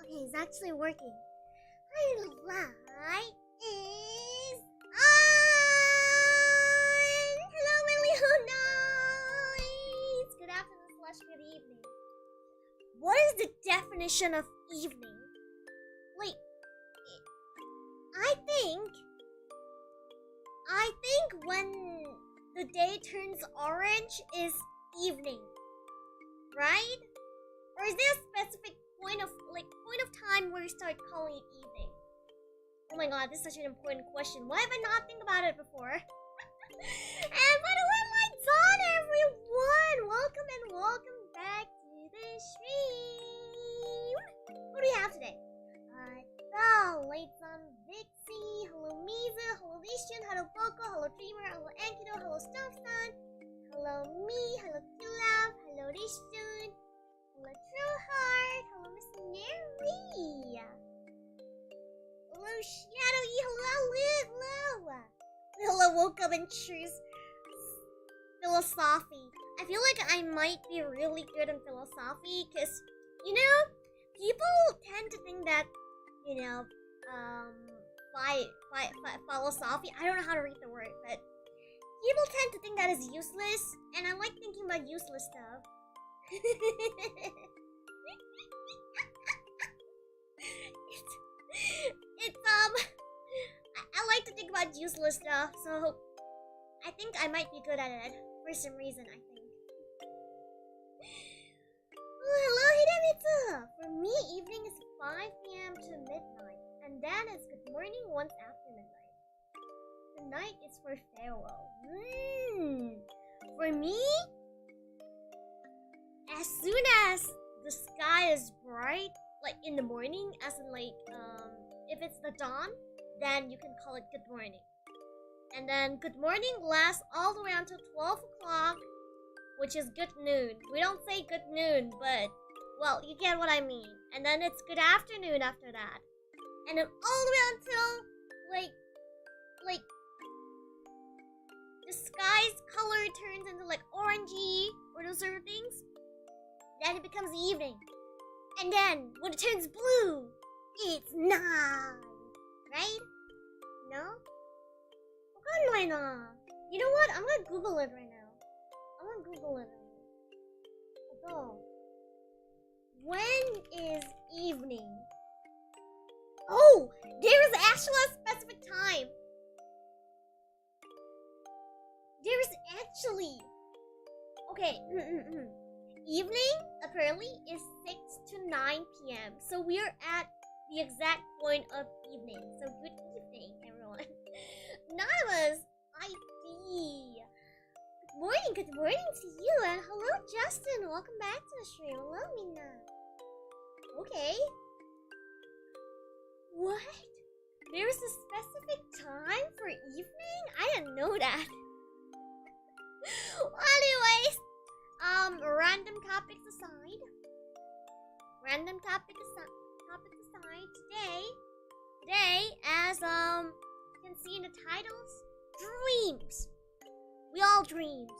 Okay, it's actually working. Highlight is on! Hello, my Leonites! Good afternoon/good evening. What is the definition of evening? Wait, I think when the day turns orange is evening, right? Or is there a specific point of time where you start calling it evening? Oh my god, this is such an important question. Why have I not think about it before? And by the way, lights on, everyone! Welcome and welcome back to the stream. What do we have today? Bell, Lights on Vixie, hello Mizu, hello Lishan, hello Boko, hello Dreamer, hello Ankido, hello Stuffson, hello me, hello Killaf, hello Lishan, hello Trueheart, hello Miss Neri, hello Shadowy, hello Lila. Lila woke up and chose philosophy. I feel like I might be really good in philosophy because, you know, people tend to think that, you know, philosophy, I don't know how to read the word, but people tend to think that is useless, and I like thinking about useless stuff. I like to think about useless stuff, so I think I might be good at it for some reason, I think. Oh, hello, Hidemitsu! For me, evening is 5 p.m. to midnight, and then it's good morning once after midnight. The night is for farewell. For me, as soon as the sky is bright, like in the morning, as in like, if it's the dawn, then you can call it good morning. And then good morning lasts all the way until 12 o'clock, which is good noon. We don't say good noon, but, well, you get what I mean. And then it's good afternoon after that. And then all the way until, like, the sky's color turns into, like, orangey, or those sort of things. Then it becomes evening. And then, when it turns blue, it's night. Right? No? You know what? I'm gonna Google it right now. So, when is evening? Oh! There is actually a specific time. There is actually... Okay. Evening, apparently, is 6 to 9 p.m. So we are at the exact point of evening. So good evening, everyone. Anonymous ID. Good morning to you, and hello Justin, welcome back to the stream. Hello Mina. Okay. What? There's a specific time for evening? I didn't know that. Well, anyways, random topics aside. Today, as you can see in the titles, dreams. We all dreams.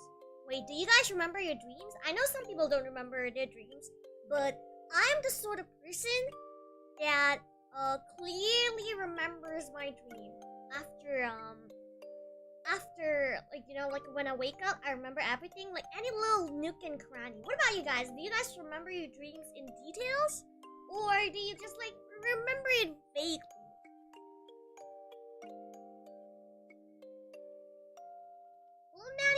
Wait, do you guys remember your dreams? I know some people don't remember their dreams, but I'm the sort of person that clearly remembers my dream after like, you know, like when I wake up, I remember everything, like any little nook and cranny. What about you guys? Do you guys remember your dreams in details, or do you just like remember it vaguely?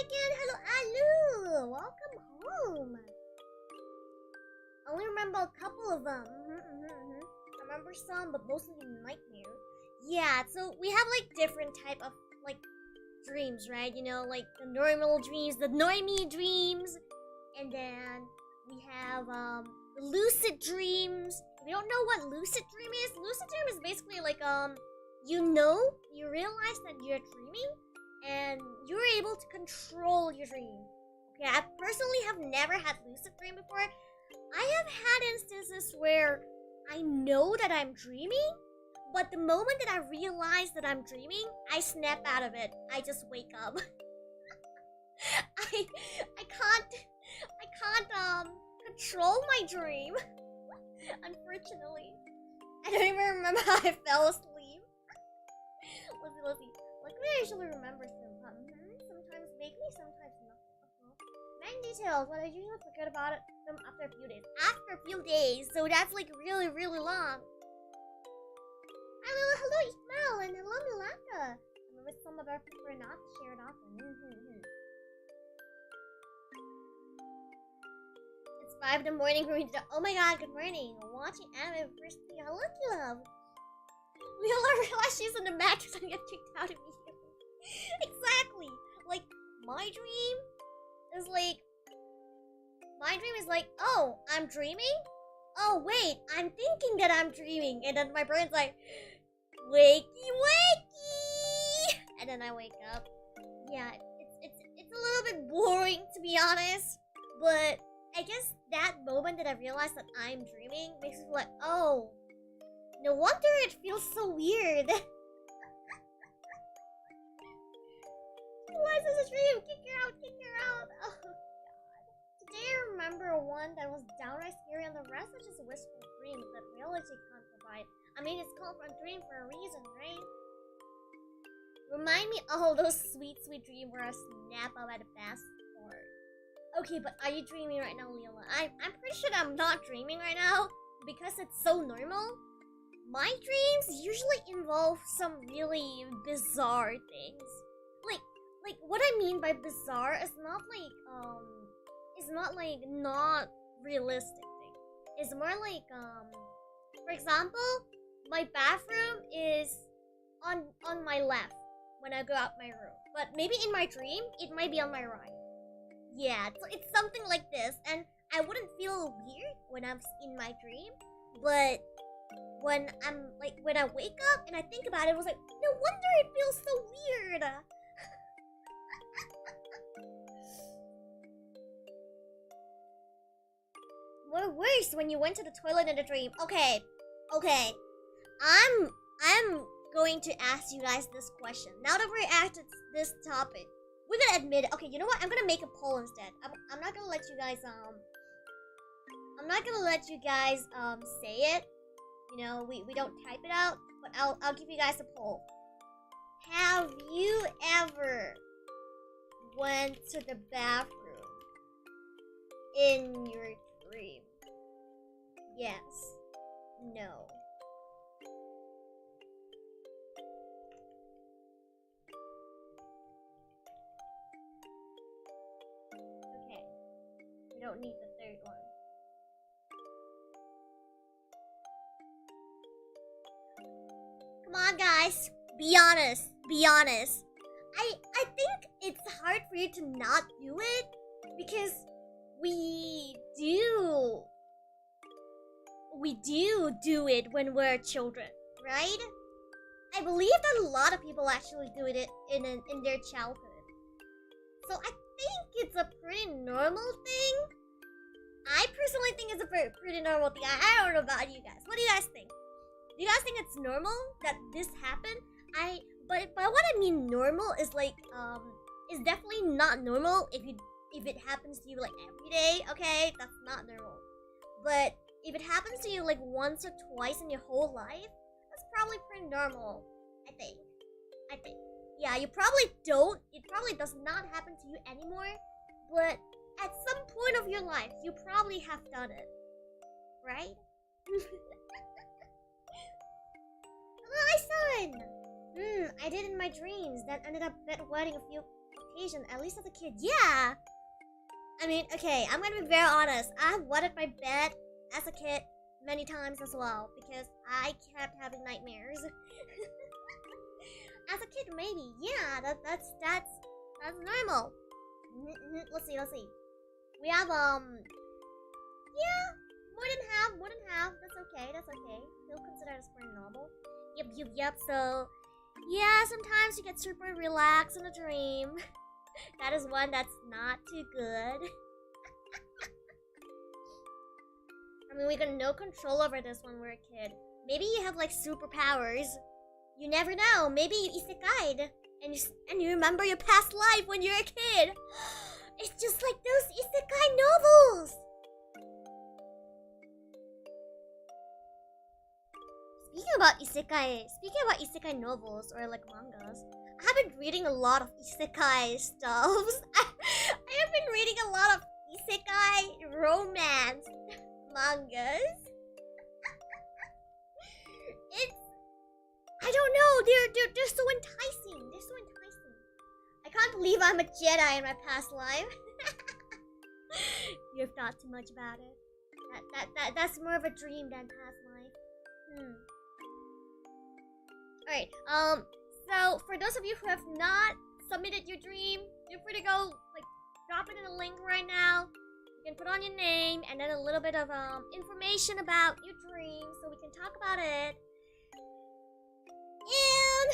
Again, hello Alu! Welcome home! I only remember a couple of them. I remember some, but mostly nightmare. Yeah, so we have like different type of like dreams, right? You know, like the normal dreams, the normie dreams, and then we have the lucid dreams. If you don't know what lucid dream is basically like you realize that you're dreaming, and you're able to control your dream. Okay, I personally have never had lucid dream before. I have had instances where I know that I'm dreaming, but the moment that I realize that I'm dreaming, I snap out of it. I just wake up. I can't control my dream. Unfortunately. I don't even remember how I fell asleep. Let's see. Luckily, I usually remember sometimes vaguely, sometimes not. Main details, but I usually forget about them after a few days. So that's like really, really long. Hello Ismail, and hello Milaka. Remember, some of our prefer not to share it often. It's 5 in the morning for me to... Oh my god, good morning. Watching anime first thing. Hello, love. Liola realized she's in the mattress and get kicked out immediately. Exactly. Like, my dream is like, oh, I'm dreaming, oh wait, I'm thinking that I'm dreaming, and then my brain's like, wakey wakey, and then I wake up. Yeah, it's a little bit boring, to be honest, but I guess that moment that I realized that I'm dreaming makes me feel like, oh, no wonder it feels so weird. Why is this a dream? Kick her out, kick her out. Oh god. Today I remember one that was downright scary, and the rest are just wistful dreams that reality can't provide. I mean, it's called a dream for a reason, right? Remind me all those sweet, sweet dreams where I snap out at the best part. Okay, but are you dreaming right now, Liola? I'm pretty sure that I'm not dreaming right now because it's so normal. My dreams usually involve some really bizarre things. Like what I mean by bizarre is not like not realistic thing. It's more like for example, my bathroom is on my left when I go out my room, but maybe in my dream it might be on my right. Yeah, it's something like this, and I wouldn't feel weird when I'm in my dream, but when I wake up and I think about it, I was like, no wonder it feels so weird. What worse when you went to the toilet in a dream? Okay. I'm going to ask you guys this question. Now that we're at this topic, we're gonna admit it. Okay, you know what? I'm gonna make a poll instead. I'm not gonna let you guys say it. You know, we don't type it out, but I'll give you guys a poll. Have you ever went to the bathroom in your dream? Yes. No. Okay. We don't need the third one. Come on, guys. Be honest. Be honest. I think it's hard for you to not do it because we do it when we're children, right? I believe that a lot of people actually do it in their childhood. So I think it's a pretty normal thing. I personally think it's a pretty normal thing. I don't know about you guys. What do you guys think? Do you guys think it's normal that this happened? But by what I mean normal is like is definitely not normal if it happens to you like every day. Okay, that's not normal. But if it happens to you like once or twice in your whole life, that's probably pretty normal. I think. Yeah, you probably don't. It probably does not happen to you anymore. But at some point of your life, you probably have done it, right? Hi, son! I did in my dreams. That ended up bedwetting a few occasions, at least as a kid. Yeah! I mean, okay, I'm gonna be very honest. I wetted my bed as a kid many times as well, because I kept having nightmares. As a kid, maybe. Yeah, that's normal. Let's see. We have, yeah, more than half. That's okay. Still considered as pretty normal. Yep. So, yeah, sometimes you get super relaxed in a dream. That is one that's not too good. I mean, we got no control over this when we're a kid. Maybe you have, like, superpowers. You never know. Maybe you isekai'd. And you remember your past life when you're a kid. It's just like those isekai novels. Speaking about isekai novels or like mangas, I have been reading a lot of isekai stuff. I have been reading a lot of isekai romance mangas. I don't know, they're so enticing. I can't believe I'm a Jedi in my past life. You've thought too much about it. That's more of a dream than past life. Alright, so for those of you who have not submitted your dream, feel free to go, like, drop it in the link right now. You can put on your name and then a little bit of information about your dream so we can talk about it. And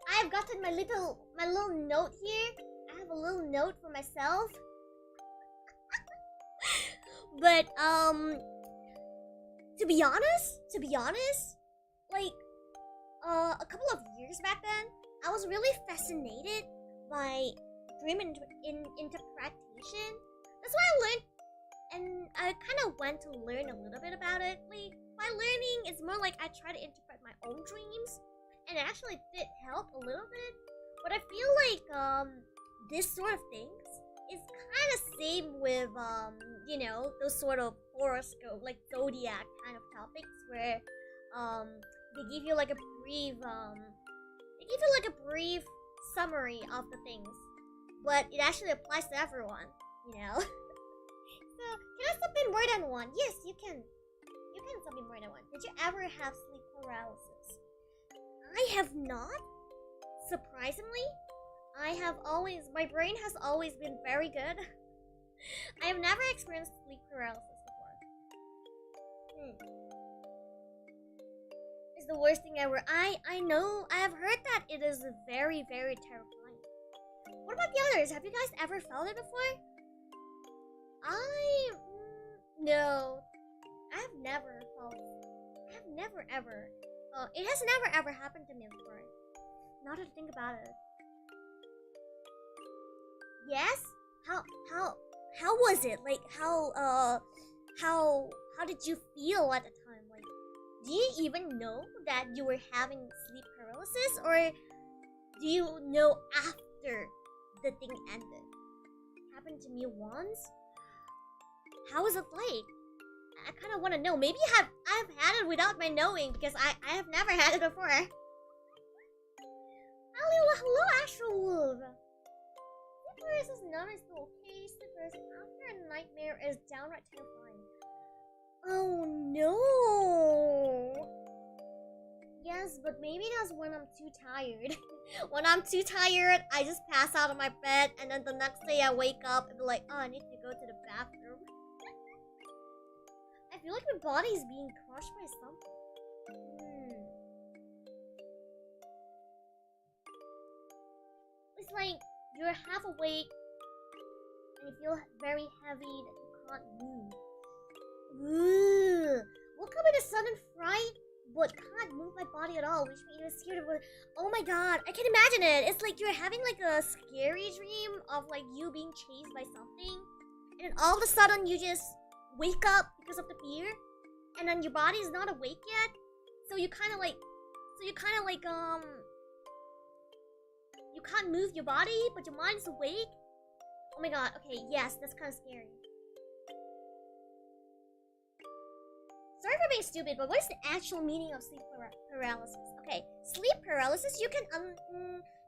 I've gotten my little note here. I have a little note for myself. But to be honest, like a couple of years back then, I was really fascinated by dream interpretation. That's why I learned, and I kind of went to learn a little bit about it. Like, by learning, it's more like I try to interpret my own dreams, and it actually did help a little bit. But I feel like this sort of things is kind of same with you know, those sort of horoscope, like zodiac kind of topics where they give you like a brief summary of the things, but it actually applies to everyone, you know. So can I submit more than one? Yes, you can. You can submit more than one. Did you ever have sleep paralysis? I have not. Surprisingly, my brain has always been very good. I have never experienced sleep paralysis before. It's the worst thing ever. I know, I have heard that it is very, very terrifying. What about the others? Have you guys ever felt it before? No. I have never felt it. I have never ever. It has never ever happened to me before. Now that I think about it. Yes? How was it? Like, how did you feel at the time? Like, do you even know that you were having sleep paralysis, or do you know after the thing ended? It happened to me once. How was it like? I kind of want to know. Maybe I've had it without my knowing, because I have never had it before. Hello, Astral Wolf. Sleep paralysis none is still okay. Sleep paralysis after a nightmare is downright terrifying. Oh no. Yes, but maybe that's when I'm too tired. When I'm too tired, I just pass out of my bed, and then the next day I wake up and be like, oh, I need to go to the bathroom. I feel like my body is being crushed by something. It's like you're half awake and you feel very heavy that you can't move. Woke up in a sudden fright, but can't move my body at all, which made me scared of it. Oh my god, I can imagine it. It's like you're having like a scary dream of like you being chased by something, and then all of a sudden you just wake up because of the fear, and then your body is not awake yet, so you kind of like you can't move your body, but your mind is awake. Oh my god, okay, yes, that's kind of scary. Sorry for being stupid, but what is the actual meaning of sleep paralysis? Okay, sleep paralysis, you can,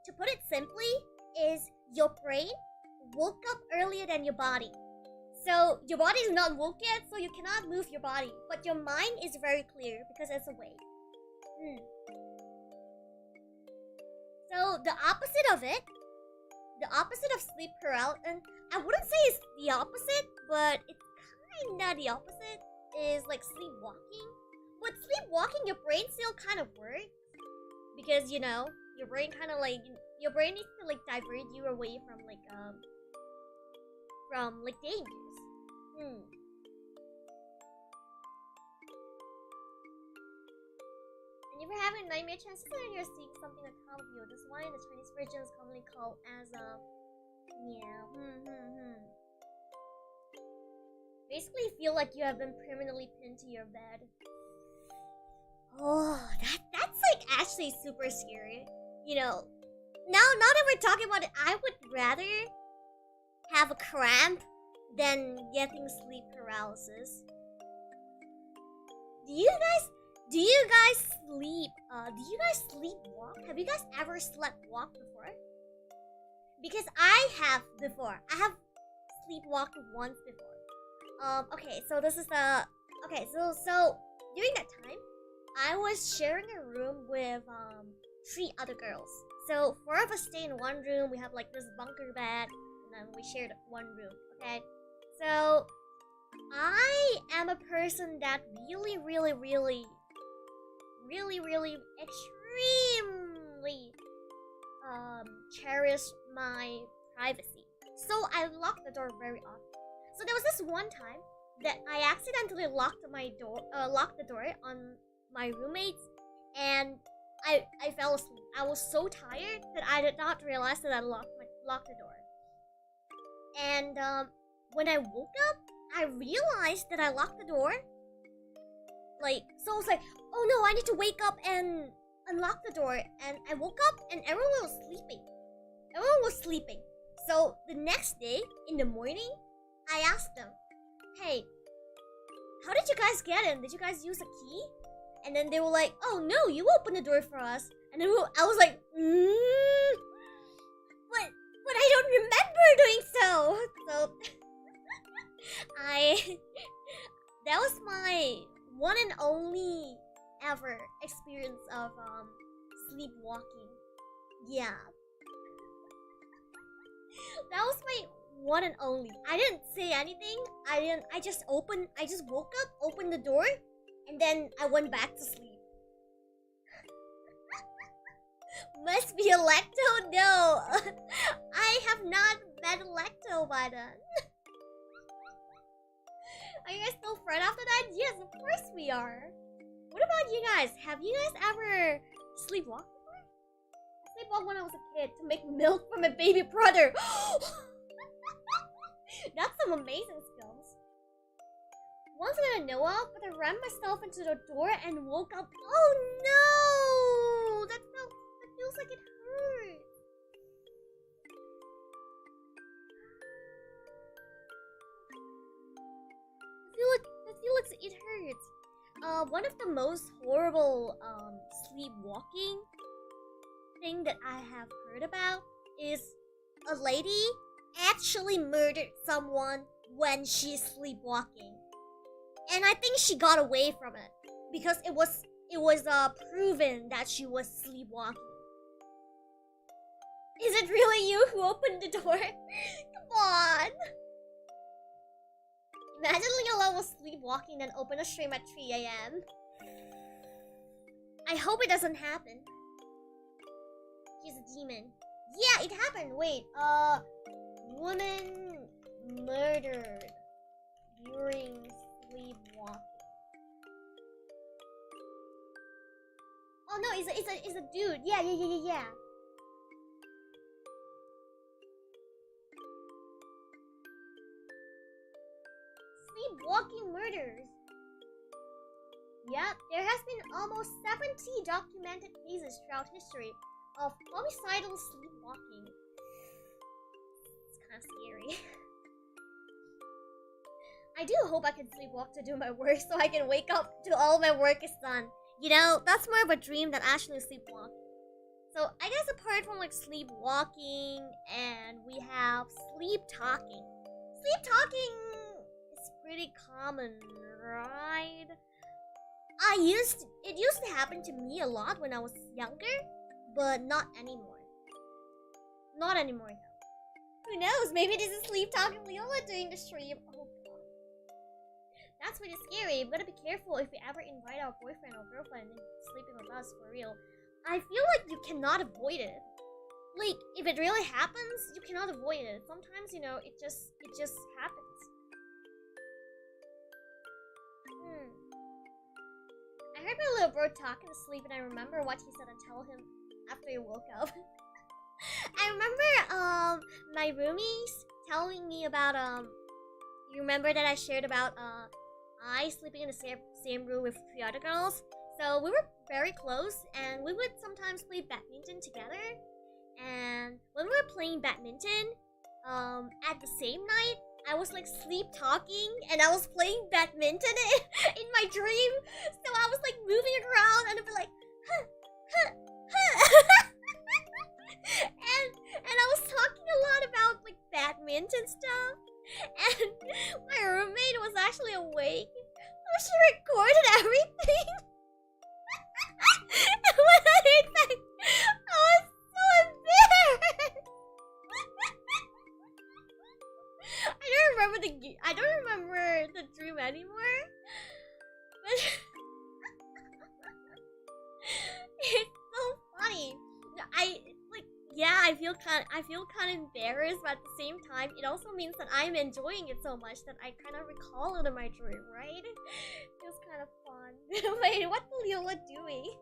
to put it simply, is your brain woke up earlier than your body. So, your body is not woke yet, so you cannot move your body. But your mind is very clear because it's awake. So, the opposite of it, the opposite of sleep paralysis, and I wouldn't say it's the opposite, but it's kinda the opposite, is like sleepwalking. But sleepwalking, your brain still kind of works. Because, you know, your brain kind of like, your brain needs to like divert you away from dangers. And if you're having nightmare, chances are you're seeing something that comes with you. This is why in the Chinese version is commonly called as a Basically feel like you have been permanently pinned to your bed. Oh, that's like actually super scary. You know, now that we're talking about it, I would rather have a cramp than getting sleep paralysis. Do you guys sleepwalk? Have you guys ever sleepwalked before? Because I have before. I have sleepwalked once before. Okay, so this is the so during that time, I was sharing a room with 3 other girls. So 4 of us stay in one room. We have like this bunker bed, and then we shared one room. Okay. So, I am a person that really extremely cherish my privacy. So I lock the door very often. So there was this one time that I accidentally locked the door on my roommates, and I fell asleep. I was so tired that I did not realize that I locked the door. And when I woke up, I realized that I locked the door. So I was like, oh no, I need to wake up and unlock the door. And I woke up and everyone was sleeping. So the next day, in the morning, I asked them, hey, how did you guys get in? Did you guys use a key? And then they were like, oh no, you opened the door for us. And then I was like, but I don't remember doing so. So that was my one and only ever experience of sleepwalking. Yeah. That was my one and only. I didn't say anything. I just woke up, opened the door, and then I went back to sleep. Must be a Lecto? No. I have not met a Lecto by then. Are you guys still friends after that? Yes, of course we are. What about you guys? Have you guys ever sleepwalked before? I sleepwalked when I was a kid to make milk for my baby brother. That's some amazing skills. Once that I know of, but I ran myself into the door and woke up. Oh no! That feels like it hurts. I feel like it hurts. One of the most horrible sleepwalking thing that I have heard about is a lady actually murdered someone when she's sleepwalking, and I think she got away from it because it was proven that she was sleepwalking. Is it really you who opened the door? Come on. Imagine Liola was sleepwalking and opened a stream at 3 a.m. I hope it doesn't happen. She's a demon. Yeah, it happened. Wait, woman murdered during sleepwalking. Oh no, it's a dude. Yeah. Sleepwalking murders. Yep, there has been almost 70 documented cases throughout history of homicidal sleepwalking. It's kind of scary. I do hope I can sleepwalk to do my work so I can wake up to all my work is done. You know, that's more of a dream than actually sleepwalking. So I guess apart from like sleepwalking, and we have sleep talking. Sleep talking is pretty common, right? It used to happen to me a lot when I was younger, but not anymore. Not anymore though. Who knows? Maybe this is sleep talking Liola during the stream. Oh god. That's pretty scary. We gotta be careful if we ever invite our boyfriend or girlfriend sleeping with us for real. I feel like you cannot avoid it. Like, if it really happens, you cannot avoid it. Sometimes, you know, it just happens. I heard my little bro talking to sleep, and I remember what he said until him after he woke up. I remember my roomies telling me about you remember that I shared about I sleeping in the same room with 3 other girls. So we were very close, and we would sometimes play badminton together. And when we were playing badminton, at the same night, I was like sleep talking, and I was playing badminton in my dream. So I was like moving around, and I'd be like, and I was talking a lot about like badminton stuff. And my roommate was actually awake, so she recorded everything. And when I heard back, I was so embarrassed. I don't remember remember the dream anymore. But it's so funny. I feel kind of embarrassed, but at the same time, it also means that I'm enjoying it so much that I kind of recall it in my dream, right? It was kind of fun. Wait, what's Liola doing?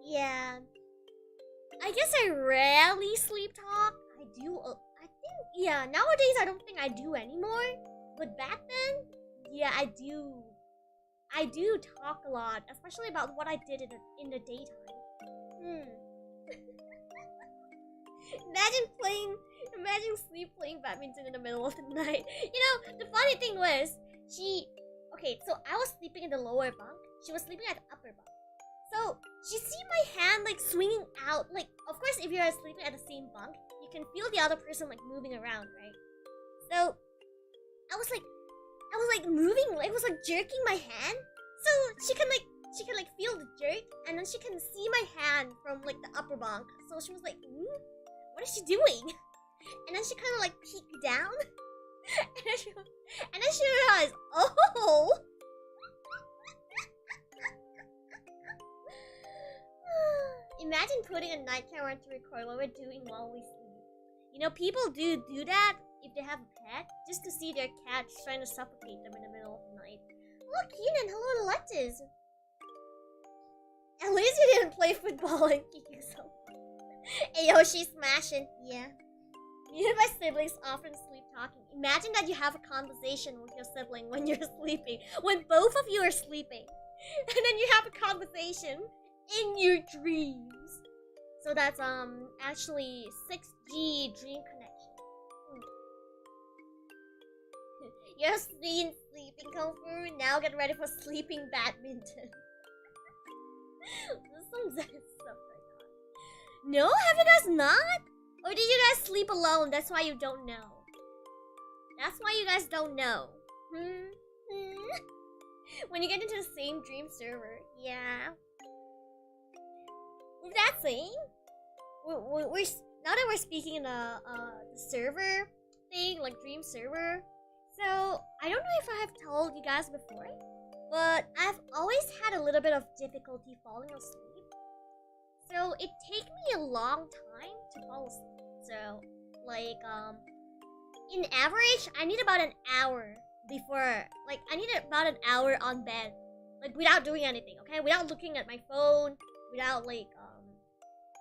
Yeah. I guess I rarely sleep talk. I do. I think, yeah. Nowadays, I don't think I do anymore. But back then, yeah, I do. I do talk a lot, especially about what I did in the daytime. Imagine sleep playing badminton in the middle of the night. You know, the funny thing was, okay, so I was sleeping in the lower bunk. She was sleeping at the upper bunk. So, she see my hand, like, swinging out. Like, of course, if you're sleeping at the same bunk, you can feel the other person, like, moving around, right? So, I was moving, it was, like, jerking my hand. So, she can feel the jerk, and then she can see my hand from, like, the upper bunk. So, she was like, what is she doing? And then she kind of, like, peeked down. And then she realized, oh! Imagine putting a night camera to record what we're doing while we sleep. You know, people do that if they have a pet, just to see their cat trying to suffocate them in the middle of the night. Hello, Keenan. Hello, Letters. At least you didn't play football and kick yourself. Ayo, she's smashing. Yeah. Me and my siblings often sleep talking. Imagine that you have a conversation with your sibling when you're sleeping. When both of you are sleeping. And then you have a conversation in your dreams. So that's actually 6G dream connection. You're seen sleeping kung fu. Now get ready for sleeping badminton. Some stuff like that. No, have you guys not? Or did you guys sleep alone? That's why you don't know. That's why you guys don't know. When you get into the same dream server, yeah. With that saying, we're now that we're speaking in the server thing, like dream server. So I don't know if I have told you guys before, but I've always had a little bit of difficulty falling asleep. So it takes me a long time to fall asleep. So like in average, I need about an hour before, like I need about an hour on bed, like without doing anything, okay? Without looking at my phone, without like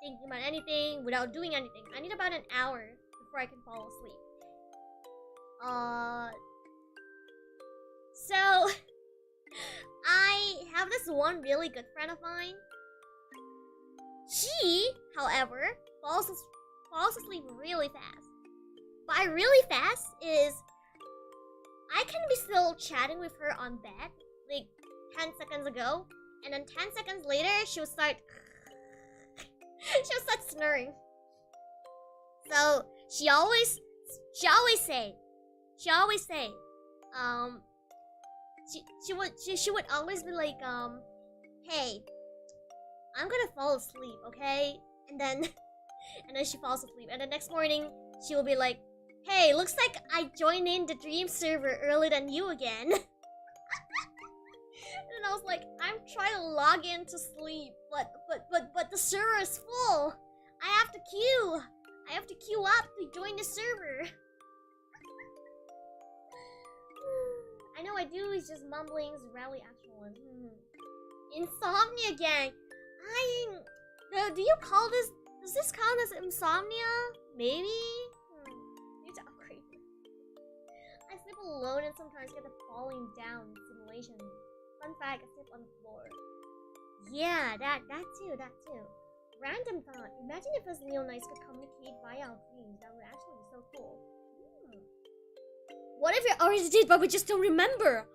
thinking about anything, without doing anything. I need about an hour before I can fall asleep. So I have this one really good friend of mine. She, however, falls asleep really fast. By really fast is I can be still chatting with her on bed, like 10 seconds ago, and then 10 seconds later she'll start snoring. So she always say, she would always be like, hey, I'm gonna fall asleep, okay? And then she falls asleep, and the next morning she will be like, hey, looks like I joined in the dream server earlier than you again. And I was like, I'm trying to log in to sleep, but the server is full. I have to queue up to join the server. I know I do, it's just mumblings, rarely actual ones. Insomnia gang. Do you call this, does this count as insomnia? Maybe? Need to upgrade it. I sleep alone and sometimes get a falling down simulation. Fun fact, I sleep on the floor. Yeah, that too. Random thought. Imagine if us Leonites could communicate via our dreams. That would actually be so cool. What if we already did, but we just don't remember?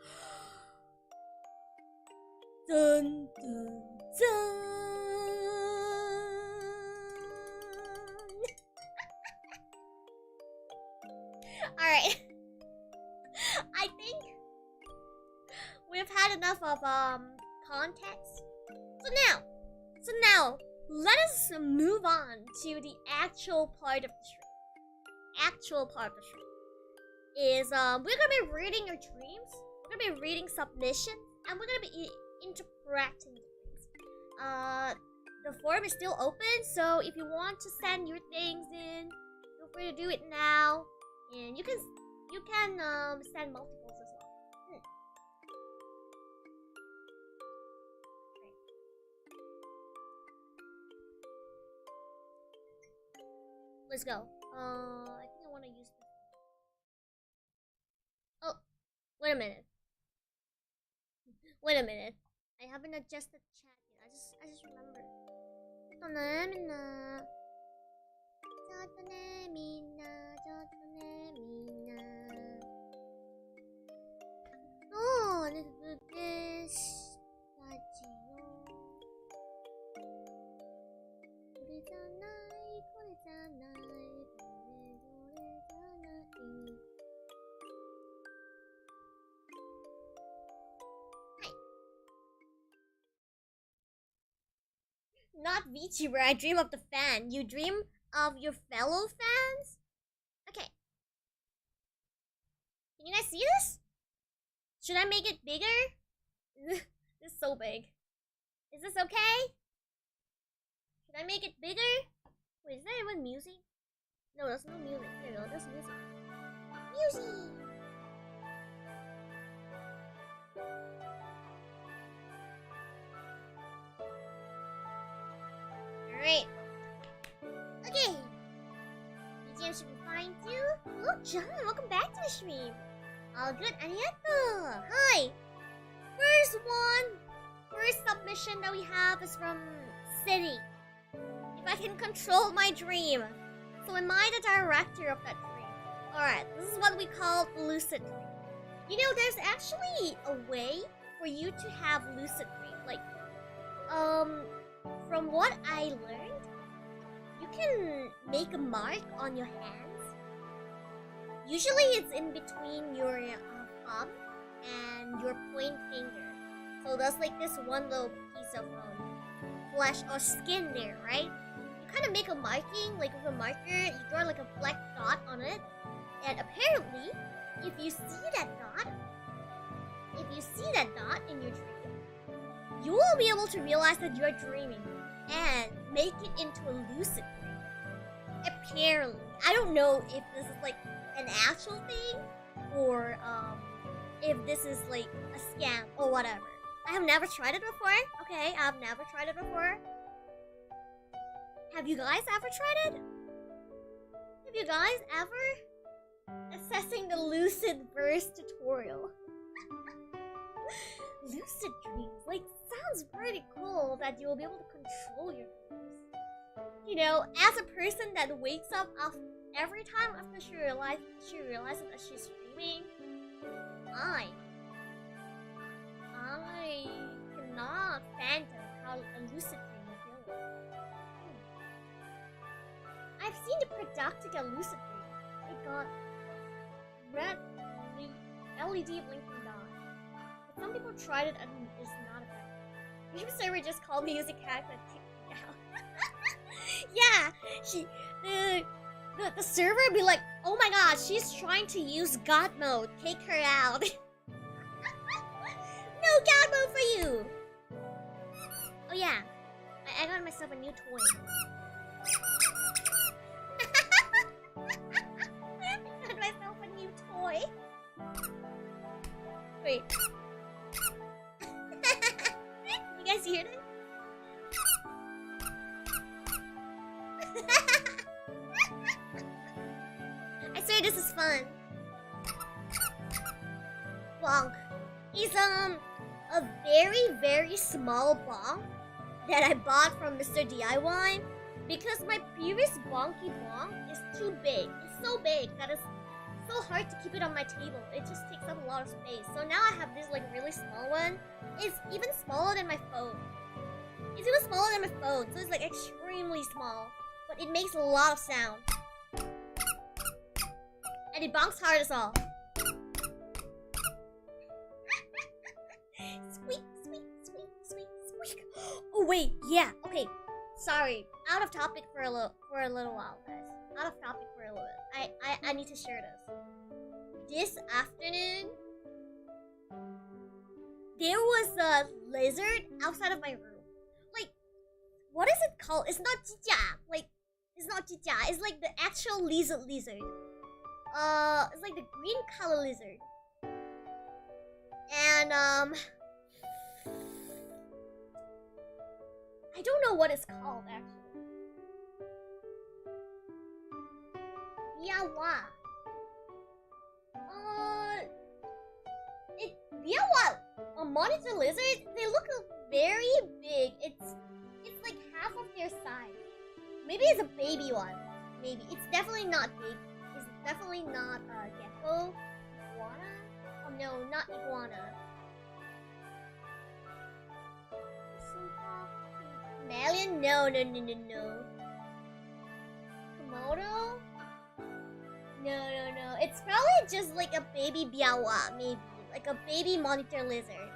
Dun dun dun. Alright. I think we've had enough of context. So now let us move on to the actual part of the stream. is we're gonna be reading your dreams. We're gonna be reading submissions, and we're gonna be interpreting the things. The form is still open, so if you want to send your things in, feel free to do it now, and you can send multiples as well. Let's go. I think I want to use this. Oh, wait a minute. Wait a minute. I haven't adjusted chat yet. I just remembered. Oh, let's do this. Not Vtuber, I dream of the fan. You dream of your fellow fans? Okay. Can you guys see this? Should I make it bigger? This is so big. Is this okay? Should I make it bigger? Wait, is there even music? No, there's no music. There we go, there's music. Music! Alright. Okay. BGM should be fine too. Hello, John. Welcome back to the stream. All good. Arigato. Hi. First submission that we have is from City. If I can control my dream. So am I the director of that dream? Alright. This is what we call lucid dream. You know, there's actually a way for you to have lucid dream. Like, from what I learned, you can make a mark on your hands. Usually it's in between your thumb and your point finger. So there's like this one little piece of flesh or skin there, right? You kind of make a marking, like with a marker, you draw like a black dot on it. And apparently, if you see that dot in your dream, you will be able to realize that you're dreaming and make it into a lucid dream. Apparently. I don't know if this is like an actual thing or if this is like a scam or whatever. I have never tried it before. Okay, I've never tried it before. Have you guys ever tried it? Have you guys ever? Accessing the lucid verse tutorial. Lucid dreams, like, sounds pretty cool that you'll be able to control your dreams. You know, as a person that wakes up every time after she realizes that she's dreaming, I cannot fathom how a lucid dream will feel like. I've seen the productive lucid dream. It got red LED blinking dot. Some people tried it and it's not effective. Your server just called me music hack and kicked me out. Yeah, the server be like, oh my god, she's trying to use God mode. Take her out. No God mode for you. Oh yeah, I got myself a new toy. I got myself a new toy. Wait. You guys hear that? I swear this is fun. Bonk. It's a very, very small bonk that I bought from Mr. DIY because my previous bonky bonk is too big. It's so big that it's so hard to keep it on my table. It just takes up a lot of space. So now I have this like really small one. It's even smaller than my phone. So it's like extremely small. But it makes a lot of sound. And it bonks hard as all. Squeak, squeak, squeak, squeak, squeak. Oh wait, yeah, okay. Sorry, out of topic for a little while, guys. Out of topic for a little bit. I need to share this. this afternoon, there was a lizard outside of my room. Like, what is it called? It's not chicha. Like, it's not chicha. It's like the actual lizard. It's like the green color lizard. And I don't know what it's called actually. Biawa. Biawa. A monitor lizard. They look very big. It's like half of their size. Maybe it's a baby one. Maybe it's definitely not big. It's definitely not a gecko. Iguana? Oh no, not iguana. Melian? No. Komodo? No. It's probably just like a baby biawa, maybe. Like a baby monitor lizard.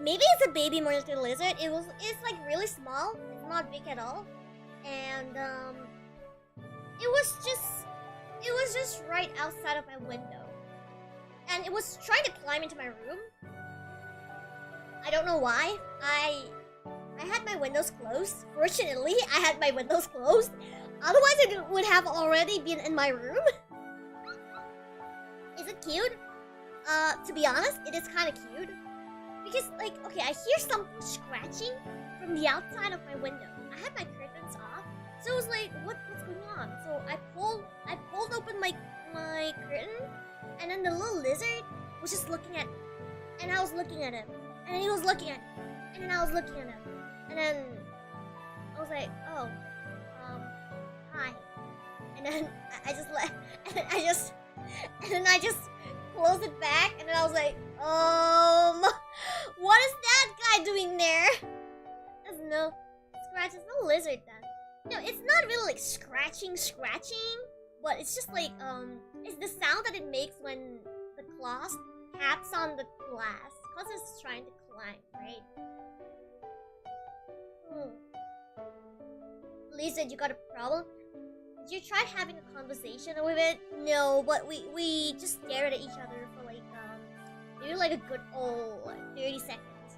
Maybe it's a baby monitor lizard. It's like really small. It's not big at all. And it was just right outside of my window. And it was trying to climb into my room. I don't know why. I had my windows closed. Fortunately, I had my windows closed. Otherwise, it would have already been in my room. Is it cute? To be honest, it is kind of cute. Because, like, okay, I hear something scratching from the outside of my window. I had my curtains off, so it was like, what's going on? So I pulled open my curtain, and then the little lizard was just looking at me. And I was looking at him. And he was looking at me. And then I was looking at him. And then I was like, oh, hi. And then I just closed it back, and then I was like, what is that guy doing there? There's no scratch, there's no lizard then. No, it's not really like scratching, but it's just like, it's the sound that it makes when the claws taps on the glass, because it's trying to climb, right? Lizard, you got a problem? Did you try having a conversation with it? No, but we just stared at each other for like, maybe like a good old 30 seconds.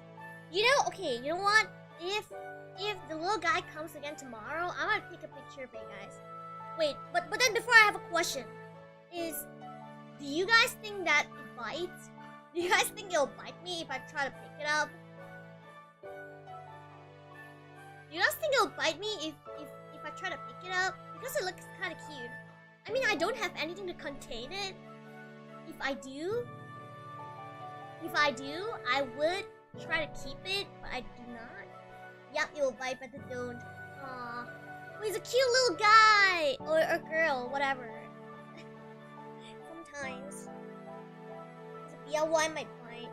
You know, okay, you know what? If the little guy comes again tomorrow, I'm gonna take a picture of it, guys. Wait, but then before I have a question, do you guys think that it bites? Do you guys think it'll bite me if I try to pick it up? Do you guys think it'll bite me if I try to pick it up? Because it looks kind of cute. I mean, I don't have anything to contain it. If I do, I would try to keep it, but I do not. Yep, it will bite, but I don't. Aww. Oh, he's a cute little guy! Or girl, whatever. Sometimes. Yeah, one might bite.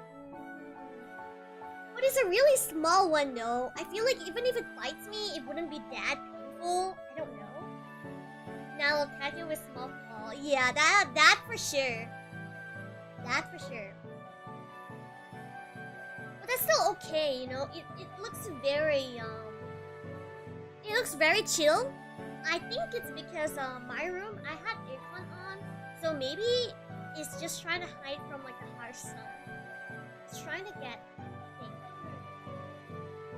But it's a really small one, though. I feel like even if it bites me, it wouldn't be that painful. I don't know. Now I'll attack you with small claw. Yeah, that for sure. That for sure. But that's still okay, you know. It looks very chill. I think it's because my room I had aircon on, so maybe it's just trying to hide from like the harsh sun. It's trying to get things.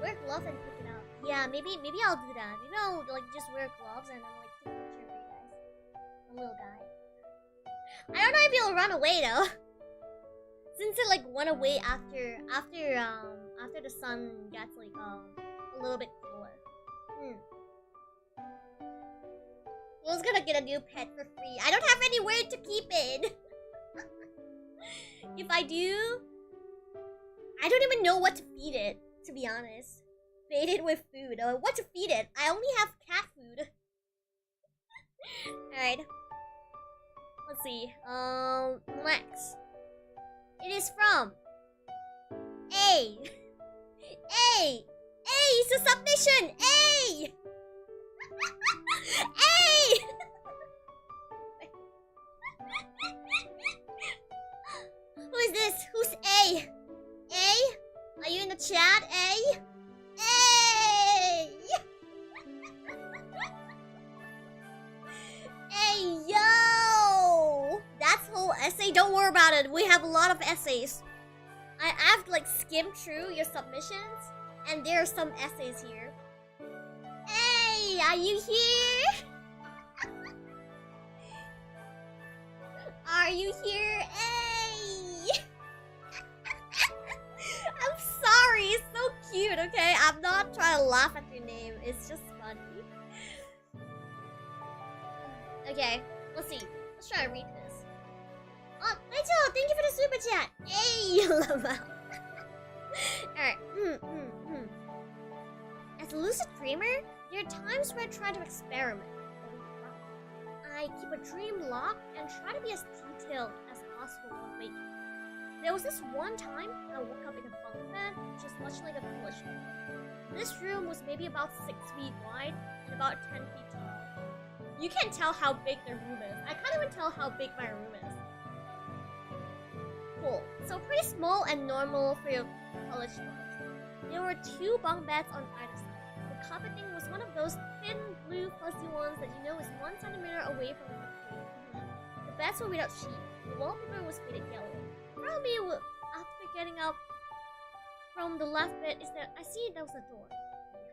Wear gloves and pick it up. Yeah, maybe I'll do that. Maybe I'll like just wear gloves and then like take a picture of you guys. The little guy. I don't know if he'll run away though. Since it like went away after the sun gets like a little bit cooler. Who's gonna get a new pet for free? I don't have anywhere to keep it. If I do, I don't even know what to feed it, to be honest. Feed it with food. What to feed it? I only have cat food. Alright. Let's see. Lex. It is from A. A! A! It's a submission! A! A! Who is this? Who's A? A? Are you in the chat, A? A! Hey, yo! That's whole essay, don't worry about it. We have a lot of essays. I've like skimmed through your submissions, and there are some essays here. Hey, are you here? Are you here? Hey! I'm sorry, it's so cute, okay? I'm not trying to laugh at your name, it's just funny. Okay, let's see. Let's try to read this. Oh, Rachel, thank you for the super chat. Hey, Lama. Alright. As a lucid dreamer, there are times where I try to experiment. I keep a dream locked and try to be as detailed as possible while waking. There was this one time I woke up in a bunk bed, which is much like a college room. This room was maybe about 6 feet wide and about 10 feet tall. You can't tell how big the room is. I can't even tell how big my room is. Cool. So pretty small and normal for your college dorms. There were 2 bunk beds on either side. The carpeting was one of those thin, blue, fuzzy ones that you know is 1 centimeter away from the concrete. The beds were without sheets. The wallpaper was faded yellow. Probably after getting up from the left bed is that I see there was a door.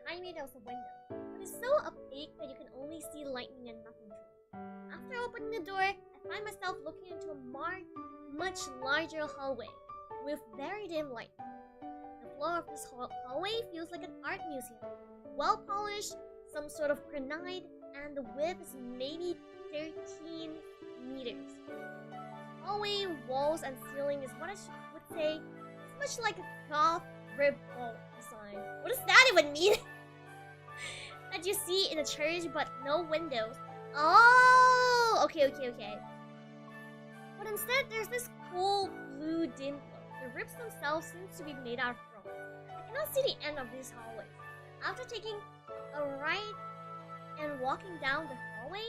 Behind me there was a window. But it's so opaque that you can only see lightning and nothing through. After opening the door, I find myself looking into a much larger hallway with very dim light. The floor of this hallway feels like an art museum. Well polished, some sort of granite, and the width is maybe 13 meters. Hallway walls and ceiling is what I would say it's much like a goth rib wall design. What does that even mean? That you see in a church but no windows. Oh, okay. But instead there's this cool blue dim glow. The ribs themselves seem to be made out of bronze. I cannot see the end of these hallways. After taking a right and walking down the hallway,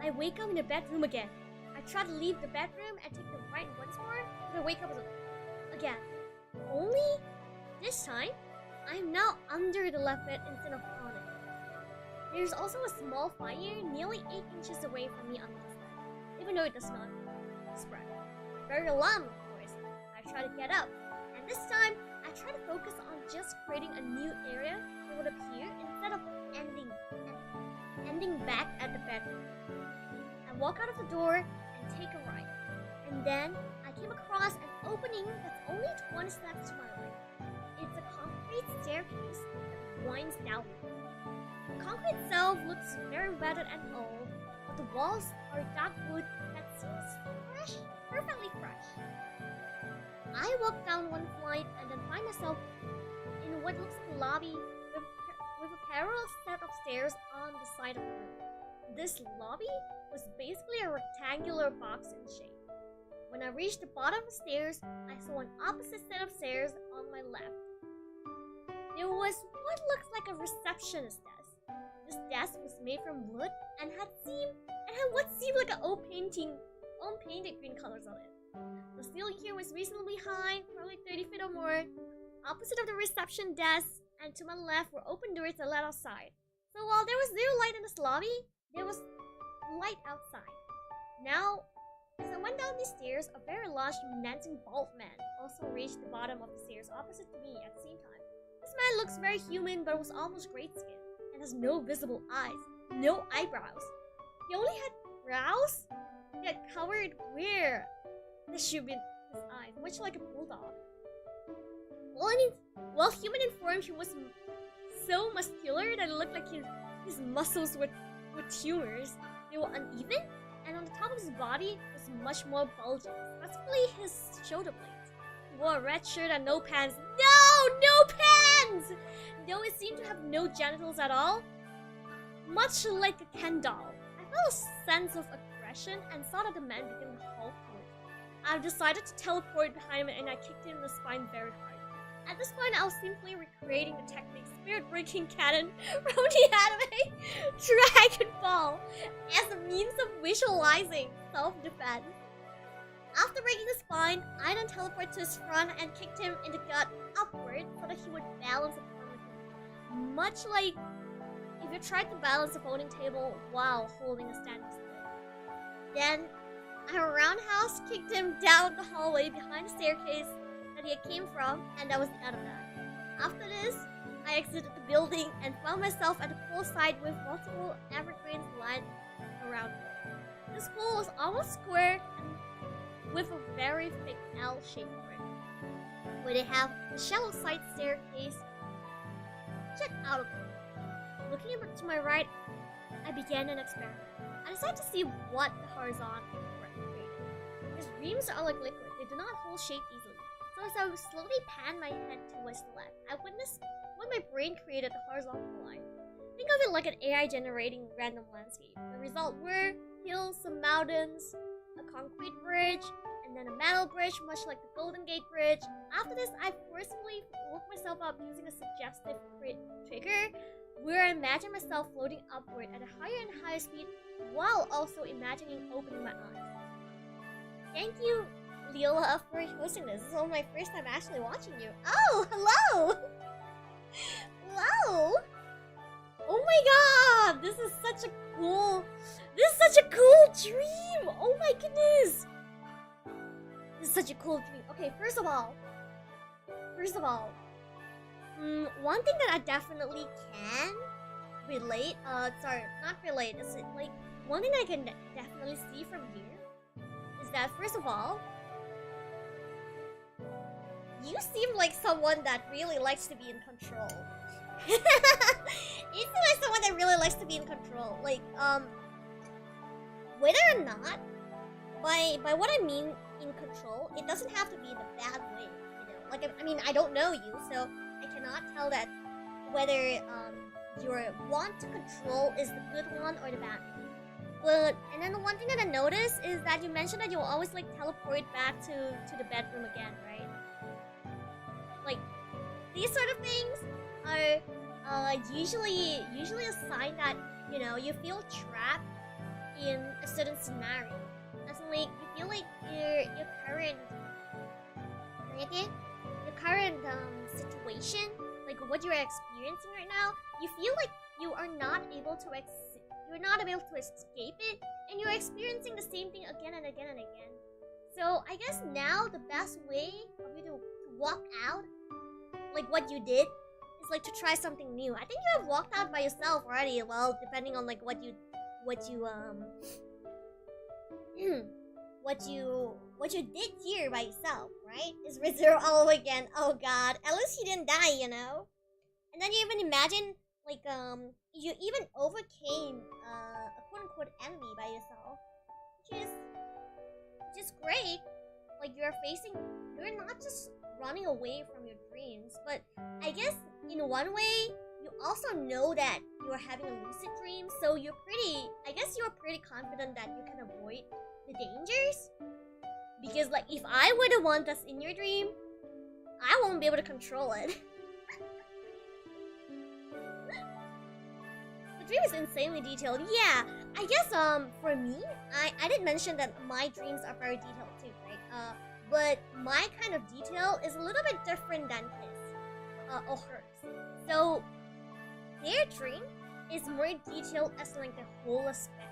I wake up in the bedroom again. I try to leave the bedroom and take the right once more, but I wake up again. Only this time, I am now under the left bed instead of on it. There's also a small fire nearly 8 inches away from me on this bed, even though it does not spread. Very alarmed, of course. I try to get up, and this time, I try to focus on just creating a new area that would appear instead of ending back at the bedroom. I walk out of the door and take a right, and then I came across an opening that's only 20 steps to my right. It's a concrete staircase that winds downward. The concrete itself looks very weathered and old, but the walls are dark wood that seems fresh, perfectly fresh. I walk down one flight and then find myself in what looks like a lobby with a parallel set of stairs on the side of the room. This lobby was basically a rectangular box in shape. When I reached the bottom of the stairs, I saw an opposite set of stairs on my left. There was what looks like a receptionist desk. This desk was made from wood and had what seemed like an old painted green colors on it. The ceiling here was reasonably high, probably 30 feet or more. Opposite of the reception desk and to my left were open doors that led outside. So while there was zero light in this lobby, there was light outside. Now, as I went down these stairs, a very large, menacing bald man also reached the bottom of the stairs opposite to me at the same time. This man looks very human but was almost gray skinned and has no visible eyes, no eyebrows. He only had brows that covered where there should be his eyes, much like a bulldog. While human in form, he was so muscular that it looked like his muscles were tumors. They were uneven, and on the top of his body was much more bulging, specifically his shoulder blades. He wore a red shirt and no pants. No pants! Though it seemed to have no genitals at all, much like a Ken doll. I felt a sense of aggression and saw that the man began to halt. I decided to teleport behind him and I kicked him in the spine very hard. At this point, I was simply recreating the technique Spirit-Breaking Cannon from the anime Dragon Ball as a means of visualizing self-defense. After breaking the spine, I then teleported to his front and kicked him in the gut upward so that he would balance upon me. Much like if you tried to balance a folding table while holding a standing stick. Then, our roundhouse kicked him down the hallway behind the staircase that he came from, and that was the end of that. After this, I exited the building and found myself at the poolside with multiple evergreens lined around me. This pool was almost square and with a very thick L shape for it, where they have a shallow side staircase. Check out of it. Looking up to my right, I began an experiment. I decided to see what the horizontal created. His dreams are like liquid; they do not hold shape easily. So as I slowly panned my head towards the left, I witnessed what my brain created the horizontal line. Think of it like an AI generating random landscape. The result were hills, some mountains, a concrete bridge, and then a metal bridge, much like the Golden Gate Bridge. After this, I forcefully woke myself up using a suggestive trigger, where I imagined myself floating upward at a higher and higher speed, while also imagining opening my eyes. Thank you, Liola, for hosting this. This is my first time actually watching you. Oh, hello! Hello! Oh my god! This is such a cool dream! Oh my goodness! This is such a cool dream. Okay, first of all, one thing that I definitely can relate, not relate, it's like, one thing I can definitely see from here is that, first of all, you seem like someone that really likes to be in control. You seem like someone that really likes to be in control. Like, whether or not, by what I mean in control, it doesn't have to be in a bad way, you know? Like, I mean, I don't know you, so I cannot tell that whether, your want to control is the good one or the bad one. But, and then the one thing that I noticed is that you mentioned that you'll always, like, teleport back to the bedroom again, right? Like, these sort of things are usually a sign that, you know, you feel trapped in a certain scenario. As in, like, you feel like your current situation, like what you're experiencing right now, you feel like you are not able to escape it, and you're experiencing the same thing again and again and again. So I guess now the best way for you to walk out, like what you did, is like to try something new. I think you have walked out by yourself already. Well, depending on like what you did here by yourself, right? Is ReZero all over again? Oh god, at least he didn't die, you know. And then you even imagine, like, you even overcame a quote-unquote enemy by yourself, which is great. Like, you're not just running away from your dreams, but I guess in one way, you also know that you're having a lucid dream, so you're pretty confident that you can avoid the dangers. Because, like, if I were the one that's in your dream, I won't be able to control it. The dream is insanely detailed. Yeah, I guess, for me, I did mention that my dreams are very detailed too, right? But my kind of detail is a little bit different than his, or hers. So, their dream is more detailed as, like, the whole aspect.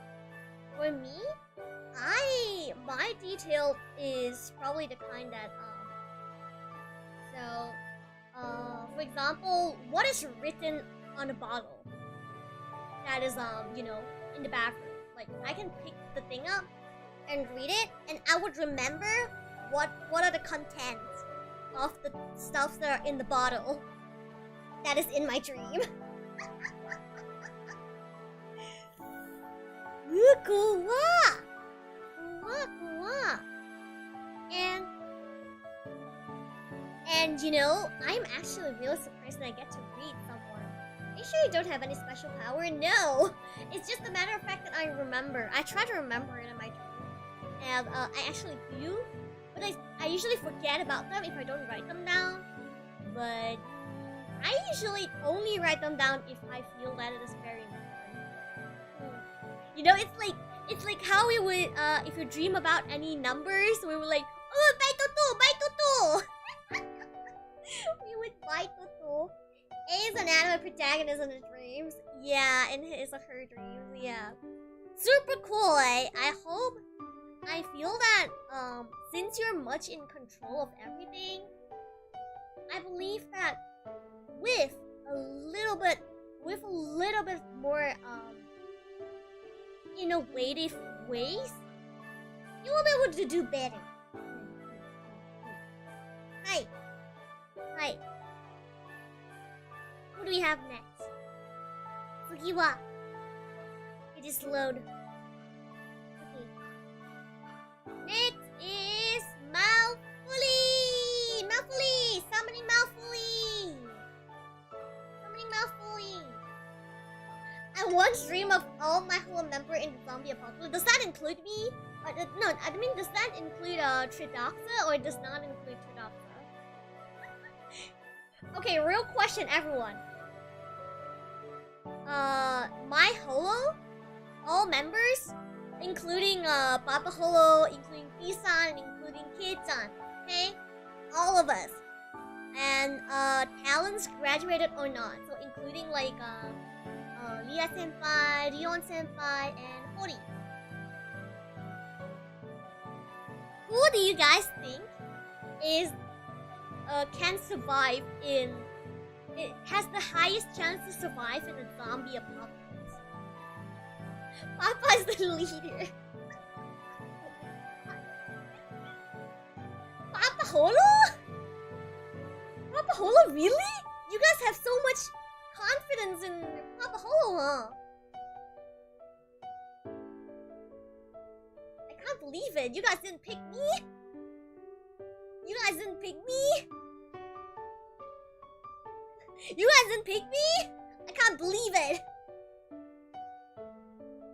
For me, my detail is probably the kind that, for example, what is written on a bottle that is, you know, in the bathroom. Like, I can pick the thing up and read it, and I would remember what are the contents of the stuff that are in the bottle that is in my dream. Cool. And you know, I'm actually really surprised that I get to read someone. Are you sure you don't have any special power? No! It's just a matter of fact that I remember. I try to remember it in my dream. And I actually do. But I usually forget about them if I don't write them down. But I usually only write them down if I feel that it is very important. You know, it's like how we would, if you dream about any numbers, we were like, oh, buy tutu! We would buy tutu. A is an anime protagonist in the dreams. Yeah, in his or her dreams, yeah. Super cool, eh? I I feel that since you're much in control of everything, I believe that with a little bit more innovative ways, you will be able to do better. Hi. What do we have next? Sugiwa. It is load. Okay. Next is Malfuli. Summoning Malfuli. I once dreamed of all my whole member in the zombie apocalypse. Does that include me? No, I mean, does that include Tridoxa or does not include Tridoxa? Okay, real question, everyone. My holo, all members, including Papa Holo, including P-san, including Kid-san, okay? All of us. And talents graduated or not. So including like Lia Senpai, Rion Senpai, and Hori. Who do you guys think can survive in... It has the highest chance to survive in a zombie apocalypse? Papa's the leader. Papa Holo? Papa Holo, really? You guys have so much confidence in Papa Holo, huh? I can't believe it. You guys didn't pick me? You guys didn't pick me? You guys didn't pick me? I can't believe it.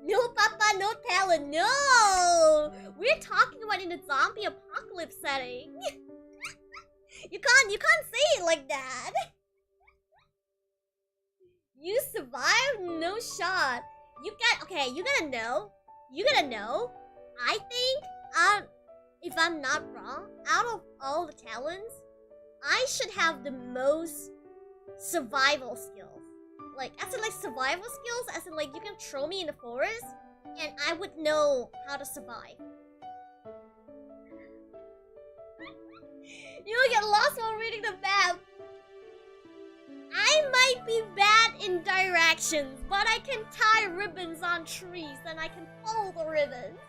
No Papa, no talent, no! We're talking about in a zombie apocalypse setting. You can't say it like that. You survived? No shot. You gotta know. I think, if I'm not wrong, out of all the talents, I should have the most survival skills. Like, as in like survival skills, as in like you can throw me in the forest and I would know how to survive. You'll get lost while reading the map. I might be bad in directions, but I can tie ribbons on trees and I can follow the ribbons.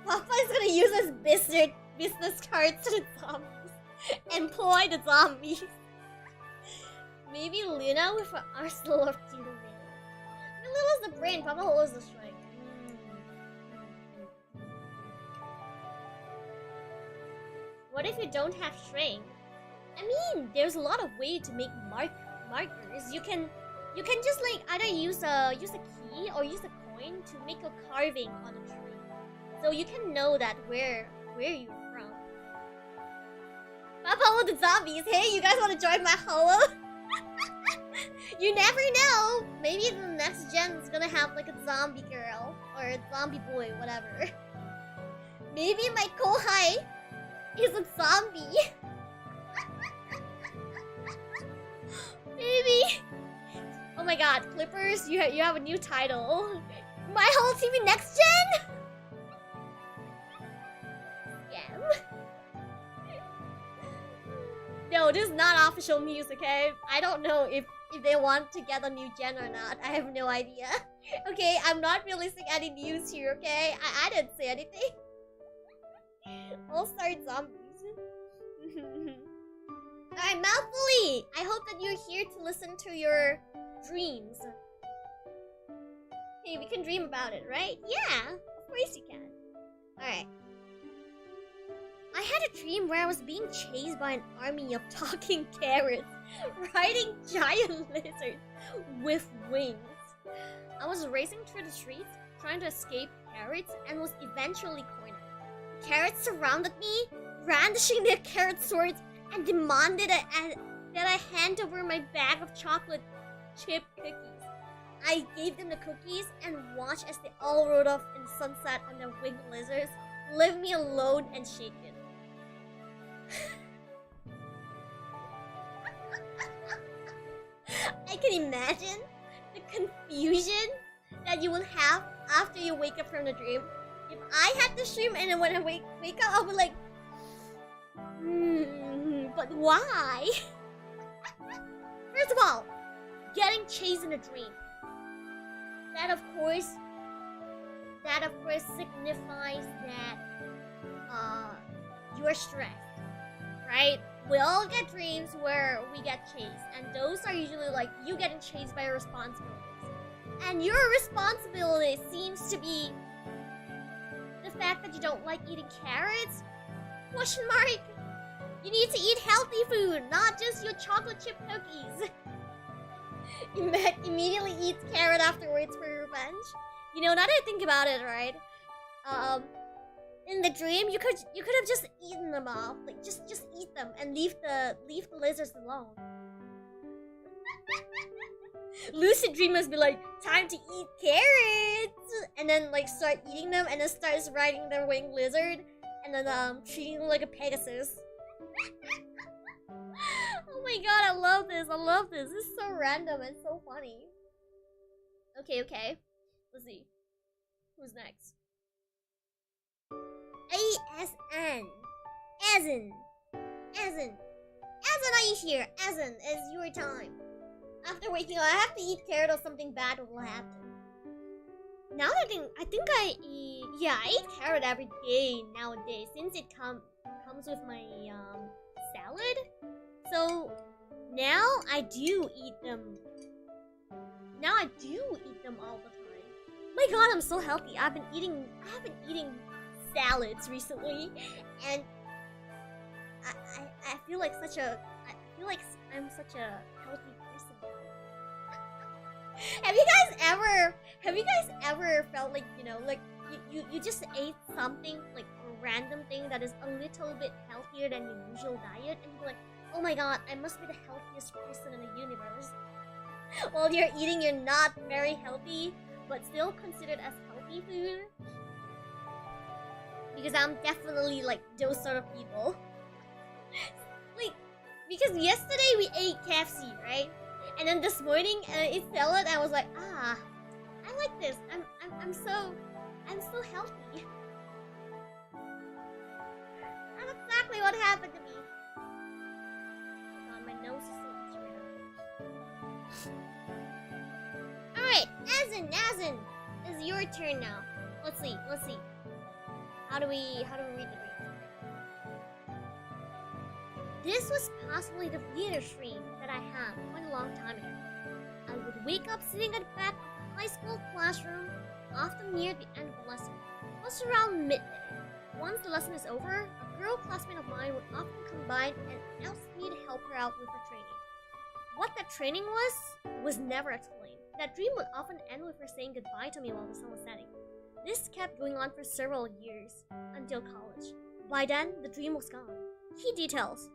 Papa's gonna use his business cards to the zombies. Employ the zombies. Maybe Luna with an arsenal of Tito. Luna's the brain, Papa Holo's the strength. What if you don't have strength? I mean, there's a lot of ways to make markers. You can just like either use a key or use a coin to make a carving on a tree, so you can know that where you're from. Papa Holo the zombies. Hey, you guys want to join my holo? You never know. Maybe the next gen is gonna have like a zombie girl or a zombie boy, whatever. Maybe my kohai is a zombie. Maybe. Oh my god, Clippers, you have a new title. My whole TV next gen? Scam. No, this is not official news, okay? I don't know if they want to get a new gen or not. I have no idea. Okay, I'm not releasing any news here, okay? I didn't say anything. All-star zombies. Alright, Malfuli! I hope that you're here to listen to your dreams. Hey, we can dream about it, right? Yeah, of course you can. Alright. I had a dream where I was being chased by an army of talking carrots, riding giant lizards with wings. I was racing through the streets, trying to escape carrots, and was eventually cornered. Carrots surrounded me, brandishing their carrot swords, and demanded that I hand over my bag of chocolate chip cookies. I gave them the cookies and watched as they all rode off in sunset on their winged lizards, leaving me alone and shaken. I can imagine the confusion that you will have after you wake up from the dream. If I had this dream and then when I wake up, I'll be like, but why? First of all, getting chased in a dream. That of course signifies that you are stressed, right? We all get dreams where we get chased, and those are usually like you getting chased by your responsibilities. And your responsibility seems to be the fact that you don't like eating carrots? Question mark? You need to eat healthy food, not just your chocolate chip cookies. Immediately eats carrot afterwards for revenge. You know, now that I think about it, right? In the dream, you could have just eaten them off, like just eat them and leave the lizards alone. Lucid dreamers be like, time to eat carrots, and then like start eating them, and then starts riding their winged lizard, and then treating them like a Pegasus. Oh my god, I love this. This is so random and so funny. Okay. Let's see. Who's next? ASN. Asin, are you here? Asin, it's your time. After waking up, I have to eat carrot or something bad will happen. Now that I think I eat carrot every day nowadays since it comes with my salad. So now I do eat them. All the time. My god, I'm so healthy. I've been eating salads recently, and I feel like I'm such a healthy person. Have you guys ever felt like, you know, like you just ate something, like a random thing that is a little bit healthier than your usual diet, and you're like, oh my god, I must be the healthiest person in the universe. While you're eating your not very healthy but still considered as healthy food. Because I'm definitely like those sort of people. Like, because yesterday we ate KFC, right? And then this morning I ate salad. I was like, I like this. I'm so healthy. That's exactly what happened to me. Oh god, my nose is so itchy right now. Alright, Azin, it's your turn now. Let's see. How do we read the dream? This was possibly the theater stream that I had quite a long time ago. I would wake up sitting at the back of the high school classroom, often near the end of the lesson. It was around midday. Once the lesson is over, a girl classmate of mine would often come by and ask me to help her out with her training. What that training was never explained. That dream would often end with her saying goodbye to me while the sun was setting. This kept going on for several years, until college. By then, the dream was gone. Key details.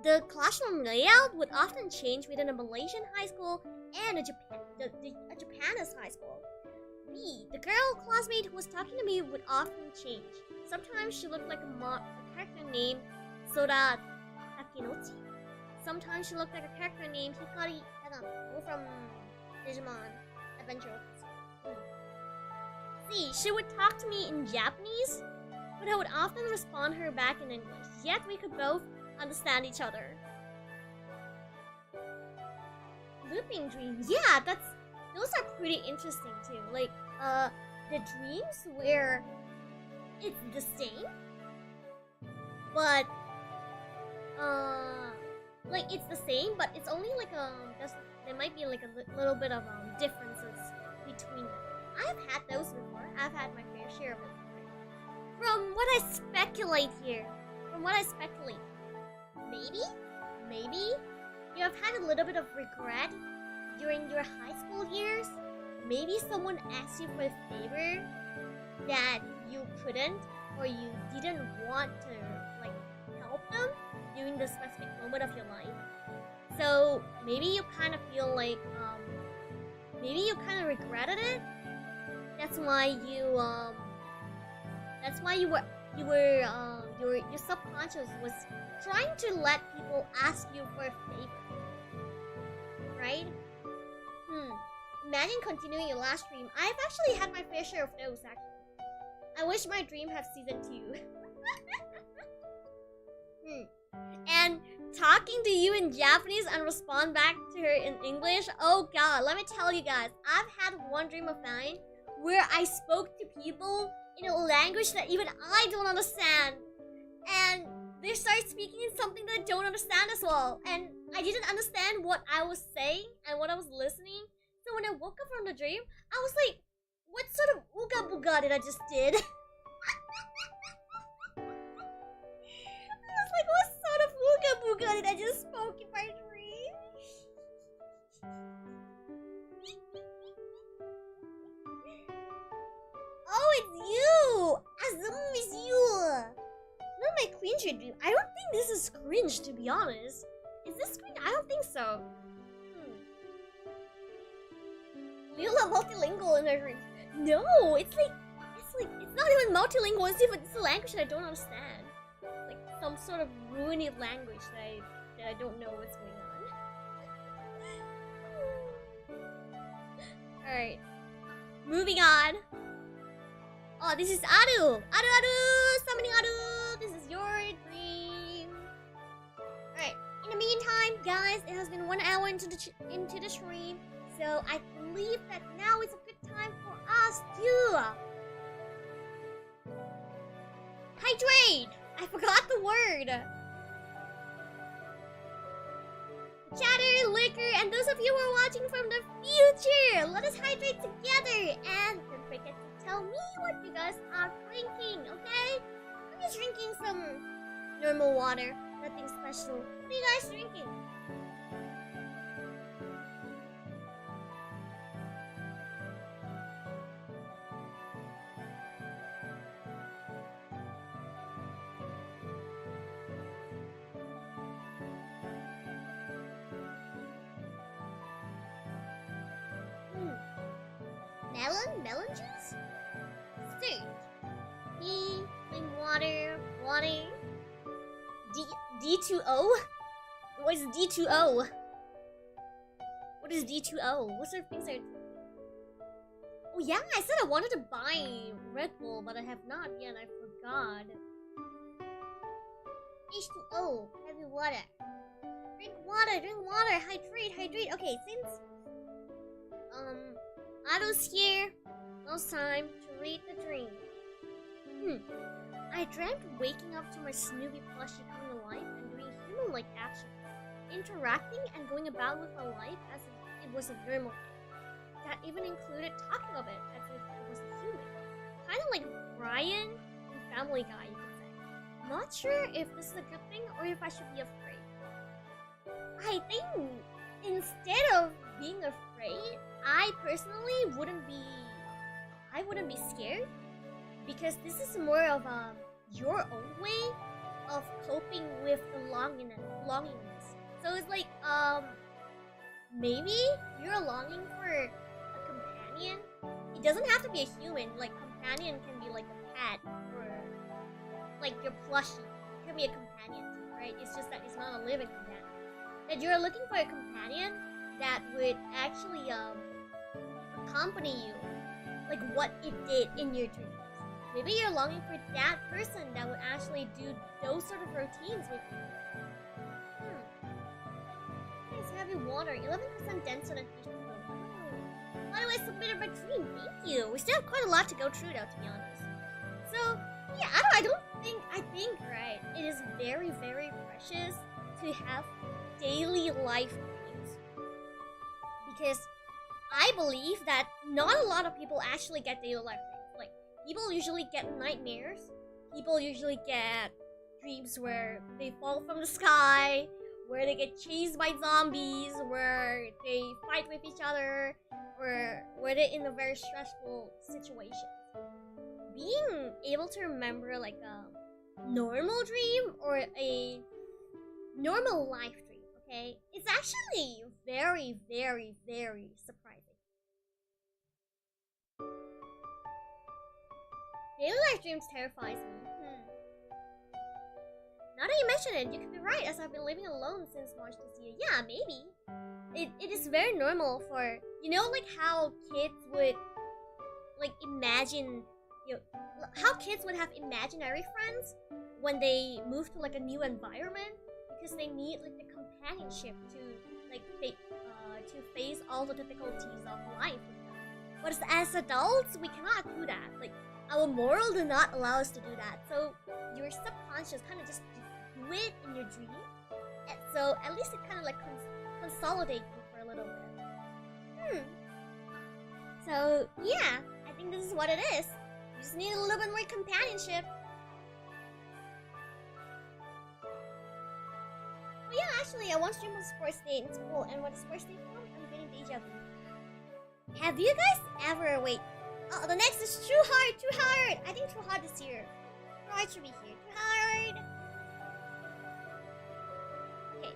The classroom layout would often change within a Malaysian high school and a Japanese high school. The girl classmate who was talking to me would often change. Sometimes she looked like a character named Soda Takinochi. Sometimes she looked like a character named Hikari Tagami from Digimon Adventure. See, she would talk to me in Japanese, but I would often respond her back in English, yet we could both understand each other. Looping dreams, yeah, those are pretty interesting too. Like, the dreams where it's the same, but like it's the same, but it's only like there might be like a little bit of differences between them. I've had those before. I've had my fair share of them. From what I speculate here, maybe you have had a little bit of regret during your high school years. Maybe someone asked you for a favor that you couldn't, or you didn't want to like help them during the specific moment of your life. So maybe you kind of feel like maybe you kind of regretted it. That's why your subconscious was trying to let people ask you for a favor. right? Imagine continuing your last dream. I've actually had my fair share of those, actually. I wish my dream had season 2. And talking to you in Japanese and respond back to her in English. Oh god, let me tell you guys. I've had one dream of mine where I spoke to people in a language that even I don't understand. And they started speaking in something that I don't understand as well. And I didn't understand what I was saying and what I was listening. So when I woke up from the dream, I was like, what sort of ooga booga did I just did? I was like, what sort of ooga booga did I just spoke in my dream? Oh, it's you! Azum is you! Not my cringe dream. I don't think this is cringe, to be honest. Is this cringe? I don't think so. Liola multilingual in her dreams. No, it's not even multilingual. It's a language that I don't understand. Like some sort of ruined language that I don't know what's going on. Alright. Moving on. Oh, this is Aru! Aru! Summoning Aru! This is your dream. Alright. In the meantime, guys, it has been 1 hour into the stream. So I believe that now is a good time for us to hydrate! I forgot the word! Chatter, liquor, and those of you who are watching from the future, let us hydrate together! And don't forget to tell me what you guys are drinking, okay? I'm just drinking some normal water, nothing special. What are you guys drinking? Melon juice? Stage. Plain water. D2O? What is D2O? What is D2O? What sort of things are... Oh yeah, I said I wanted to buy Red Bull, but I have not yet. I forgot. H2O. Heavy water. Drink water. Hydrate. Okay, since... Otto's here. Now it's time to read the dream. I dreamt waking up to my Snoopy plushie coming alive and doing human-like actions, interacting and going about with my life as if it was a normal thing. That even included talking of it as if it was a human. Kind of like Brian in Family Guy, you could say. Not sure if this is a good thing or if I should be afraid. I think instead of being afraid, I personally wouldn't be scared, because this is more of your own way of coping with the longingness. So it's like maybe you're longing for a companion. It doesn't have to be a human. Like companion can be like a pet or like your plushie. It can be a companion too, right? It's just that it's not a living companion. That you're looking for a companion that would actually accompany you, like what it did in your dreams. Maybe you're longing for that person that would actually do those sort of routines with you. Nice heavy water, 11% denser than H2O. By the way, I submitted my dream. Thank you. We still have quite a lot to go through, though, to be honest. So yeah, I think right. It is very, very precious to have daily life dreams, because I believe that not a lot of people actually get daily life dreams. Like, people usually get nightmares. People usually get dreams where they fall from the sky, where they get chased by zombies, where they fight with each other, or where they're in a very stressful situation. Being able to remember like a normal dream or a normal life dream, okay, it's actually very, very, very surprising. Daily life dreams terrifies me. Now that you mention it, you could be right, as I've been living alone since March this year. Yeah, maybe. It is very normal for, you know, like how kids would, like, imagine, you know, how kids would have imaginary friends when they move to, like, a new environment, because they need, like, the companionship to, like, to face all the difficulties of life. But as adults, we cannot do that. Like, our moral do not allow us to do that. So your subconscious kind of just do it in your dream. And so at least it kind of like consolidate you for a little bit. So yeah, I think this is what it is. You just need a little bit more companionship. Oh yeah, actually, I once dreamed of sports day in school, and what is sports day from? I'm getting deja vu. Have you guys ever Oh, the next is Too Hard! I think Too Hard is here. Too Hard should be here. Too Hard! Okay.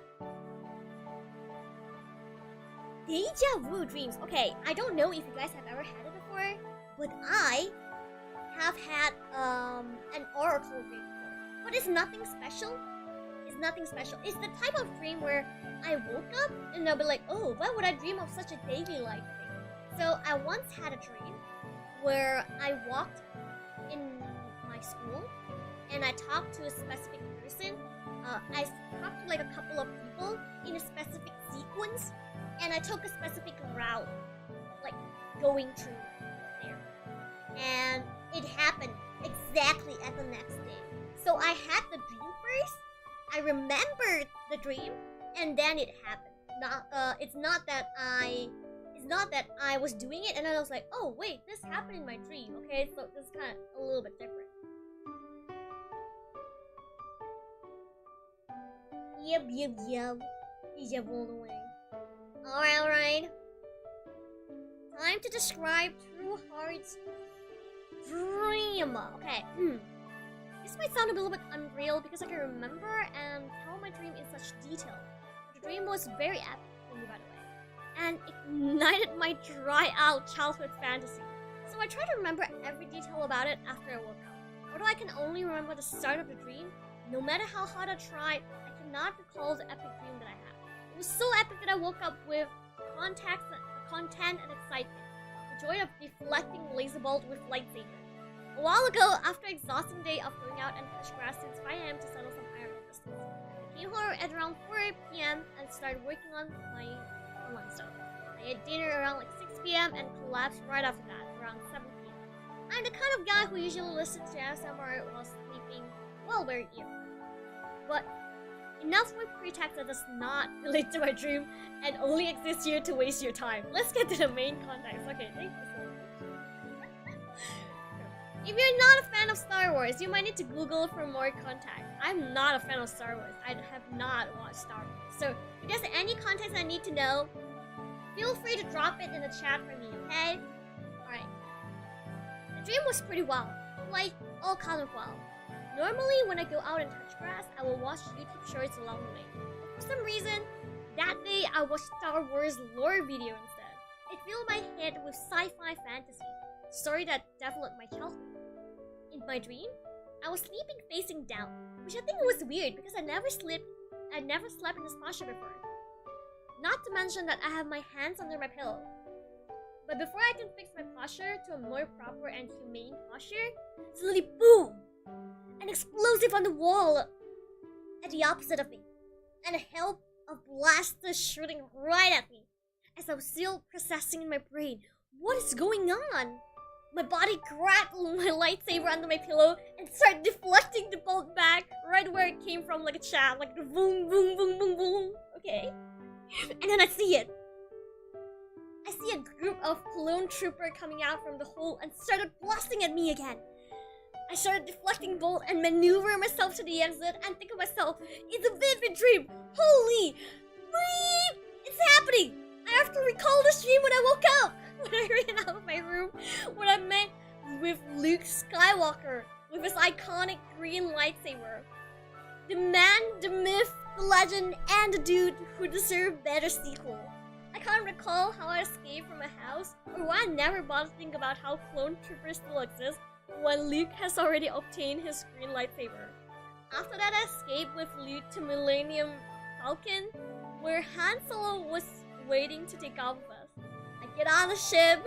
Deja vu dreams. Okay, I don't know if you guys have ever had it before, but I have had an oracle dream before. But it's nothing special. It's nothing special. It's the type of dream where I woke up and I'll be like, oh, why would I dream of such a daily life thing? So I once had a dream where I walked in my school and I talked to a specific person. I talked to like a couple of people in a specific sequence, and I took a specific route, like going through there. And it happened exactly at the next day. So I had the dream first, I remembered the dream, and then it happened. It's not that I was doing it and then I was like, oh wait, this happened in my dream. Okay, so this is kind of a little bit different. Yep. Deja vu all the way. Alright. Time to describe True Heart's dream. Okay. This might sound a little bit unreal because I can remember and tell my dream in such detail. The dream was very epic for me, by the way, and ignited my dry-out childhood fantasy. So I try to remember every detail about it after I woke up. Although I can only remember the start of the dream, no matter how hard I tried, I cannot recall the epic dream that I had. It was so epic that I woke up with content and excitement. The joy of deflecting laser bolt with lightsaber. A while ago, after an exhausting day of going out and touch grass since 5 AM to settle some iron resistance, I came home at around 4 PM and started working on my online stuff. I ate dinner around like 6 PM and collapsed right after that, around 7 PM. I'm the kind of guy who usually listens to ASMR while sleeping while wearing earphones. But enough with pretext that does not relate to my dream and only exists here to waste your time. Let's get to the main context. Okay, thank you so much. If you're not a fan of Star Wars, you might need to Google for more context. I'm not a fan of Star Wars. I have not watched Star Wars. So if there's any context I need to know, feel free to drop it in the chat for me, okay? Alright. The dream was pretty wild. Like, all kind of wild. Normally, when I go out and touch grass, I will watch YouTube shorts along the way. For some reason, that day I watched Star Wars lore video instead. It filled my head with sci-fi fantasy, a story that developed my childhood. In my dream, I was sleeping facing down, which I think was weird because I never slept in this posture before. Not to mention that I have my hands under my pillow. But before I can fix my posture to a more proper and humane posture, suddenly boom! An explosive on the wall at the opposite of me, and a hail of blasters shooting right at me. As I was still processing in my brain, what is going on? My body grabbed my lightsaber under my pillow and started deflecting the bolt back right where it came from, like a chat, like the boom, boom, boom, boom, boom. Okay. And then I see it. I see a group of clone trooper coming out from the hole and started blasting at me again. I started deflecting bolt and maneuver myself to the exit and think of myself, it's a vivid dream. Holy bleep! It's happening! I have to recall this dream when I woke up. When I ran out of my room, when I met with Luke Skywalker with his iconic green lightsaber. The man, the myth, the legend, and the dude who deserve better sequel. I can't recall how I escaped from a house or why I never bothered to think about how clone troopers still exist when Luke has already obtained his green lightsaber. after that, I escaped with Luke to Millennium Falcon, where Han Solo was waiting to take off with us. I get on the ship,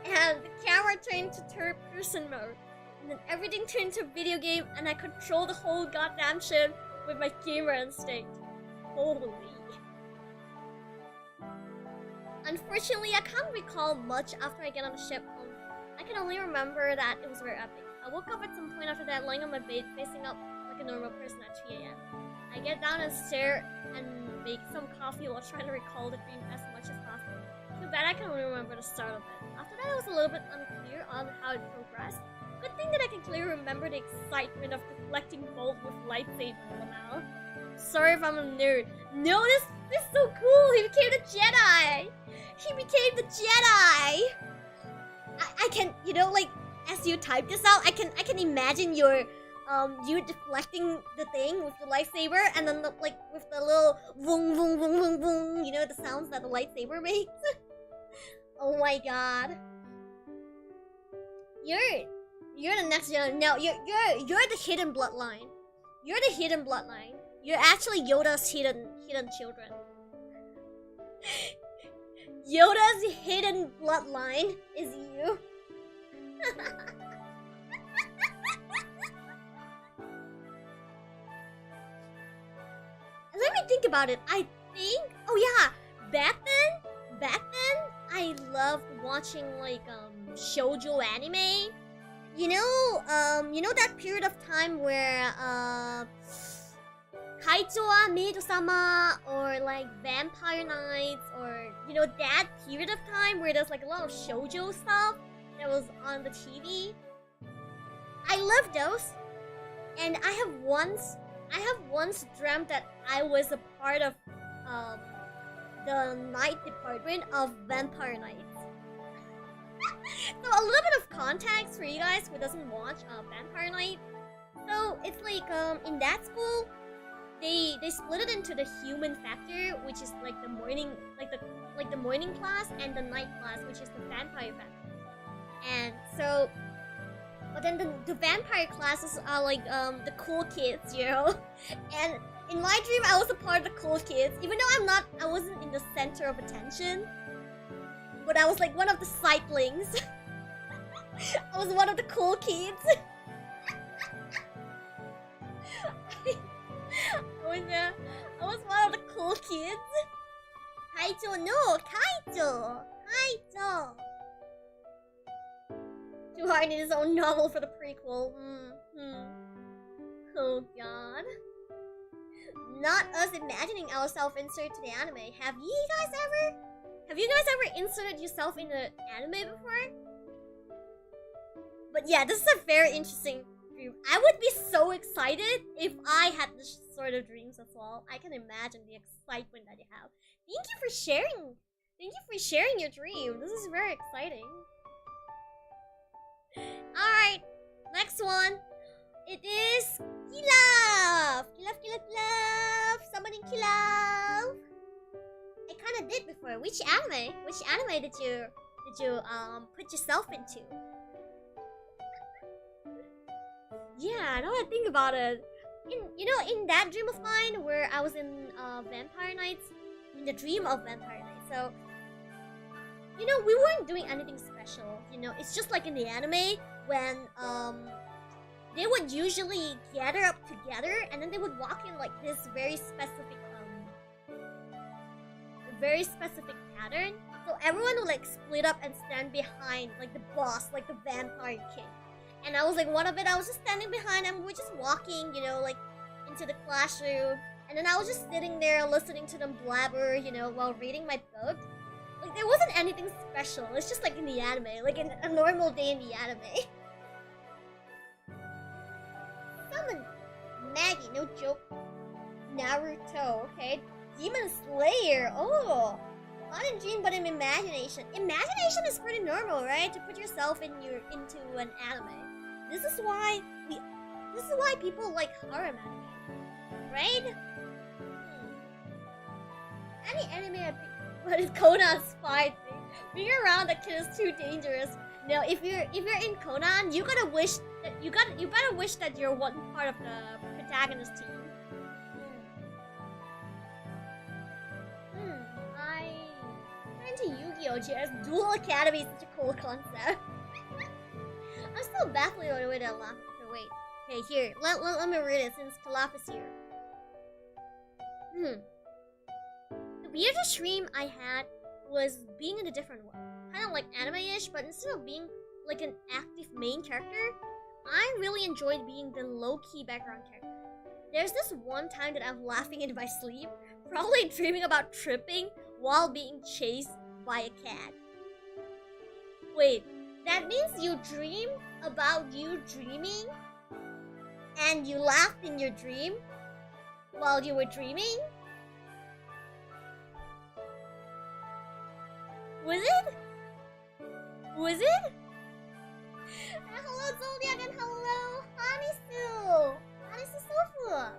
and the camera turned to third-person mode. And then everything turned to video game, and I control the whole goddamn ship with my gamer instinct. Holy. Unfortunately, I can't recall much after I get on the ship home. I can only remember that it was very epic. I woke up at some point after that, lying on my bed, facing up like a normal person at 3 a.m. I get down and stare and make some coffee while trying to recall the dream as much as possible. Too bad I can only remember the start of it. After that, it was a little bit unclear on how it progressed. Good thing that I can clearly remember the excitement of deflecting bolt with lightsaber now. Sorry if I'm a nerd. No, this is so cool! He became the Jedi! He became the Jedi! I can, you know, like, as you type this out, I can imagine your you deflecting the thing with the lightsaber, and then like with the little boom boom boom boom boom, you know, the sounds that the lightsaber makes. Oh my god. You're the next generation. No, you're the hidden bloodline. You're the hidden bloodline. You're actually Yoda's hidden children. Yoda's hidden bloodline is you. Let me think about it. I think, oh yeah, back then I loved watching like shoujo anime. You know that period of time where Kaicho wa Maid-sama or like Vampire Nights, or you know that period of time where there's like a lot of shoujo stuff that was on the TV. I love those, and I have once dreamt that I was a part of the night department of Vampire Nights. So a little bit of context for you guys who doesn't watch Vampire Night. So it's like in that school, they split it into the human factor, which is like the morning, like the morning class, and the night class, which is the vampire factor. And so, but then the vampire classes are like the cool kids, you know. And in my dream, I was a part of the cool kids, even though I wasn't in the center of attention. But I was like one of the sightlings. I was one of the cool kids. I was one of the cool kids. Kaicho, no, Kaicho. Too hard in his own novel for the prequel. Oh god. Not us imagining our self-insert to the anime. Have you guys ever inserted yourself in an anime before? But yeah, this is a very interesting dream. I would be so excited if I had this sort of dreams as well. I can imagine the excitement that you have. Thank you for sharing. Thank you for sharing your dream. This is very exciting. Alright, next one. It is Killaf. Killaf. Summoning Killaf. I kinda did before. Which anime? Which anime did you put yourself into? Yeah, now I think about it. In that dream of mine where I was in Vampire Nights, in the dream of Vampire Nights. So, we weren't doing anything special. It's just like in the anime when they would usually gather up together and then they would walk in like this very specific pattern. So everyone would like split up and stand behind like the boss, like the vampire king. And I was like one of it. I was just standing behind and we were just walking, like into the classroom. And then I was just sitting there listening to them blabber, while reading my book. Like there wasn't anything special. It's just like in the anime, like in a normal day in the anime. Summon Maggie, no joke. Naruto, okay. Demon Slayer, oh. Not in dream, but in imagination. Imagination is pretty normal, right? To put yourself into an anime. This is why people like harem anime, right? Any anime, but it's Conan's spy thing. Being around the kid is too dangerous. No, if you're in Conan, you better wish that you're one part of the protagonist team. I'm into Yu-Gi-Oh! Just Dual Academy is such a cool concept. I'm still baffled by the way that laugh. Wait. Okay, here. Let me read it since Killaf is here. The weirdest dream I had was being in a different world. Kind of like anime-ish, but instead of being like an active main character, I really enjoyed being the low-key background character. There's this one time that I'm laughing in my sleep, probably dreaming about tripping while being chased by a cat. Wait, that means you dream about you dreaming? And you laughed in your dream while you were dreaming? Was it? Was it? Hello Zodiac and hello Hanisu! Hanisu Sofu!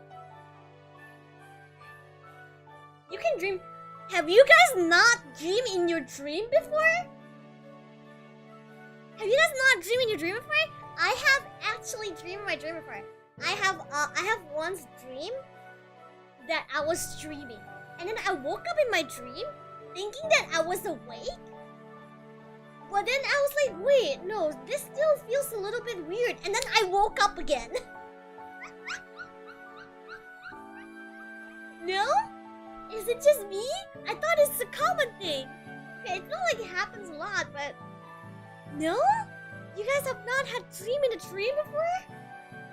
You can dream. Have you guys not dreamed in your dream before? Have you guys not dreamed in your dream before? I have actually dreamed in my dream before. I have once dreamed that I was dreaming, and then I woke up in my dream thinking that I was awake. But then I was like, wait, no, this still feels a little bit weird. And then I woke up again. No? Is it just me? I thought it's a common thing. Okay, it's not like it happens a lot, but... No? You guys have not had dream in a dream before?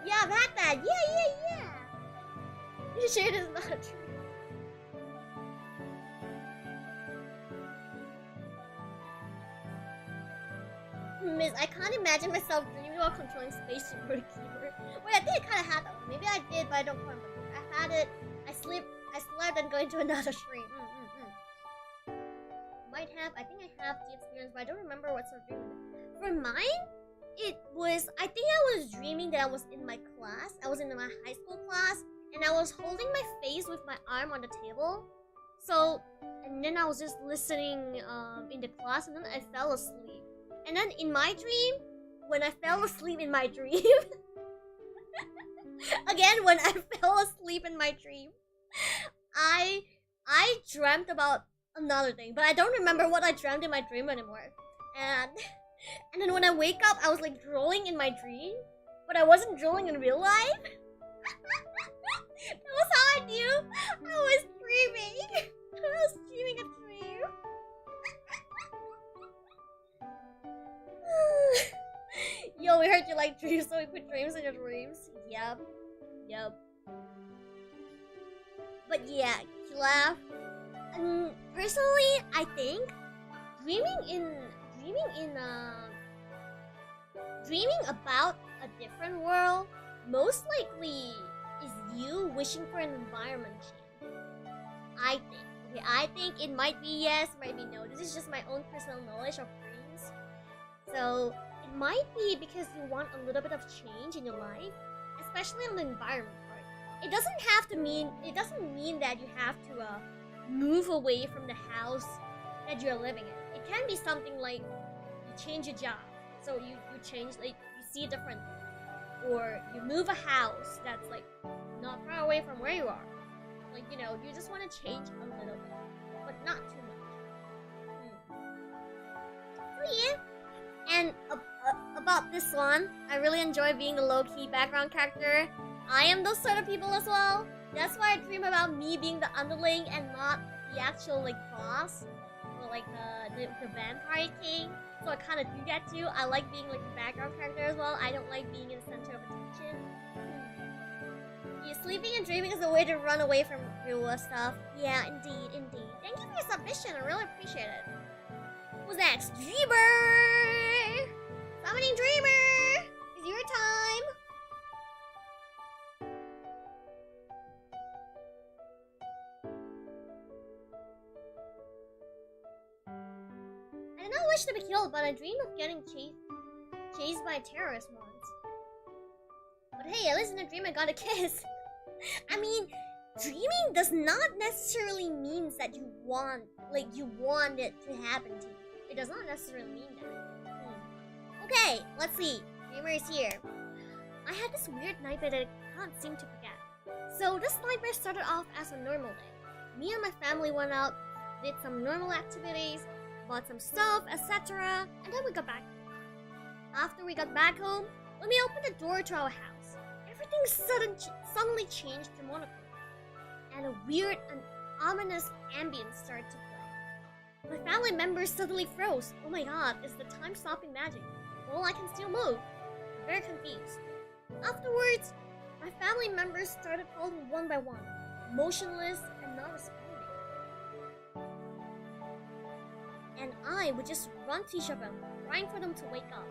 Yeah, I've had that. Yeah. You sure it is not a dream? Miss, I can't imagine myself dreaming while controlling spaceship with a keyboard. Wait, I think I kind of had that one. Maybe I did, but I don't remember. I had it. I slept and go into another stream. Might have. I think I have the experience, but I don't remember what sort of dream it is. For mine, it was. I think I was dreaming that I was in my class. I was in my high school class, and I was holding my face with my arm on the table. So, and then I was just listening in the class, and then I fell asleep. And then in my dream, when I fell asleep in my dream, again, when I fell asleep in my dream, I dreamt about another thing, but I don't remember what I dreamt in my dream anymore. And then when I wake up, I was like drawing in my dream, but I wasn't drawing in real life. That was how I knew I was dreaming. I was dreaming a dream. Yo, we heard you like dreams, so we put dreams in your dreams. Yep. But yeah, Killaf. Personally, I think dreaming about a different world most likely is you wishing for an environment change. I think. Okay, I think it might be yes, might be no. This is just my own personal knowledge of dreams. So it might be because you want a little bit of change in your life, especially on the environment part. It doesn't mean that you have to move away from the house that you're living in. It can be something like you change your job, so you change, like you see a different, or you move a house that's like not far away from where you are. Like, you know, you just want to change a little bit, but not too much. So yeah. And about this one, I really enjoy being a low-key background character. I am those sort of people as well. That's why I dream about me being the underling and not the actual like boss or like the vampire king. So I kind of do that too. I like being like the background character as well. I don't like being in the center of attention. Yeah, sleeping and dreaming is a way to run away from real world stuff. Yeah, indeed. Thank you for your submission. I really appreciate it. Who's next? Dreamer! Summoning Dreamer! It's your time! I do not wish to be killed, but I dream of getting chased by terrorists once. But hey, at least in a dream I got a kiss. I mean, dreaming does not necessarily mean that you want it to happen to you. It does not necessarily mean that. Okay, let's see. Dreamer is here. I had this weird nightmare that I can't seem to forget. So this nightmare started off as a normal day. Me and my family went out, did some normal activities, bought some stuff, etc. And then we got back home. After we got back home, when we opened the door to our house, everything suddenly changed to monochrome. And a weird and ominous ambience started to play. My family members suddenly froze. Oh my god, is the time-stopping magic? Well, I can still move. I'm very confused. Afterwards, my family members started falling one by one, motionless and not responding. And I would just run to each of them, trying for them to wake up.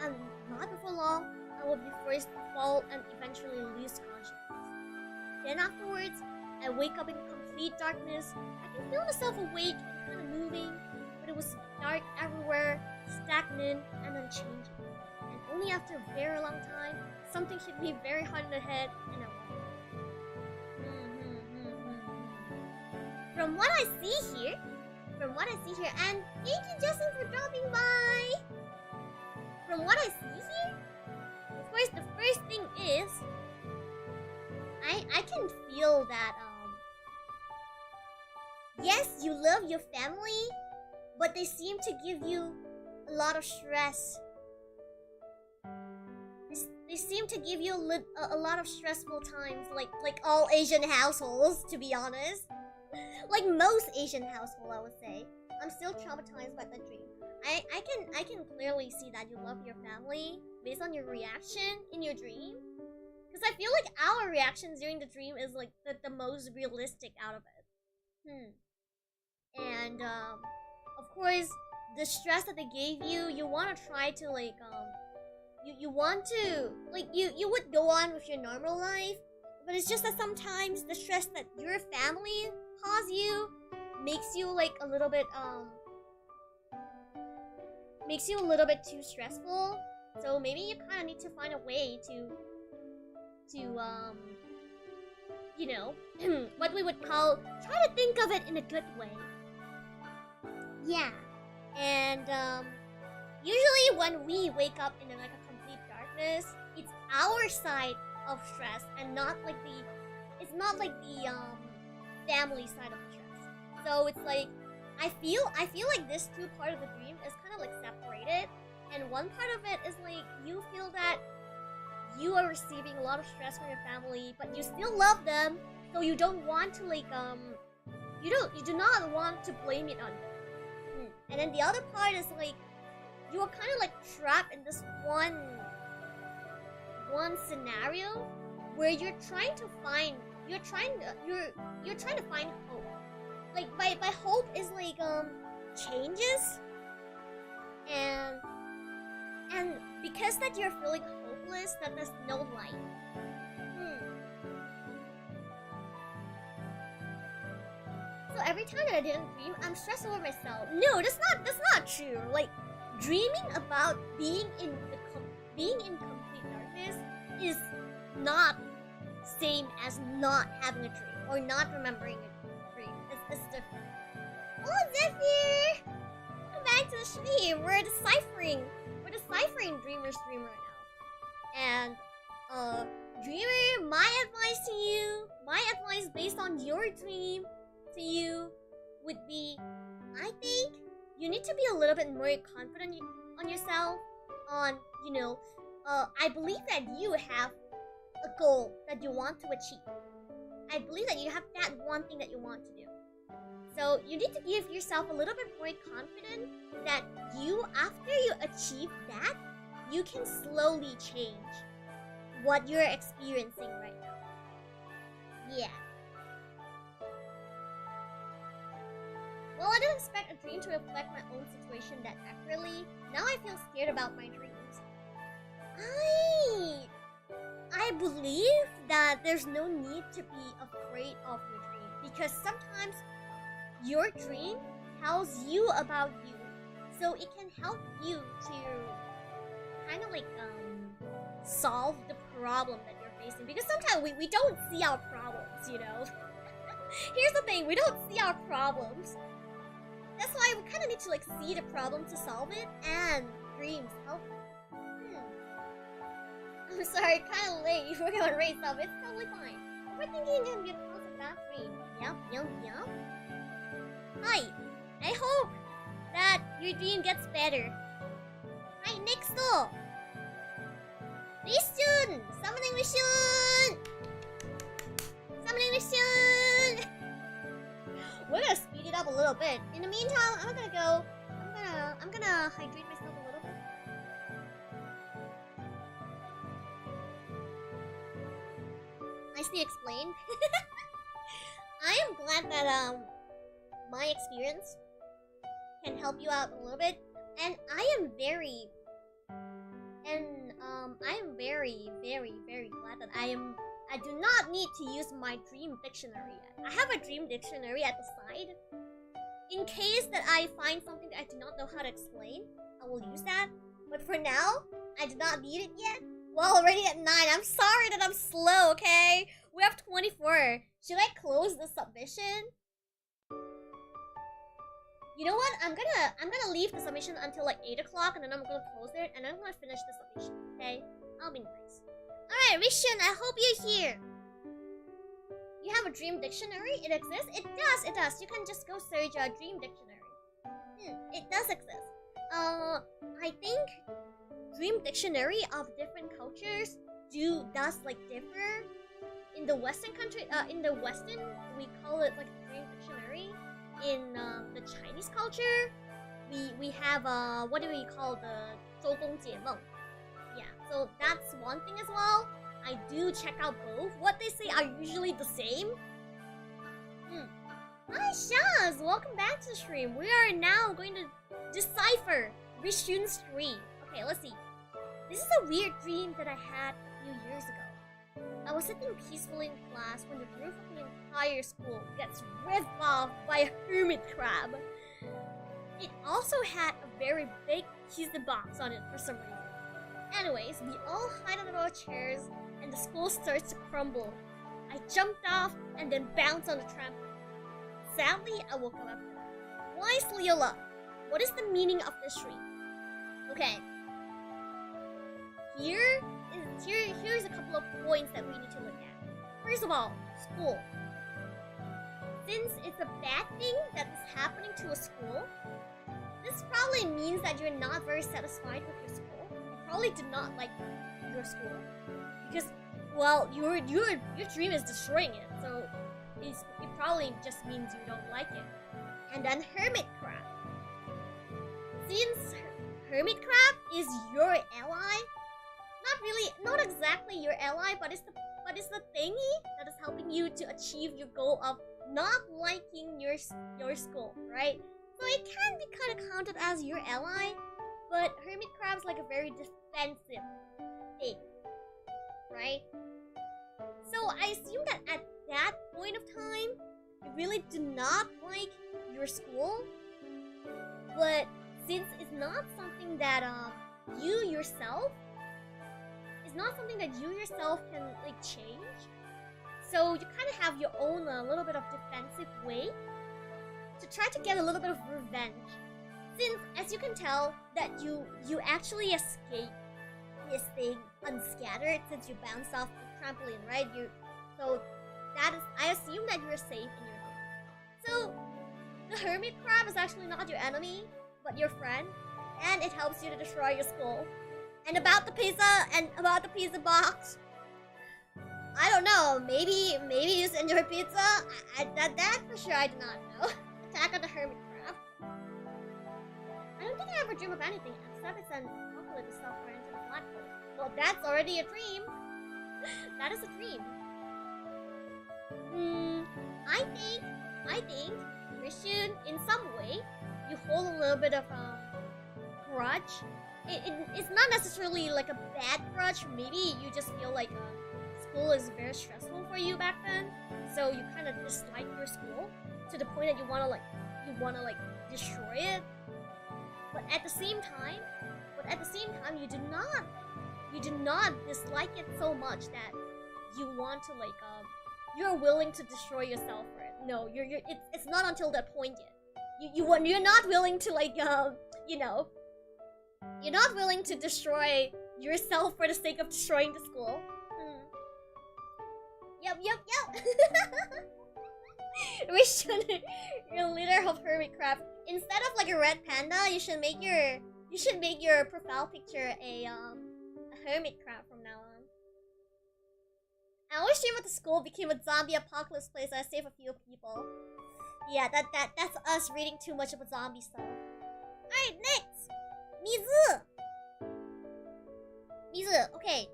And not before long, I would be forced to fall and eventually lose consciousness. Then afterwards, I wake up in complete darkness. I can feel myself awake and kind of moving, but it was dark everywhere, stagnant and unchanging. And only after a very long time, something hit me very hard in the head, and I woke up. From what I see here, and thank you, Justin, for dropping by. From what I see here, of course, the first thing is, I can feel that, yes, you love your family, but they seem to give you a lot of stress. They seem to give you a lot of stressful times, like all Asian households, to be honest. Like most Asian households, I would say. I'm still traumatized by the dream. I can clearly see that you love your family based on your reaction in your dream. Because I feel like our reactions during the dream is like the most realistic out of it. And of course, the stress that they gave you, you want to try to like you want to like you would go on with your normal life, but it's just that sometimes the stress that your family cause you makes you like a little bit too stressful. So maybe you kind of need to find a way to you know, what we would call, try to think of it in a good way. Yeah. And usually when we wake up in like a complete darkness, it's our side of stress and not like the family side of stress. So it's like I feel like this two part of the dream is kind of like separated, and one part of it is like you feel that you are receiving a lot of stress from your family, but you still love them, so you don't want to like you do not want to blame it on them. And then the other part is like you are kind of like trapped in this one scenario where you're trying to find hope. Like by hope is like changes, and because that you're feeling hopeless, that there's no light. So every time that I didn't dream, I'm stressed over myself. No, that's not true. Like dreaming about being in complete darkness is not same as not having a dream or not remembering a dream. It's different. Oh, Zephyr! Come back to the stream. We're deciphering Dreamer's dream right now. And Dreamer, my advice based on your dream to you would be, I think you need to be a little bit more confident on yourself. I believe that you have a goal that you want to achieve. I believe that you have that one thing that you want to do. So you need to give yourself a little bit more confidence that after you achieve that, you can slowly change what you're experiencing right now. Yeah. Well, I didn't expect a dream to reflect my own situation that accurately. Now I feel scared about my dreams. I believe that there's no need to be afraid of your dream, because sometimes your dream tells you about you, so it can help you to kind of like solve the problem that you're facing, because sometimes we don't see our problems, you know. Here's the thing, we don't see our problems. That's why we kind of need to like see the problem to solve it, and dreams help. I'm sorry, kind of late. We're gonna rate stuff. It's totally fine. Overthinking can be a cause of bad dream. Yup. Hi. I hope that your dream gets better. Right, next door. Mission! Summoning mission! Summoning mission! We're gonna speed it up a little bit. In the meantime, I'm gonna hydrate myself a little bit. Nicely explained. I am glad that my experience can help you out a little bit, and I am very glad that I do not need to use my dream dictionary yet. I have a dream dictionary at the side. In case that I find something that I do not know how to explain, I will use that. But for now, I do not need it yet. Well, already at 9. I'm sorry that I'm slow, okay? We have 24. Should I close the submission? You know what? I'm gonna leave the submission until like 8 o'clock, and then I'm gonna close it, and then I'm gonna finish the submission. Okay? I'll be nice. Alright, Rishin, I hope you're here. You have a dream dictionary? It exists? It does. You can just go search a dream dictionary. It does exist. I think dream dictionary of different cultures does like differ. In the Western country, in the Western, we call it like dream dictionary. In the Chinese culture, we have what do we call the 周公解梦? Yeah, so that's one thing as well. I do check out both. What they say are usually the same. Hi Shaz, welcome back to the stream. We are now going to decipher Rishun's dream. Okay, let's see. This is a weird dream that I had a few years ago. I was sitting peacefully in class when the roof of the entire school gets ripped off by a hermit crab. It also had a very big pizza box on it for some reason. Anyways, we all hide under our chairs and the school starts to crumble. I jumped off and then bounced on the trampoline. Sadly, I woke up after that. Why is Liola? What is the meaning of this dream? Okay. Here's a couple of points that we need to look at. First of all, school. Since it's a bad thing that is happening to a school, this probably means that you're not very satisfied with your school. You probably do not like your school. Because, well, your dream is destroying it, so it probably just means you don't like it. And then hermit crab. Since hermit crab is your ally, not exactly your ally, but it's the thingy that is helping you to achieve your goal of not liking your school, right? So it can be kind of counted as your ally, but hermit crab is like a very defensive thing, right? So I assume that at that point of time, you really do not like your school, but since it's not something that you yourself can like change, so you kind of have your own little bit of defensive way to try to get a little bit of revenge. Since, as you can tell, that you actually escaped this thing unscattered since you bounced off the trampoline, right? So that is, I assume that you're safe in your home. So the hermit crab is actually not your enemy, but your friend, and it helps you to destroy your school. And about the pizza box, I don't know. Maybe you send your pizza. That for sure I do not know. Attack of the hermit crab. I don't think I ever dream of anything except it's an apocalypse stuff or into the black hole. Well, that's already a dream. That is a dream. I think, Rishun, in some way, you hold a little bit of grudge. It's not necessarily like a bad grudge. Maybe you just feel like school is very stressful for you back then, so you kind of dislike your school to the point that you wanna destroy it. But at the same time, you do not dislike it so much that you want to you're willing to destroy yourself for it. No, it's not until that point yet. You're not willing to you're not willing to destroy yourself for the sake of destroying the school. Yep. We should your litter of hermit crab. Instead of like a red panda, you should make your profile picture a hermit crab from now on. I always dream of the school became a zombie apocalypse place and I save a few people. Yeah, that's us reading too much of a zombie stuff. Alright, next! Mizu, okay.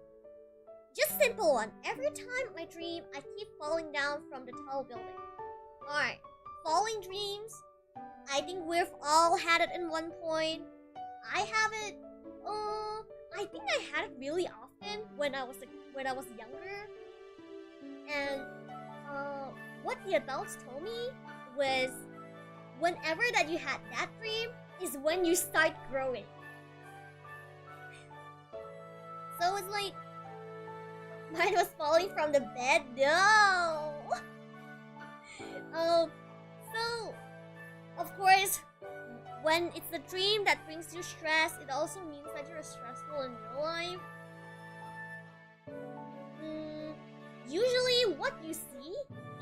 Just simple one. Every time I dream, I keep falling down from the tall building. Alright, falling dreams. I think we've all had it in one point. I have it. I think I had it really often when I was younger. And what the adults told me was, whenever that you had that dream is when you start growing. So it's like, mine was falling from the bed. No. So of course, when it's the dream that brings you stress, it also means that you're stressful in real life. Usually what you see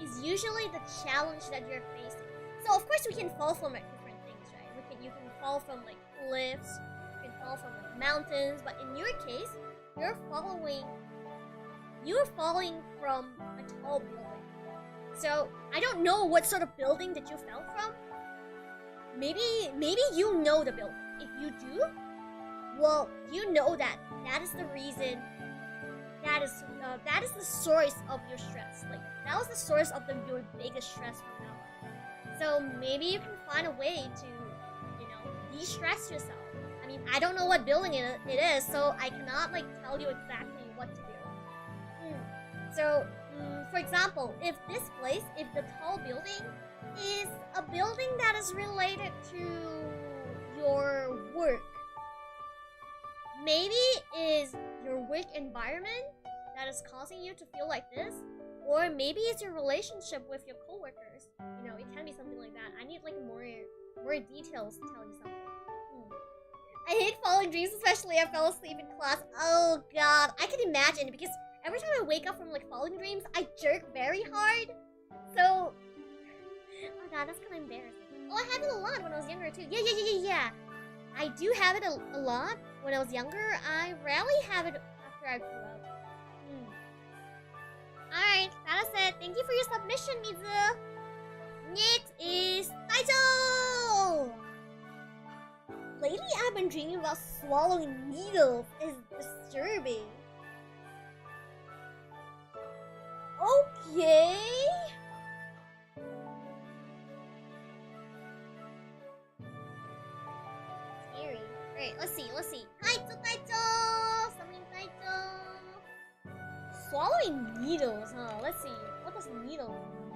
is usually the challenge that you're facing. So of course we can fall from like different things, right? You can fall from like cliffs, you can fall from like mountains, but in your case, you're falling from a tall building. So I don't know what sort of building that you fell from. Maybe you know the building. If you do, well, you know that is the reason. That is the source of your stress. Like that was the source of your biggest stress from now on. So maybe you can find a way to, de-stress yourself. I mean, I don't know what building it is, so I cannot like tell you exactly what to do. So, for example, if the tall building is a building that is related to your work, maybe is your work environment that is causing you to feel like this, or maybe it's your relationship with your coworkers. It can be something like that. I need like more details to tell you something. I hate falling dreams, especially I fell asleep in class. Oh god, I can imagine, because every time I wake up from like falling dreams, I jerk very hard. So, oh god, that's kind of embarrassing. Oh, I had it a lot when I was younger too. Yeah. I do have it a lot when I was younger. I rarely have it after I grew up. Alright, that is it. Thank you for your submission, Mizu. Next is Taito! Lately, I've been dreaming about swallowing needles. It's disturbing. Okay. Scary. Alright, let's see. Taito! Something Taito. Swallowing needles, huh? Let's see. What does needle mean?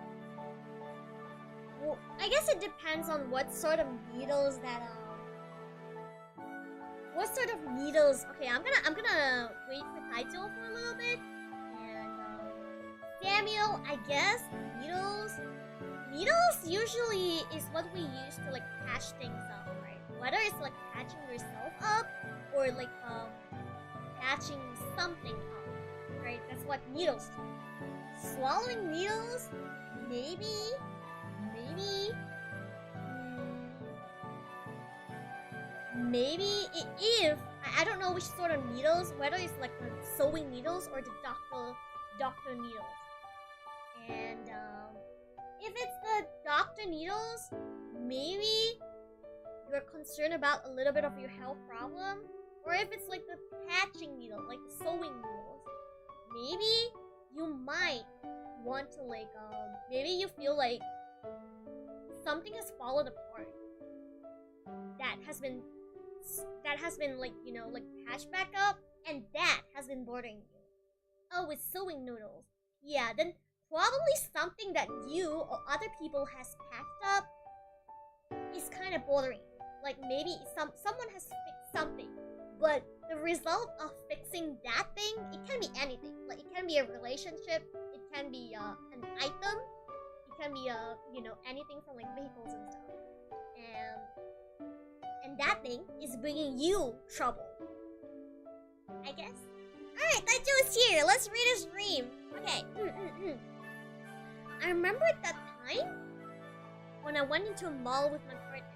Well, I guess it depends on what sort of needles that what sort of needles? Okay, I'm gonna wait for Taito for a little bit. And Samuel, I guess needles usually is what we use to like patch things up, right? Whether it's like patching yourself up or like patching something up, right? That's what needles do. Swallowing needles, maybe. Maybe if I don't know which sort of needles, whether it's like the sewing needles or the doctor needles. And if it's the doctor needles, maybe you're concerned about a little bit of your health problem. Or if it's like the patching needle, like the sewing needles, maybe you might want to like maybe you feel like something has fallen apart that has been like like patched back up, and that has been bothering you. Oh, it's sewing noodles. Yeah, then probably something that you or other people has patched up is kind of bothering you. Like maybe someone has fixed something, but the result of fixing that thing, it can be anything. Like it can be a relationship, it can be an item, it can be anything from like vehicles and stuff. And that thing is bringing you trouble, I guess. Alright, Taicho is here. Let's read his dream. Okay. I remember at that time when I went into a mall with my partner.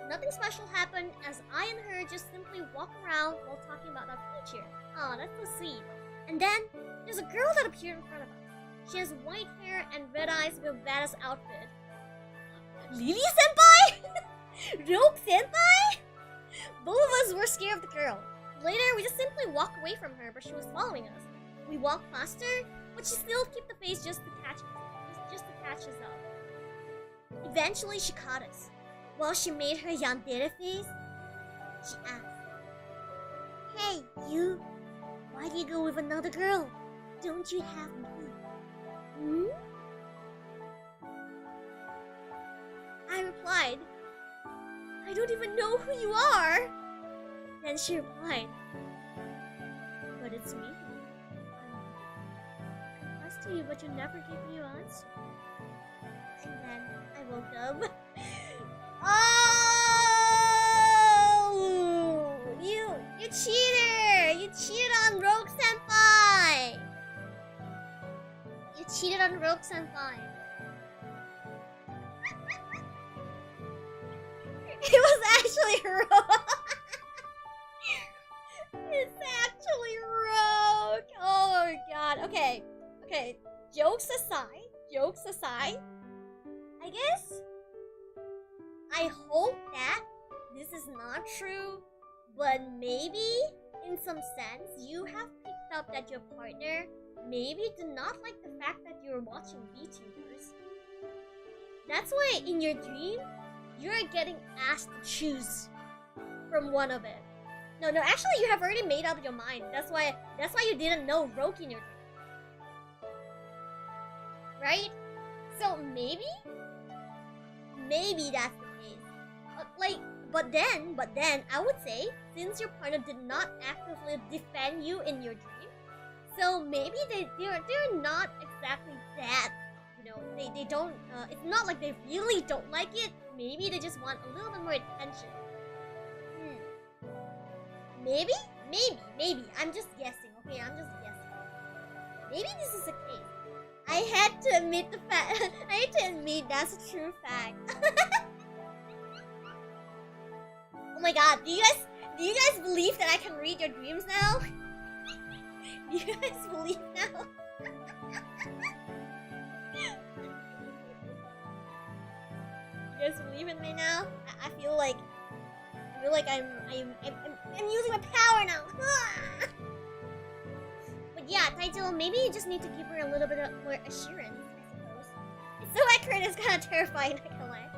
Nothing special happened as I and her just simply walk around while talking about our future. Aw, that's so sweet. And then, there's a girl that appeared in front of us. She has white hair and red eyes with a badass outfit. Lily Senpai? Rogue Senpai? Both of us were scared of the girl. Later, we just simply walked away from her, but she was following us. We walked faster, but she still kept the face just to catch us up. Eventually, she caught us. While she made her yandere face, she asked, "Hey, you, why do you go with another girl? Don't you have me?" I replied, "I don't even know who you are." Then she replied, "But it's me. I confessed to you, but you never gave me your answer." And then I woke up. Oh! You cheater! You cheated on Rogue Senpai! You cheated on Rogue Senpai. It was actually Rogue! It's actually Rogue! Oh my god. Okay. Jokes aside, I guess I hope that this is not true, but maybe in some sense you have picked up that your partner maybe did not like the fact that you're watching VTubers. That's why in your dream, you're getting asked to choose from one of it. No, actually you have already made up your mind. That's why you didn't know Rogue in your dream. Right? So maybe that's the case. But then I would say, since your partner did not actively defend you in your dream, so maybe they're not exactly that, you know, they don't, it's not like they really don't like it. Maybe they just want a little bit more attention. Maybe, I'm just guessing, okay, Maybe this is the case. I had to admit that's a true fact. Oh my god, do you guys believe that I can read your dreams now? Do you guys believe now? You guys believe in me now? I feel like I'm using my power now. But yeah, Taito, maybe you just need to give her a little bit more assurance, I suppose. It's so accurate, it's kind of terrifying, I can't lie.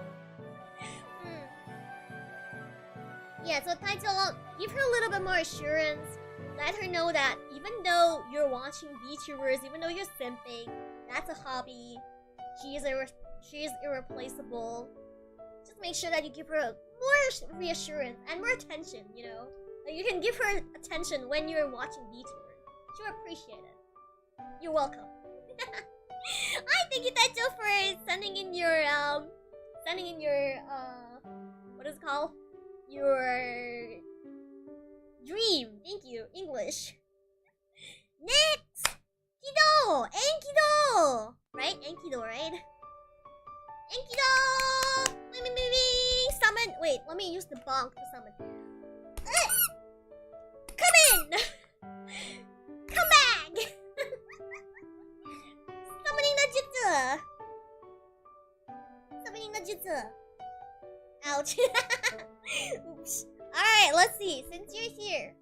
Yeah, so Taito, give her a little bit more assurance. Let her know that even though you're watching VTubers, even though you're simping, that's a hobby. She is irreplaceable. Just make sure that you give her more reassurance and more attention, you know? Like you can give her attention when you're watching VTubers. She'll appreciate it. You're welcome. Hi, thank you, Taito, for sending in your what is it called? Your dream. Thank you. English. Next! Enkido! Enkido! Right? Enkido, right? Enkido! Summon! Wait, let me use the bonk to summon. Come in! Come back! Summoning no jutsu. Ouch. Oops. Alright, let's see. Since you're here.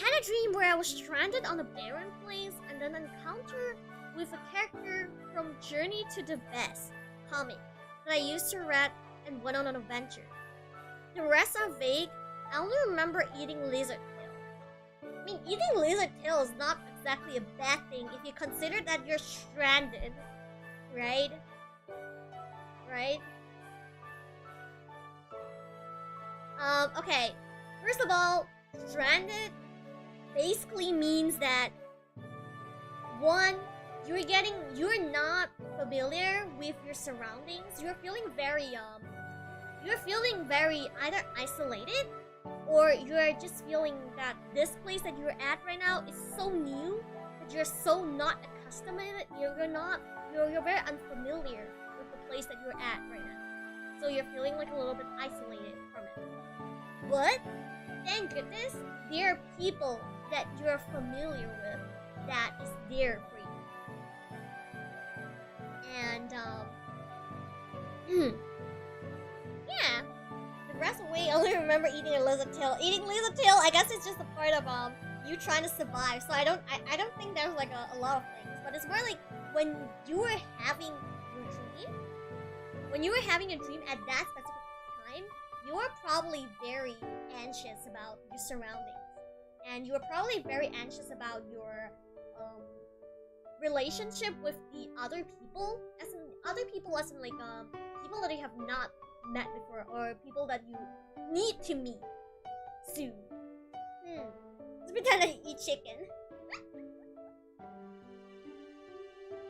Had a dream where I was stranded on a barren place and then encountered with a character from Journey to the Best comic that I used to read and went on an adventure. The rest are vague. I only remember eating lizard tail. I mean, eating lizard tail is not exactly a bad thing if you consider that you're stranded. Right? Right? Okay. First of all, stranded basically means that one, you're not familiar with your surroundings. You're feeling very either isolated or you're just feeling that this place that you're at right now is so new that you're so not accustomed to it. You're very unfamiliar with the place that you're at right now. So you're feeling like a little bit isolated from it. But thank goodness there are people that you're familiar with that is there for you. And yeah. The rest of the way, I only remember eating a lizard tail. Eating lizard tail, I guess it's just a part of you trying to survive. So I don't think there's like a lot of things, but it's more like when you were having your dream. When you were having a dream at that specific time, you were probably very anxious about your surroundings, and you were probably very anxious about your relationship with the other people, as in people that you have not met before, or people that you need to meet soon. Let's pretend I eat chicken.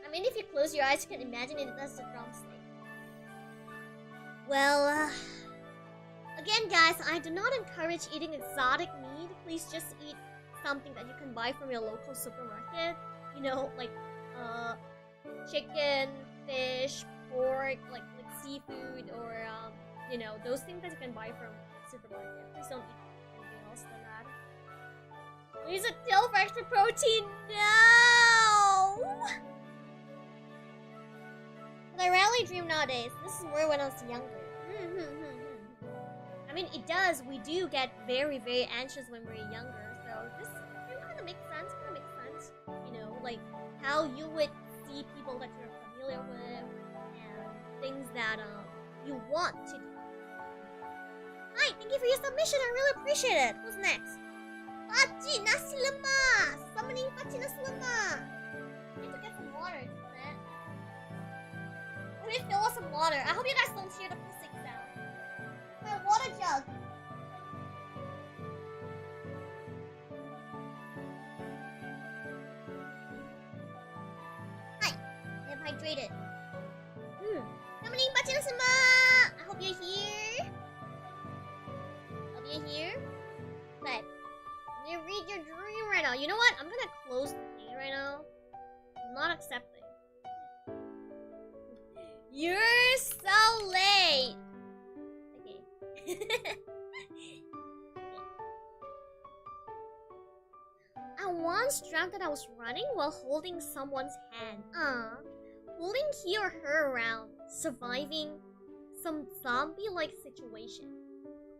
I mean, if you close your eyes, you can imagine it as a drumstick. Well, again, guys, I do not encourage eating exotic meat. Please just eat something that you can buy from your local supermarket. You know, like chicken, fish, pork, like seafood, or you know, those things that you can buy from the supermarket. Please don't eat anything else than that. Use a tail for extra protein. No. But I rarely dream nowadays. This is more when I was younger. I mean, it does. We do get very, very anxious when we're younger. So this kind of makes sense. You know, like how you would see people that you're familiar with and things that you want to do. Hi, thank you for your submission. I really appreciate it. Who's next? PakCik NasiLemak. Summoning PakCik NasiLemak. I need to get some water. Let me fill up some water. I hope you guys don't hear the physics sound. My water jug. Hi, I'm hydrated. Summoning PakCik NasiLemak. I hope you're here. But let me read your dream right now. You know what? I'm gonna close the thing right now. I'm not accepting. You're so late. Okay. I once dreamt that I was running while holding someone's hand. Pulling he or her around, surviving some zombie-like situation.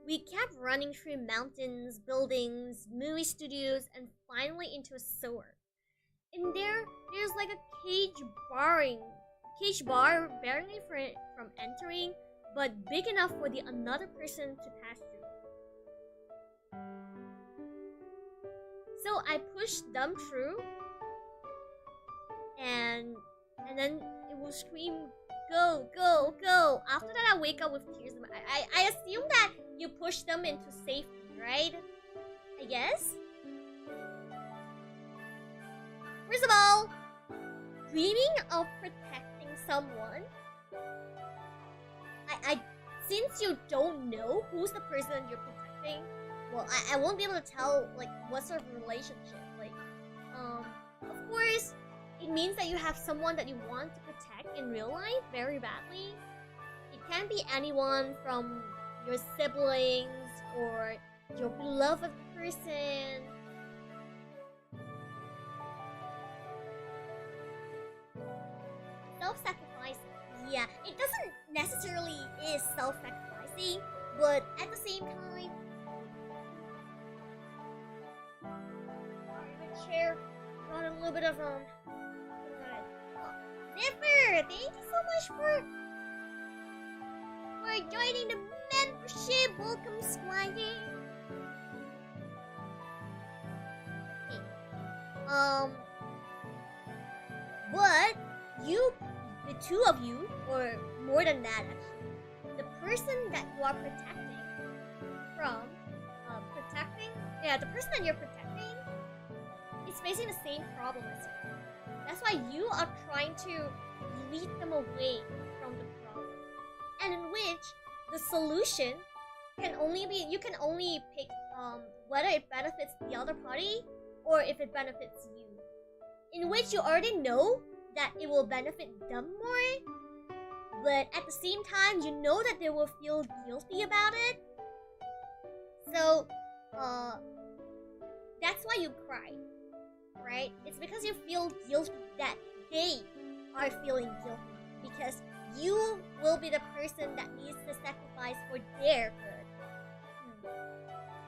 We kept running through mountains, buildings, movie studios, and finally into a sewer. In there's like a cage bar barring me from entering, but big enough for the another person to pass through. So I pushed them through, and then it will scream, "Go, go, go!" After that, I wake up with tears. I assume that you push them into safety, right? I guess. First of all, dreaming of protecting someone. Since you don't know who's the person you're protecting, well, I won't be able to tell like what sort of relationship. Like, of course, it means that you have someone that you want to protect in real life very badly. It can be anyone from your siblings or your beloved person. Self-sacrifice, yeah, it doesn't necessarily is self-sacrificing, but at the same time, the chair got a little bit of Zipper, thank you so much for joining the membership. Welcome, Squire. Okay. But the two of you, or more than that actually, the person that you are protecting from, the person that you're protecting is facing the same problem as you. That's why you are trying to lead them away from the problem, and in which the solution can only be, you can only pick whether it benefits the other party or if it benefits you. In which you already know that it will benefit them more, but at the same time, you know that they will feel guilty about it. So, that's why you cry, right? It's because you feel guilty that they are feeling guilty, because you will be the person that needs to sacrifice for their good.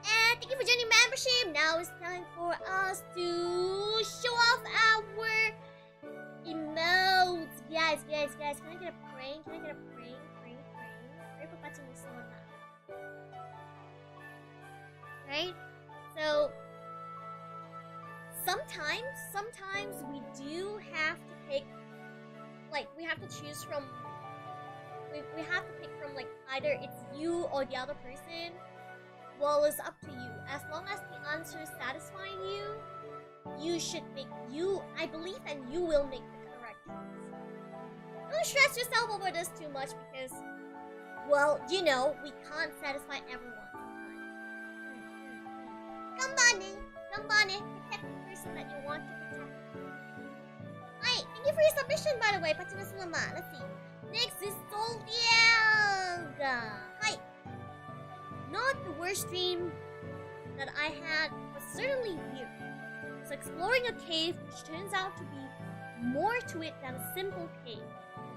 And thank you for joining membership. Now it's time for us to show off our emotes. Guys, can I get a prank? Can I get a prank? Pray for PakCik NasiLemak. Right? So, sometimes we do have to pick, like, we have to choose from, we have to pick from, like, either it's you or the other person. Well, it's up to you. As long as the answer is satisfying you should make, I believe that you will make the correct choice. Don't stress yourself over this too much because, well, you know, we can't satisfy everyone sometimes. Gambane, protect the person that you want to protect. Hi, thank you for your submission, by the way, PakCik NasiLemak. Let's see. Next is zoldaic. Hi. Not the worst dream that I had, but certainly weird. It's exploring a cave which turns out to be more to it than a simple cave.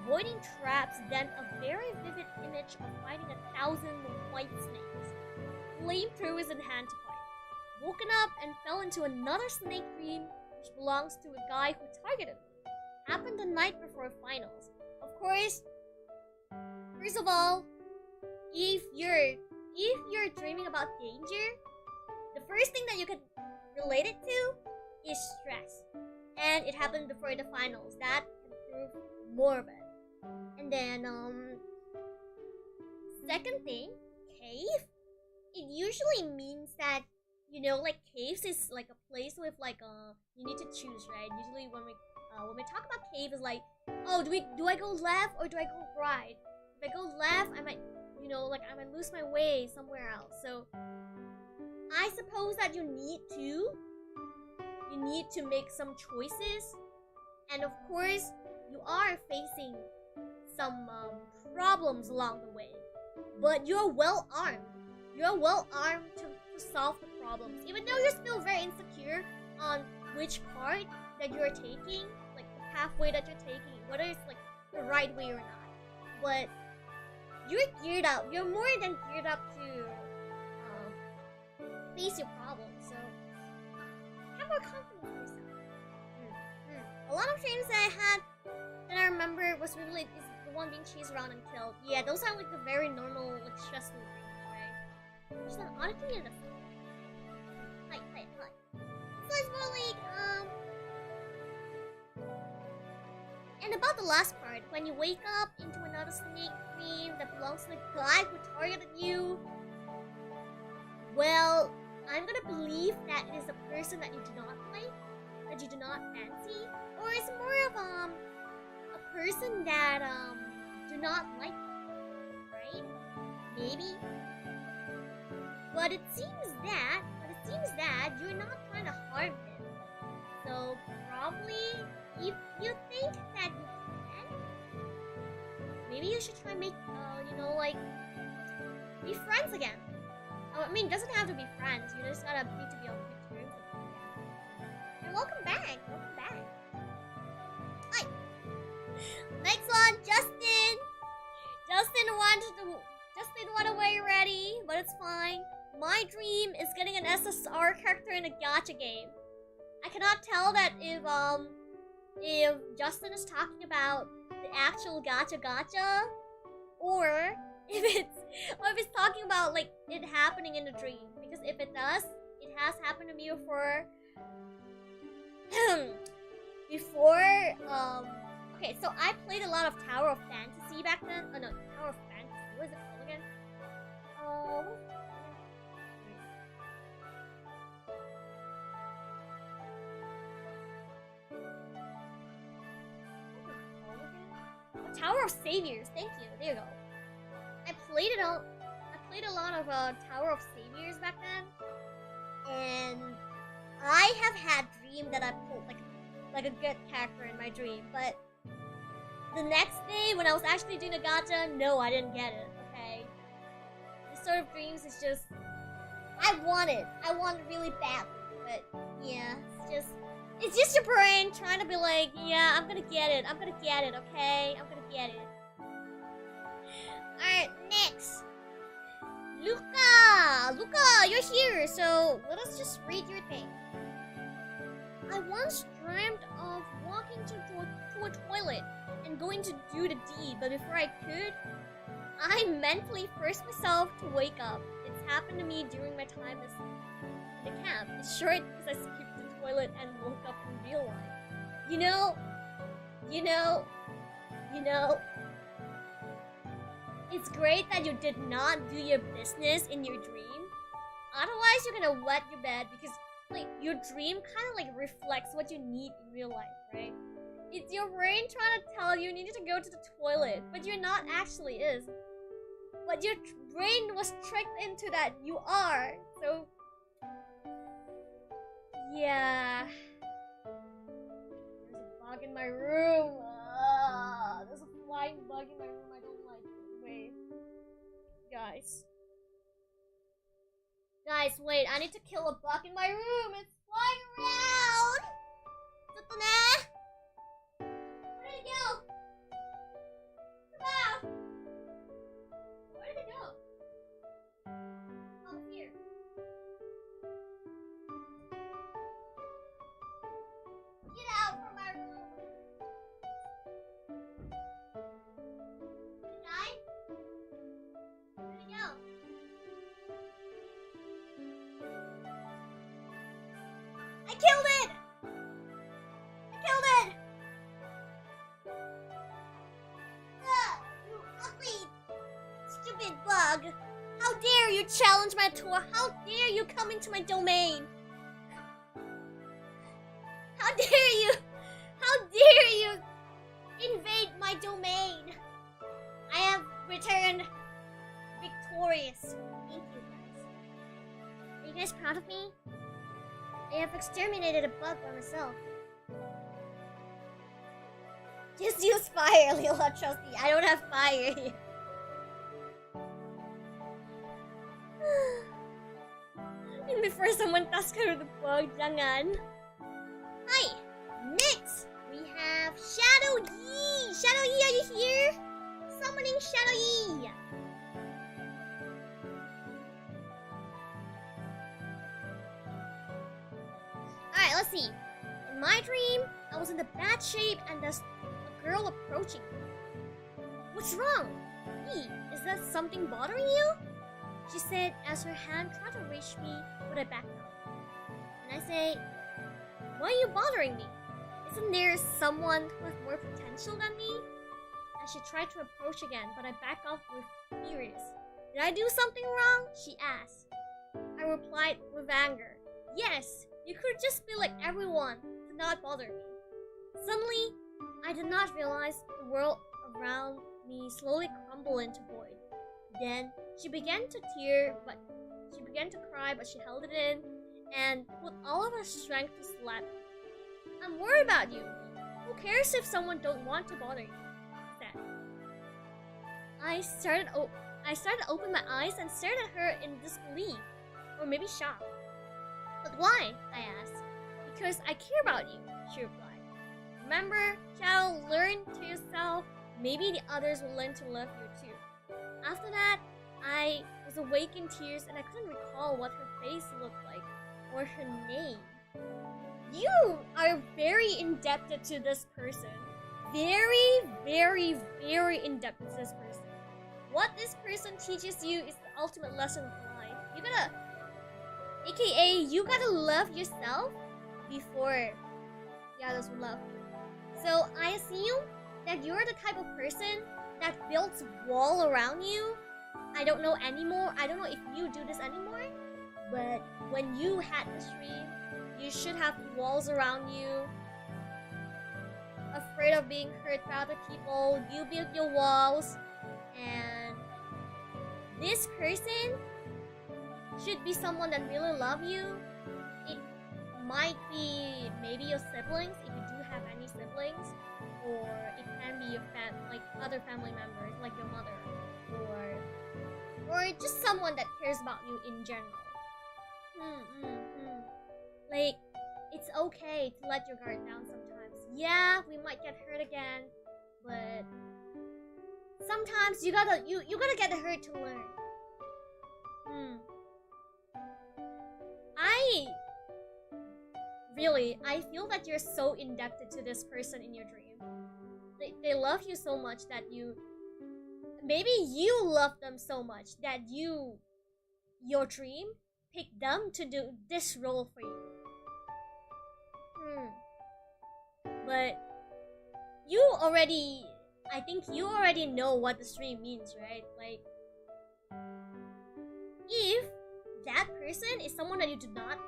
Avoiding traps, then a very vivid image of fighting 1,000 white snakes. Flamethrowers in hand to fight. Woken up and fell into another snake dream which belongs to a guy who targeted me. Happened the night before finals. Of course, first of all, if you're dreaming about danger, the first thing that you could relate it to is stress. And it happened before the finals. That can prove more of it. And then, second thing, cave. It usually means that, you know, like, caves is like a place with like you need to choose, right? Usually when we talk about cave, is like, oh, do I go left or do I go right? If I go left, I might, you know, like, I might lose my way somewhere else. So I suppose that you need to make some choices, and of course you are facing some problems along the way, but you're well armed. You're well armed to solve the problems, even though you're still very insecure on which part that you're taking, like the pathway that you're taking, whether it's like the right way or not. But you're geared up. You're more than geared up to face your problems. So have more confidence in yourself. A lot of dreams that I had that I remember was really is the one being chased around and killed. Yeah, those are like the very normal, like, stressful dreams, right? There's an oddity in the film. Hi. So it's more like and about the last part, when you wake up into another snake dream that belongs to the guy who targeted you, well, I'm gonna believe that it is a person that you do not like, that you do not fancy, or it's more of a person that do not like you, right? Maybe. But it seems that you're not trying to harm him. So probably if you think that you can, maybe you should try and make you know, like, be friends again. I mean, it doesn't have to be friends. You just gotta need to be on good terms with them again. And welcome back. Hi. Next one, Justin. Justin went away already, but it's fine. My dream is getting an SSR character in a gacha game. I cannot tell that if Justin is talking about the actual gacha, or if it's talking about, like, it happening in the dream. Because if it does, it has happened to me before. Okay, so I played a lot of Tower of Fantasy back then. Oh no, Tower of Fantasy. What is it called again? Tower of Saviors. Thank you. There you go. I played played a lot of Tower of Saviors back then, and I have had dream that I pulled like a good character in my dream, but the next day when I was actually doing a gacha, no, I didn't get it. Okay, this sort of dreams is just I want it really badly, but yeah, it's just your brain trying to be like, yeah, I'm gonna get it, okay, I'm gonna get it. Alright, next. Luca, you're here, so let us just read your thing. I once dreamt of walking to a toilet and going to do the deed, but before I could, I mentally forced myself to wake up. It's happened to me during my time as in the camp. It's short because I skipped the toilet and woke up in real life. You know, it's great that you did not do your business in your dream. Otherwise, you're gonna wet your bed because like your dream kind of like reflects what you need in real life, right? It's your brain trying to tell you need to go to the toilet, but you're not actually is. But your brain was tricked into that you are. So yeah. There's a bug in my room. There's a flying bug in my room. I don't like it. Wait. Guys, wait. I need to kill a bug in my room. It's flying around. Where did it go? Come out. Where did it go? Oh, here. Get out from my room. Did it die? Where did it go? I killed it! You ugly, stupid bug! How dare you challenge my tour? How dare you come into my domain? How dare you? How dare you invade my domain? I have returned victorious. Thank you guys. Are you guys proud of me? I have exterminated a bug by myself. Just use fire, Liola, trust me. I don't have fire here. And before someone tasks her with the bug, jangan. Hi! Next, we have Shadow Yi! Shadow Yi, are you here? Summoning Shadow Yi! Alright, let's see. In my dream, I was in the bad shape and there's a girl approaching me. What's wrong? Yi, is that something bothering you? She said as her hand tried to reach me, but I backed off. And I say, why are you bothering me? Isn't there someone with more potential than me? And she tried to approach again, but I backed off with furious. Did I do something wrong? She asked. I replied with anger. Yes, you could just be like everyone to not bother me. Suddenly, I did not realize the world around me slowly crumbled into void. Then she began to cry, but she held it in and put all of her strength to slap me. I'm worried about you. Who cares if someone don't want to bother you? She said. I started to open my eyes and stared at her in disbelief, or maybe shock. But why? I asked. Because I care about you, she replied. Remember, Shadow, learn to yourself. Maybe the others will learn to love you too. After that, I was awake in tears and I couldn't recall what her face looked like or her name. You are very indebted to this person. Very, very, very indebted to this person. What this person teaches you is the ultimate lesson of life. You gotta love yourself before the others will love you. So I assume that you're the type of person that builds wall around you. I don't know anymore. I don't know if you do this anymore. But when you had this dream, you should have walls around you. Afraid of being hurt by other people. You build your walls. And this person should be someone that really love you. It might be maybe your siblings, if you do have any siblings, or it can be your other family members, like your mother, or just someone that cares about you in general. Like, it's okay to let your guard down sometimes. Yeah, we might get hurt again, but sometimes you gotta get hurt to learn. I feel that you're so indebted to this person in your dream. They love you so much that maybe you love them so much that your dream picked them to do this role for you. But I think you already know what this dream means, right? Like, if that person is someone that you do not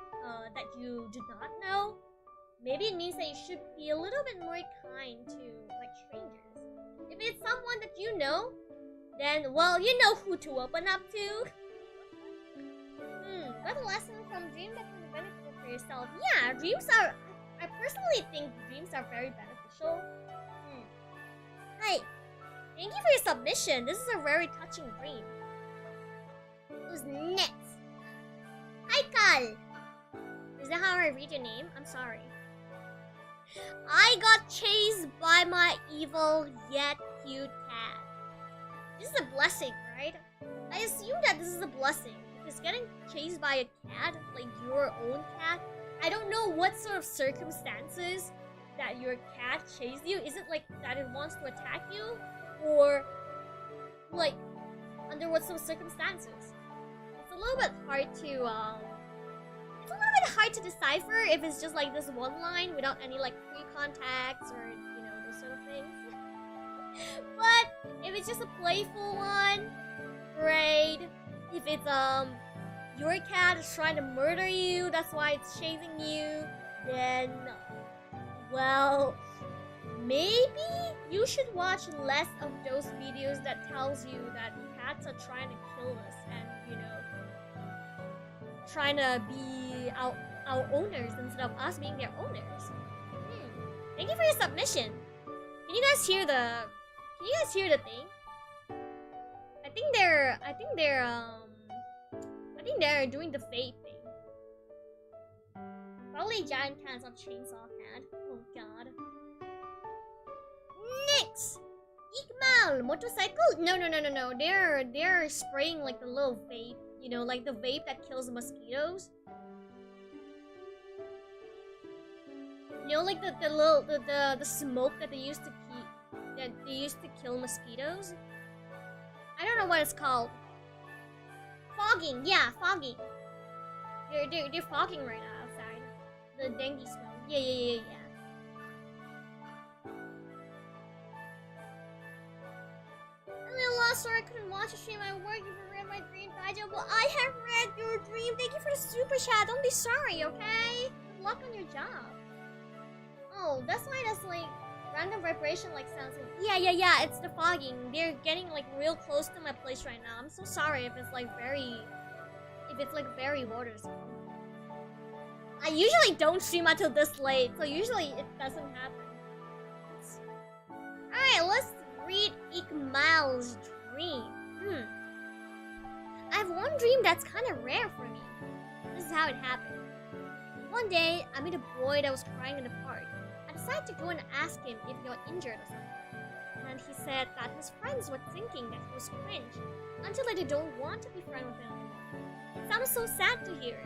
know, maybe it means that you should be a little bit more kind to like strangers. If it's someone that you know, then well, you know who to open up to. What a lesson from dream that can be beneficial for yourself. Yeah, I personally think dreams are very beneficial. Hi, thank you for your submission. This is a very touching dream. Who's next? Hi, Kal. Is that how I read your name? I'm sorry. I got chased by my evil yet cute cat. This is a blessing, right? I assume that this is a blessing because getting chased by a cat, like your own cat, I don't know what sort of circumstances that your cat chased you. Is it like that it wants to attack you, or like under what sort of circumstances? It's a little bit hard to decipher if it's just like this one line without any like pre-contacts or those sort of things. But if it's just a playful one, great. If it's your cat is trying to murder you, that's why it's chasing you, then well, maybe you should watch less of those videos that tells you that cats are trying to kill us and trying to be our owners instead of us being their owners. Thank you for your submission. Can you guys hear the thing? I think they're doing the fade thing. Probably giant cats on chainsaw cat. Oh god. Next, Iqmal motorcycle. No. They're spraying like the little vape. Like the vape that kills mosquitoes. Like the smoke that they used to kill mosquitoes. I don't know what it's called. Fogging, yeah, fogging. They're fogging right now outside. The dengue smoke. Yeah. Liola, sorry I couldn't watch the stream. I work. You read my dream, Nigel. Well, I have read your dream. Thank you for the super chat. Don't be sorry, okay? Good luck on your job. Oh, that's why there's like random vibration like sounds. Yeah. It's the fogging. They're getting like real close to my place right now. I'm so sorry if it's very bothersome. I usually don't stream until this late, so usually it doesn't happen. Alright, let's read Iqmal's dream. I have one dream that's kind of rare for me. This is how it happened. One day, I met a boy that was crying in the park. I decided to go and ask him if he got injured or something. And he said that his friends were thinking that he was cringe until they don't want to be friends with him anymore. It sounded so sad to hear.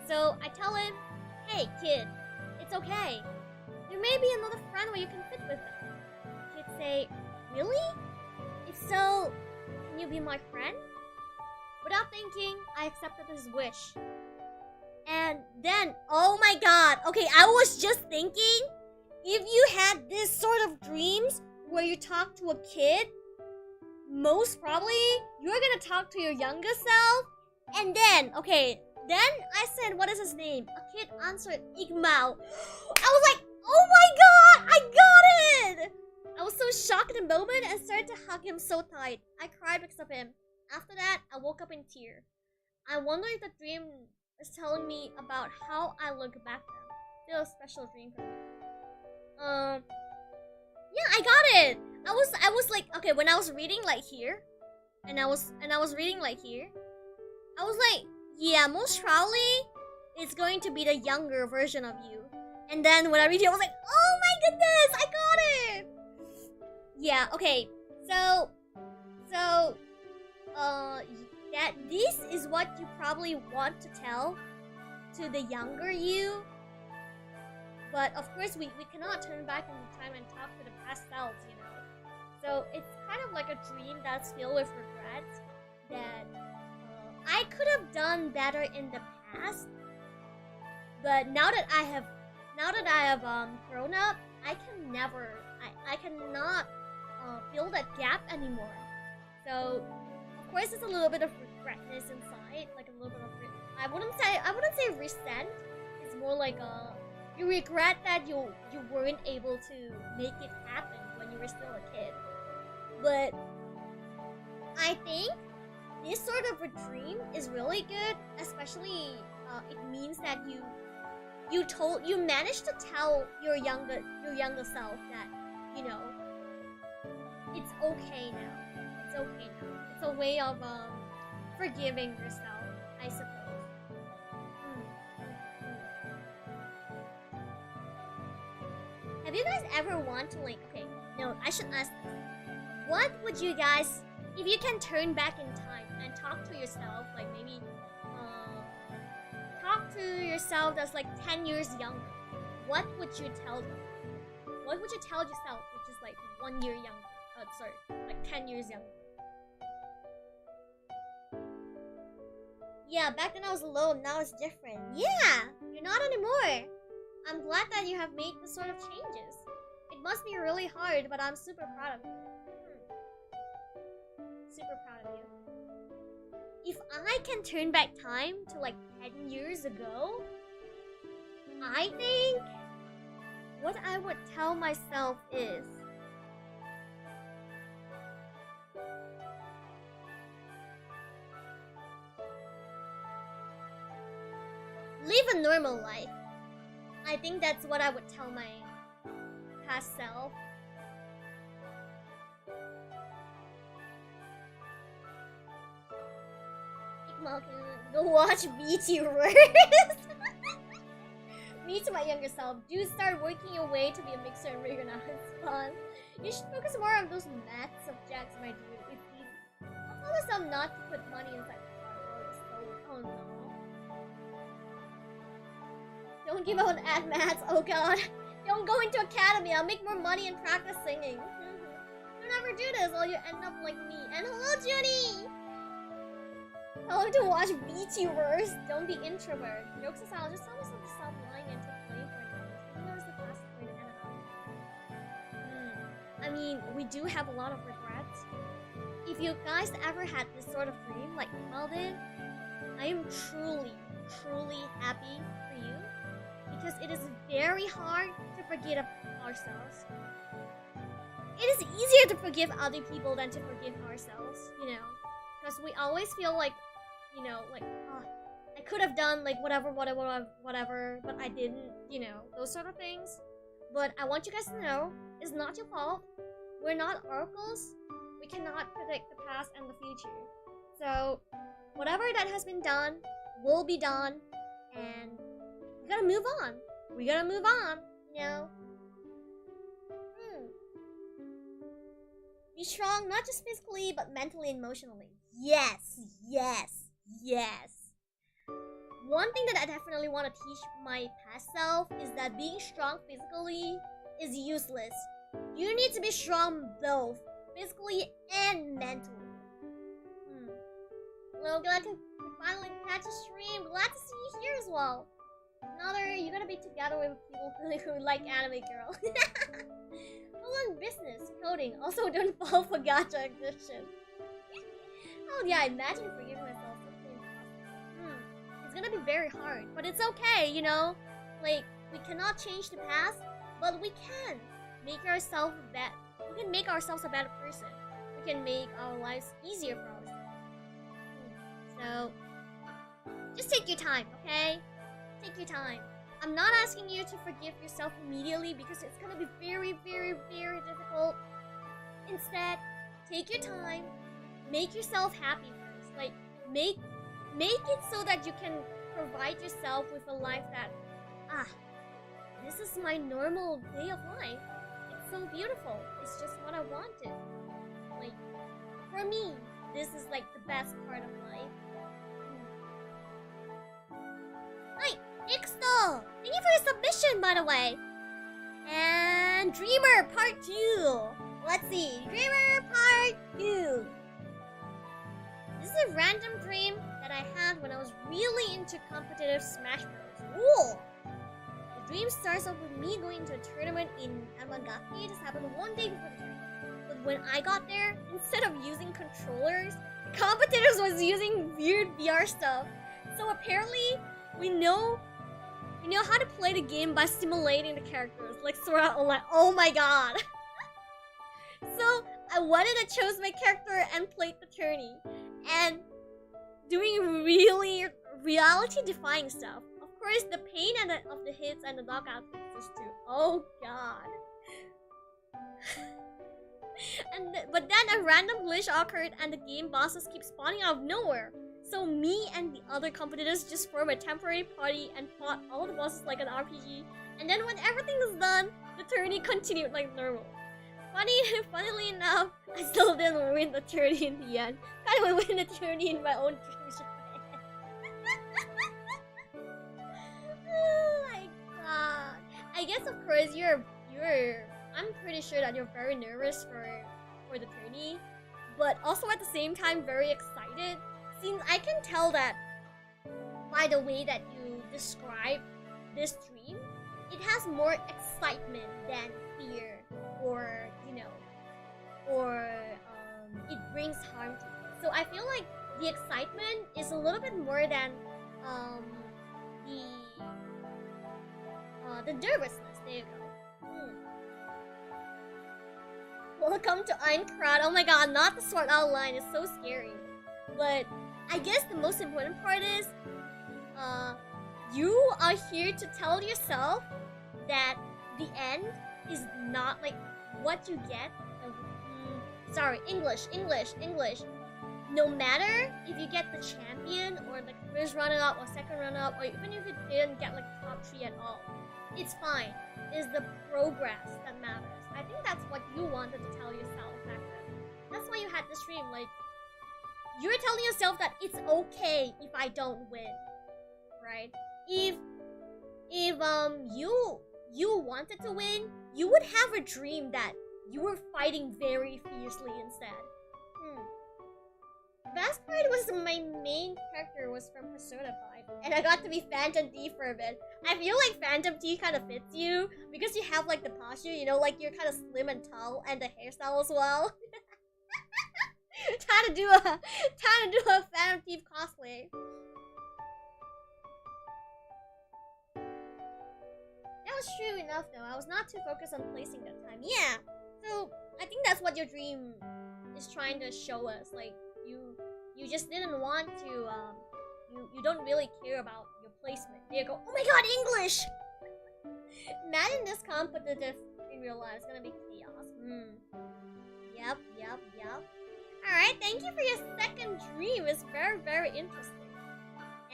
So I tell him, hey kid, it's okay. There may be another friend where you can fit with them. He'd say, really? If so, can you be my friend? Without thinking, I accepted his wish. And then, oh my god, okay, I was just thinking, if you had this sort of dreams where you talk to a kid, most probably you're gonna talk to your younger self. And then, okay, then I said, what is his name? A kid answered Iqmal. I was like, oh my god, I got it! I was so shocked in the moment and started to hug him so tight. I cried because of him. After that, I woke up in tears. I wonder if the dream is telling me about how I look back then. Still a special dream for me. Yeah, I got it. I was like, okay, when I was reading like here, and I was reading like here, I was like, yeah, most probably it's going to be the younger version of you. And then when I read it, I was like, oh my goodness, I got it. Yeah, okay. So that this is what you probably want to tell to the younger you. But of course, we cannot turn back in time and talk to the past selves, you know. So it's kind of like a dream that's filled with regrets that I could have done better in the past. But now that I have grown up, I cannot fill that gap anymore. So of course, it's a little bit of regretness inside, like a little bit of I wouldn't say resent. It's more like you regret that you weren't able to make it happen when you were still a kid. But I think this sort of a dream is really good, especially it means that you managed to tell your younger self that, you know, it's okay now. It's okay now. It's a way of forgiving yourself, I suppose. Have you guys ever want to like? Okay, no, I should ask this. What would you guys, if you can turn back in time and talk to yourself, like maybe talk to yourself that's like 10 years younger, what would you tell them? What would you tell yourself, which is like 1 year younger? Sorry, like 10 years younger. Yeah, back then I was alone, now it's different. Yeah, you're not anymore. I'm glad that you have made this sort of changes. It must be really hard, but I'm super proud of you. Super proud of you. If I can turn back time to like 10 years ago, I think what I would tell myself is live a normal life. I think that's what I would tell my past self. Go watch Vtuber. Me to my younger self. Do start working your way to be a mixer and rigger now. It's fun. You should focus more on those math subjects, my dude. It's easy. I'll tell myself not to put money inside the car. Oh no. Don't give up on ad maths, oh god. Don't go into academy, I'll make more money and practice singing. Don't ever do this or you end up like me. And hello, Judy! Tell him to watch VTubers. Don't be introvert. Jokes aside, just tell myself to stop lying and take blame for it. Even though it's the fastest way to end it. I mean, we do have a lot of regrets. If you guys ever had this sort of dream like Mel did, I am truly, truly happy for you. Because it is very hard to forgive ourselves. It is easier to forgive other people than to forgive ourselves, you know. Because we always feel like, you know, like, oh, I could have done like whatever, but I didn't, you know, those sort of things. But I want you guys to know, it's not your fault. We're not oracles. We cannot predict the past and the future. So, whatever that has been done will be done, and we gotta move on. We gotta move on, you know. Be strong, not just physically, but mentally and emotionally. Yes, yes, yes. One thing that I definitely want to teach my past self is that being strong physically is useless. You need to be strong both physically and mentally. Well, glad to finally catch a stream. Glad to see you here as well. You're gonna be together with people who like anime girl. Full on business, coding. Also, don't fall for gacha addiction. Oh yeah, imagine forgiving myself. It's gonna be very hard, but it's okay, you know. Like, we cannot change the past, but we can make ourselves we can make ourselves a better person. We can make our lives easier for ourselves. So, just take your time, okay? Take your time. I'm not asking you to forgive yourself immediately because it's gonna be very, very, very difficult. Instead, take your time. Make yourself happy first. Like, make it so that you can provide yourself with a life that, this is my normal day of life. It's so beautiful. It's just what I wanted. Like, for me, this is like the best part of life. Hi, Ixto! Thank you for your submission, by the way. And Dreamer Part 2. Let's see. Dreamer Part 2. This is a random dream that I had when I was really into competitive Smash Bros. Ooh! The dream starts off with me going to a tournament in Amagaki. This happened one day before the tournament. But when I got there, instead of using controllers, competitors was using weird VR stuff. So apparently, we know how to play the game by simulating the characters, like Sword Art Online. Oh my god! So I went and I chose my character and played the tourney, and doing really reality-defying stuff. Of course, the pain of the hits and the knockout fixes too. Oh god! But then a random glitch occurred, and the game bosses keep spawning out of nowhere. So me and the other competitors just formed a temporary party and fought all the bosses like an RPG. And then when everything was done, the tourney continued like normal. Funnily enough, I still didn't win the tourney in the end. I would win the tourney in my own dreams. Oh my god! I guess of course I'm pretty sure that you're very nervous for the tourney, but also at the same time very excited. Since I can tell that by the way that you describe this dream, it has more excitement than fear, or it brings harm to you. So I feel like the excitement is a little bit more than the nervousness. There you go. Welcome to Einkrad. Oh my god, not the Sword Art Online. It's so scary. But I guess the most important part is, you are here to tell yourself that the end is not like what you get. Sorry, English. No matter if you get the champion or the first runner-up or second runner-up, or even if you didn't get like top 3 at all, it's fine. It's the progress that matters. I think that's what you wanted to tell yourself back then. That's why you had this dream, like, you're telling yourself that it's okay if I don't win, right? If you wanted to win, you would have a dream that you were fighting very fiercely instead. The best part was my main character was from Persona 5, and I got to be Phantom D for a bit. I feel like Phantom D kind of fits you because you have like the posture, like you're kind of slim and tall, and the hairstyle as well. Trying to do a Phantom Thief cosplay. That was true enough though. I was not too focused on placing that time. Yeah. So I think that's what your dream is trying to show us. Like you just didn't want to you don't really care about your placement. There you go. Oh my god, English! Not in this competitive in real life. It's gonna be chaos. Yep. Alright, thank you for your second dream. It's very, very interesting.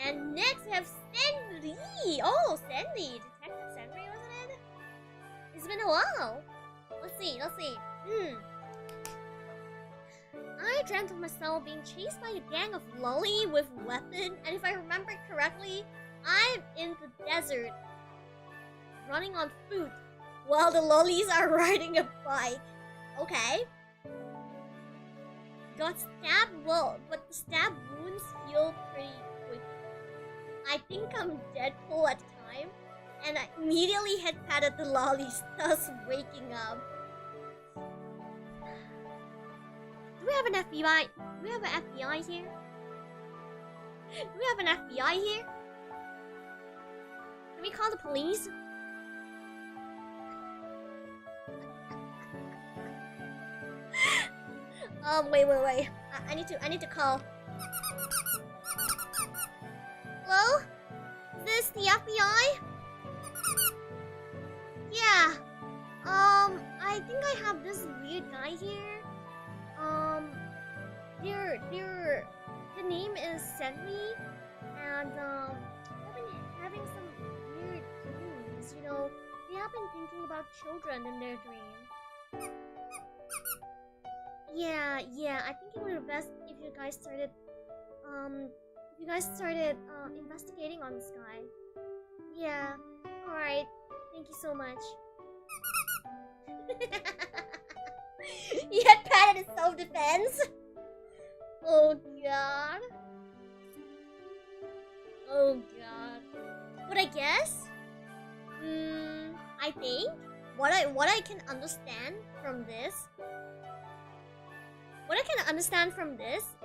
And next we have Stanley. Oh, Stanley. Detective Stanley, wasn't it? It's been a while. Let's see. I dreamt of myself being chased by a gang of lolly with weapon, and if I remember correctly, I'm in the desert running on foot while the lollies are riding a bike. Okay. Got stabbed well, but the stab wounds heal pretty quick. I think I'm Deadpool at the time, and I immediately head patted the lollies, thus waking up. Do we have an FBI? Do we have an FBI here? Do we have an FBI here? Can we call the police? Wait. I need to call Hello? Is this the FBI? Yeah. I think I have this weird guy here. The name is Senri, and I've been having some weird dreams. You know, they have been thinking about children in their dreams. Yeah. I think it would be best if you guys started, investigating on this guy. Yeah. All right. Thank you so much. He had patted in self-defense. Oh god. But I guess, I think what I can understand from this,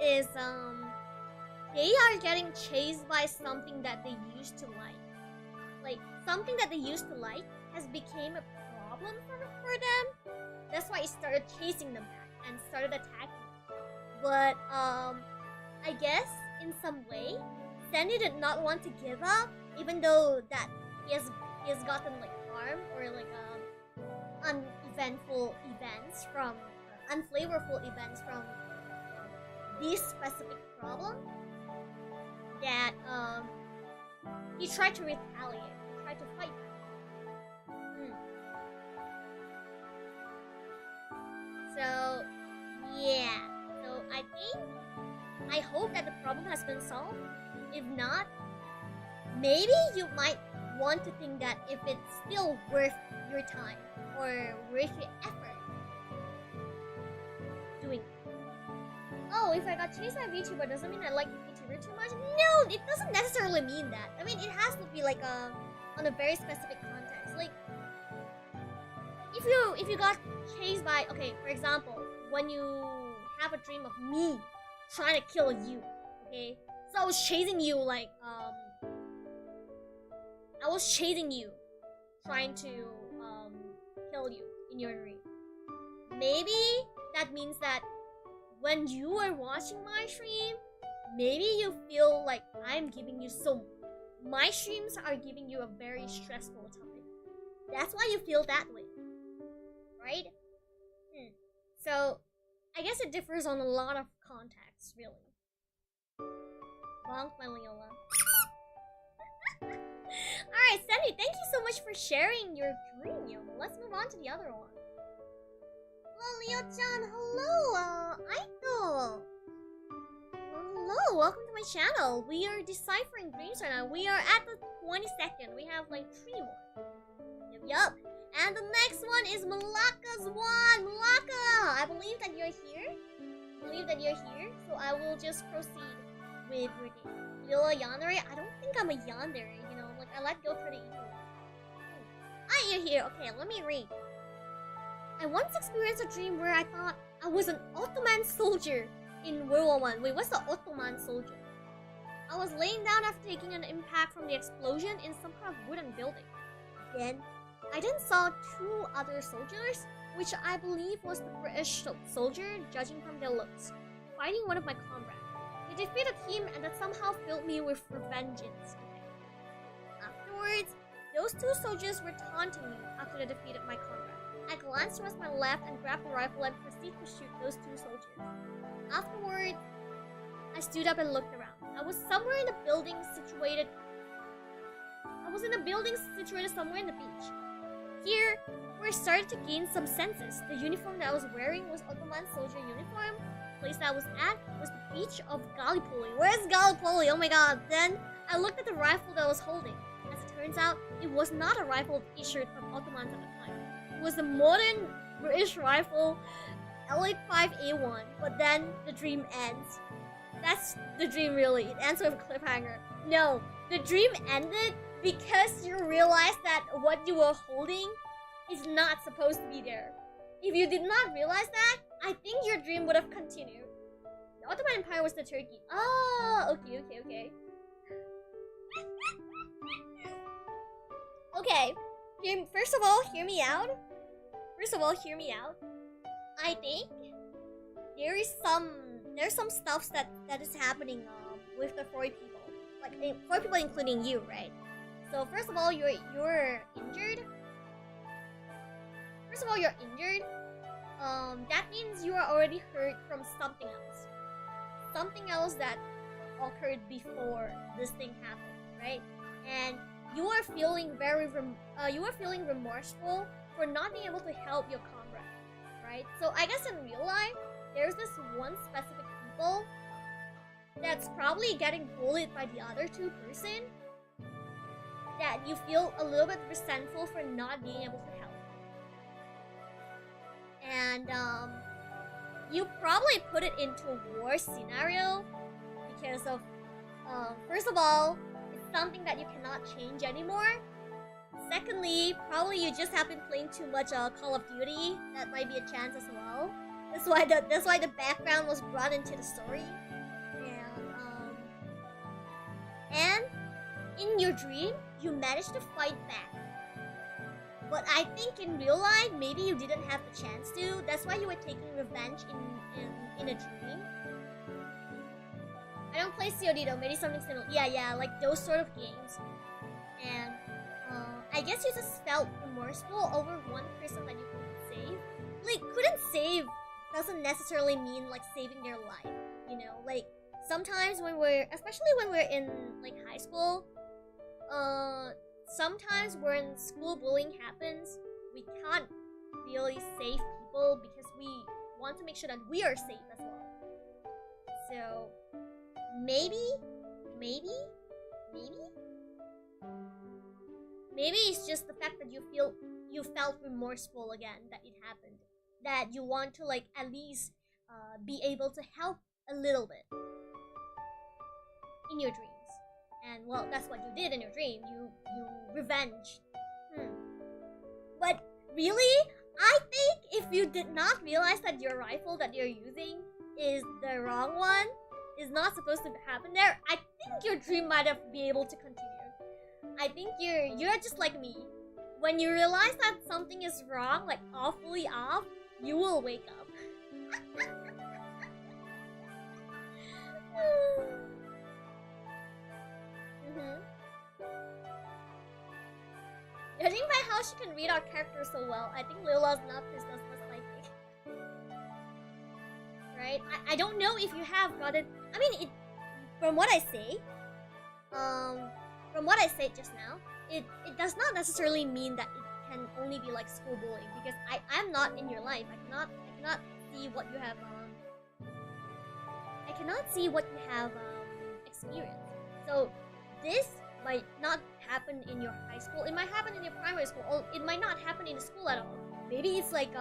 is they are getting chased by something that they used to like. Like something that they used to like has become a problem for them. That's why it started chasing them back and started attacking them. But I guess in some way, Sandy did not want to give up, even though that he has gotten like harm or like unflavorful events from this specific problem. That he tried to retaliate, he tried to fight back. So yeah, so I hope that the problem has been solved. If not, maybe you might want to think that if it's still worth your time or worth your effort doing it. Oh, if I got chased by a VTuber doesn't mean I like the VTuber too much? No, it doesn't necessarily mean that. I mean, it has to be like on a very specific context. Like, if you got chased by, okay, for example, when you have a dream of me trying to kill you, okay? So I was chasing you like, trying to kill you in your dream. Maybe that means that when you are watching my stream, maybe you feel like I'm giving you my streams are giving you a very stressful topic. That's why you feel that way, right? So I guess it differs on a lot of contexts, really. Bonk my Liola. Alright, Sandy, thank you so much for sharing your dream. Let's move on to the other one. Well, Leo-chan, hello, Aiko. Well, hello, welcome to my channel. We are deciphering dreams right now. We are at the 22nd. We have like 3 more. Yup. And the next one is Malaka's one. Malaka, I believe that you're here. So I will just proceed with your game. Liola yandere? I don't think I'm a yandere, you know, like I let go pretty easily. Ah, you're here. Okay, let me read. I once experienced a dream where I thought I was an Ottoman soldier in World War I. Wait, what's the Ottoman soldier? I was laying down after taking an impact from the explosion in some kind of wooden building. Then, I then saw 2 other soldiers, which I believe was the British soldier, judging from their looks, fighting one of my comrades. They defeated him and that somehow filled me with vengeance. Afterwards, those 2 soldiers were taunting me after they defeated my comrade. I glanced towards my left and grabbed the rifle and proceeded to shoot those 2 soldiers. Afterwards, I stood up and looked around. I was somewhere in a building situated somewhere in the beach. Here, where I started to gain some senses. The uniform that I was wearing was Ottoman soldier uniform. The place that I was at was the beach of Gallipoli. Where's Gallipoli? Oh my god. Then, I looked at the rifle that I was holding. As it turns out, it was not a rifle featured from Ottomans at the time. It was a modern British rifle, L85A1, but then the dream ends. That's the dream really. It ends with a cliffhanger. No, the dream ended because you realized that what you were holding is not supposed to be there. If you did not realize that, I think your dream would have continued. The Ottoman Empire was the Turkey. Oh, okay. Okay, first of all, hear me out. I think there is some there's some stuff that is happening with the 4 people, like 4 people including you, right? So first of all, you're injured. That means you are already hurt from something else that occurred before this thing happened, right? And you are feeling remorseful for not being able to help your comrade, right? So I guess in real life, there's this one specific people that's probably getting bullied by the other 2 person that you feel a little bit resentful for not being able to help. And you probably put it into a war scenario because of, first of all, it's something that you cannot change anymore. Secondly, probably you just have been playing too much Call of Duty. That might be a chance as well. That's why the background was brought into the story. And in your dream, you managed to fight back. But I think in real life, maybe you didn't have the chance to. That's why you were taking revenge in a dream. I don't play COD though, maybe something similar. Yeah, like those sort of games. And I guess you just felt remorseful over one person that you couldn't save. Like, couldn't save doesn't necessarily mean like saving their life, you know? Like, sometimes especially when we're in like high school, sometimes when school bullying happens, we can't really save people because we want to make sure that we are safe as well. So maybe it's just the fact that you felt remorseful again that it happened, that you want to like at least be able to help a little bit in your dreams. And well, that's what you did in your dream. You revenged. But really, I think if you did not realize that your rifle that you're using is the wrong one, is not supposed to happen there, I think your dream might have been able to continue. I think you're just like me. When you realize that something is wrong, like awfully off, you will wake up. Judging by how she can read our characters so well, I think Liola's not this most likely. Right? I don't know if you have got it. I mean, from what I say just now, it does not necessarily mean that it can only be like school bullying, because I'm not in your life. I cannot see what you have experienced. So this might not happen in your high school. It might happen in your primary school, or it might not happen in the school at all. Maybe it's like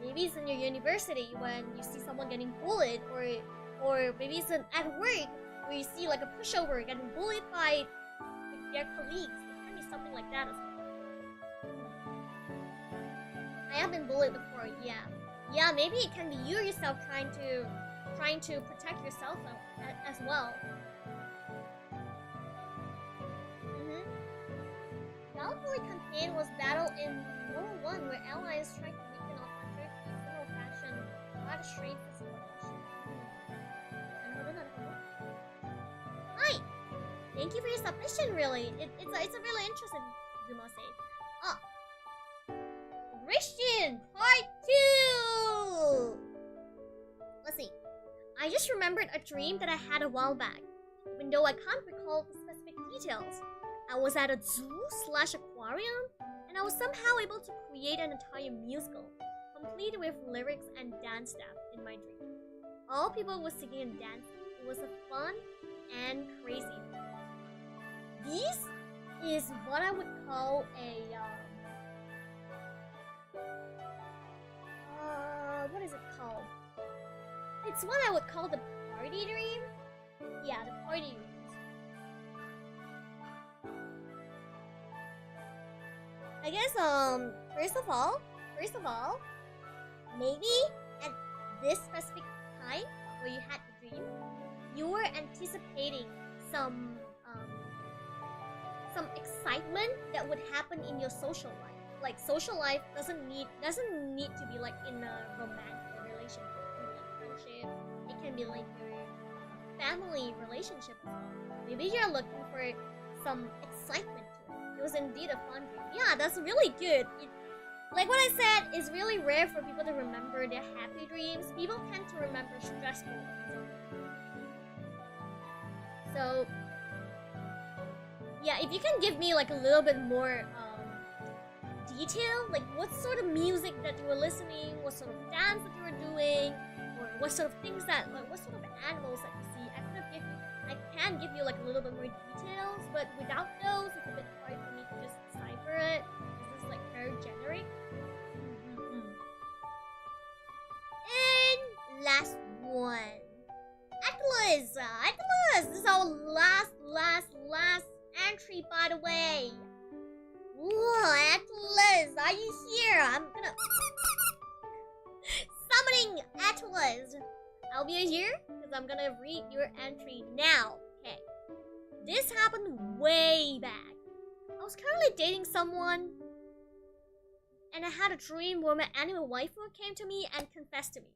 maybe it's in your university when you see someone getting bullied, or maybe it's at work where you see like a pushover getting bullied by their colleagues. It can be something like that as well. I have been bullied before, yeah. Yeah, maybe it can be you yourself trying to protect yourself as well. Gallipoli campaign was battled in World War I, where allies tried to weaken Turkey in similar fashion by the strength of Hi! Thank you for your submission, really. It's a really interesting, you must say. Christian, part 2! Let's see. I just remembered a dream that I had a while back, even though I can't recall the specific details. I was at a zoo/aquarium, and I was somehow able to create an entire musical, complete with lyrics and dance stuff in my dream. All people were singing and dancing. It was a fun and crazy. This is what I would call a what is it called? It's what I would call the party dream. Yeah, the party dreams. I guess first of all, maybe at this specific time where you had the dream, you were anticipating some excitement that would happen in your social life. Like, social life doesn't need to be like in a romantic relationship. It can be like friendship. It can can be like your family relationship as well. Maybe you're looking for some excitement to it. It was indeed a fun dream. Yeah, that's really good. Like what I said, it's really rare for people to remember their happy dreams. People tend to remember stressful ones. So, yeah, if you can give me like a little bit more detail, like what sort of music that you were listening, what sort of dance that you were doing, or what sort of things that, like what sort of animals that you see. I can give you like a little bit more details, but without those, it's a bit hard for me to just decipher it. This is like very generic. And last one, Atlas. This is our last entry, by the way. Whoa, Atlas, are you here? I'm gonna summoning Atlas. I'll be here because I'm gonna read your entry now. Okay, this happened way back. I was currently dating someone, and I had a dream where my anime waifu came to me and confessed to me.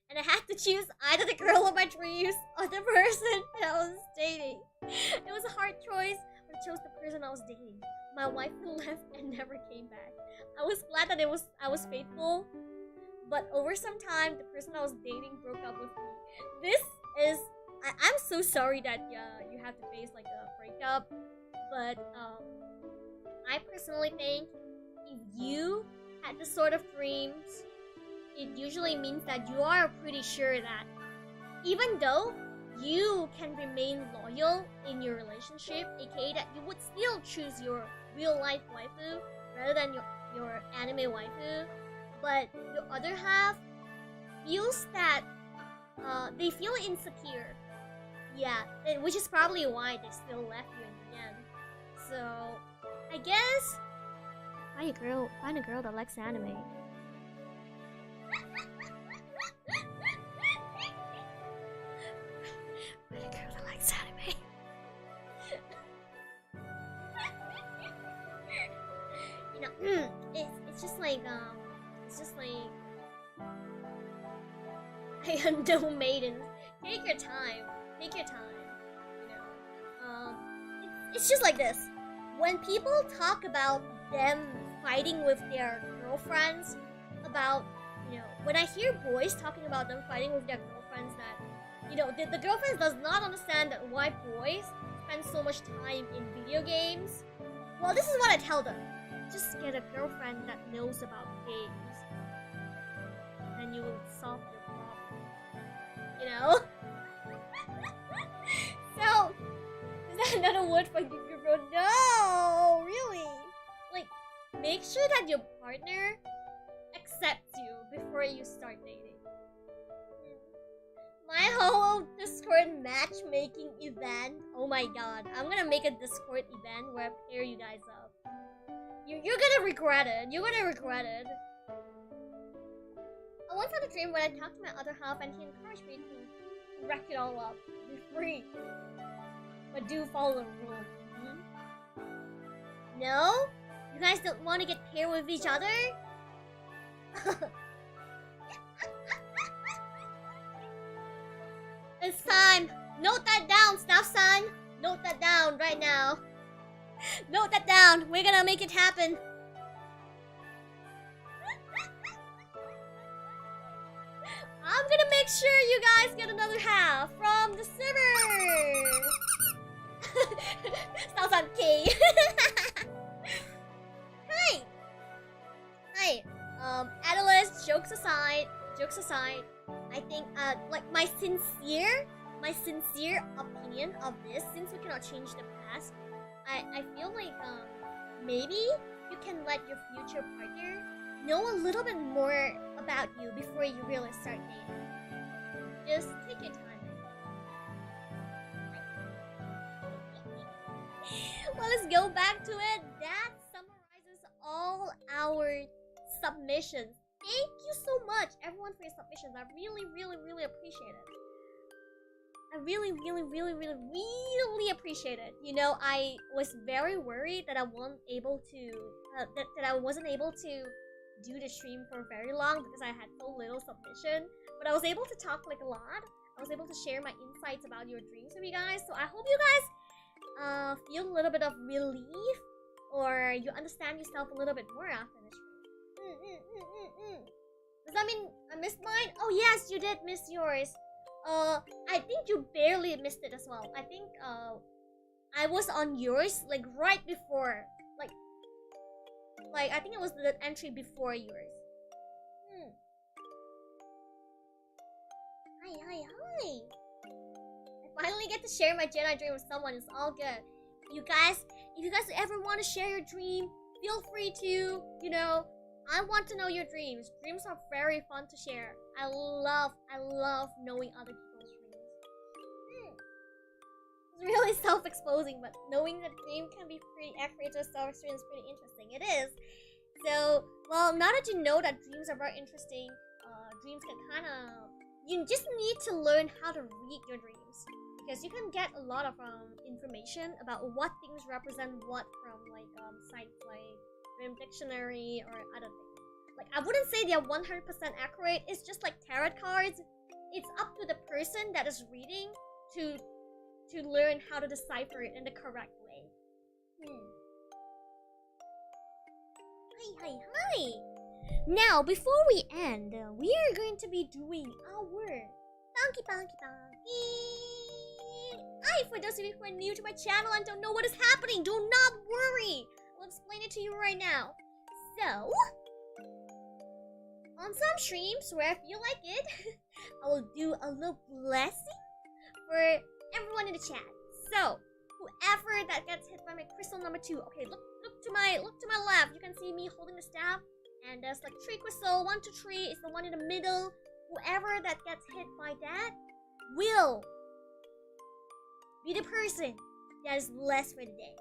And I had to choose either the girl of my dreams or the person that I was dating. It was a hard choice, but I chose the person I was dating. My waifu left and never came back. I was glad that I was faithful, but over some time, the person I was dating broke up with me. This is... I'm so sorry that you have to face like a breakup, but I personally think if you had this sort of dreams, it usually means that you are pretty sure that even though you can remain loyal in your relationship, aka that you would still choose your real life waifu rather than your anime waifu, but your other half feels that they feel insecure. Yeah, which is probably why they still left you in the end. So I guess find a girl that likes anime. Find a girl that likes anime. You know, it's just like I unknown maidens. Take your time. You know, it's just like this. When people talk about them fighting with their girlfriends, about, you know, when I hear boys talking about them fighting with their girlfriends, that, you know, the girlfriend does not understand that why boys spend so much time in video games. Well, this is what I tell them. Just get a girlfriend that knows about games, and you will solve your problem. You know? So, is that another word for give your bro? No! Really? Like, make sure that your partner accepts you before you start dating. My whole Discord matchmaking event. Oh my god. I'm gonna make a Discord event where I pair you guys up. You're gonna regret it. You're gonna regret it. I once had a dream when I talked to my other half and he encouraged me to wreck it all up. Be free. But do follow the rules. No? You guys don't want to get paired with each other? It's time. Note that down, staff-san. Note that down right now. Note that down. We're gonna make it happen. I'm gonna make sure you guys get another half from the server. Staff-san K. Hi. Adolescent, jokes aside, I think, like my sincere opinion of this, since we cannot change the past, I feel like, maybe you can let your future partner know a little bit more about you before you really start dating. Just take your time. Well, let's go back to it. That summarizes all our submissions. Thank you so much, everyone, for your submissions. I really appreciate it. I really appreciate it. You know, I was very worried that I wasn't able to do the stream for very long because I had so little submission. But I was able to talk like a lot. I was able to share my insights about your dreams with you guys. So I hope you guys feel a little bit of relief, or you understand yourself a little bit more after this stream. Does that mean I missed mine? Oh yes, you did miss yours. I think you barely missed it as well. I think I was on yours like right before, like I think it was the entry before yours. Hi. I finally get to share my Jedi dream with someone. It's all good. You guys, if you guys ever want to share your dream, feel free to. You know, I want to know your dreams. Dreams are very fun to share. I love knowing other people's dreams. It's really self-exposing, but knowing the dream can be pretty accurate to a self-experience is pretty interesting. It is. So, well, now that you know that dreams are very interesting, dreams can kind of... You just need to learn how to read your dreams, because you can get a lot of information about what things represent what from like sites like Dream Dictionary or other things. Like, I wouldn't say they are 100% accurate. It's just like tarot cards. It's up to the person that is reading to learn how to decipher it in the correct way. Hi. Now, before we end, we are going to be doing our Bonky. Hi, for those of you who are new to my channel and don't know what is happening, do not worry. I'll explain it to you right now. So, on some streams where I feel like it, I will do a little blessing for everyone in the chat. So, whoever that gets hit by my crystal number 2, okay, look to my left. You can see me holding the staff, and there's like 3 crystal. 1, 2, 3 is the one in the middle. Whoever that gets hit by that will be the person that is blessed for the day.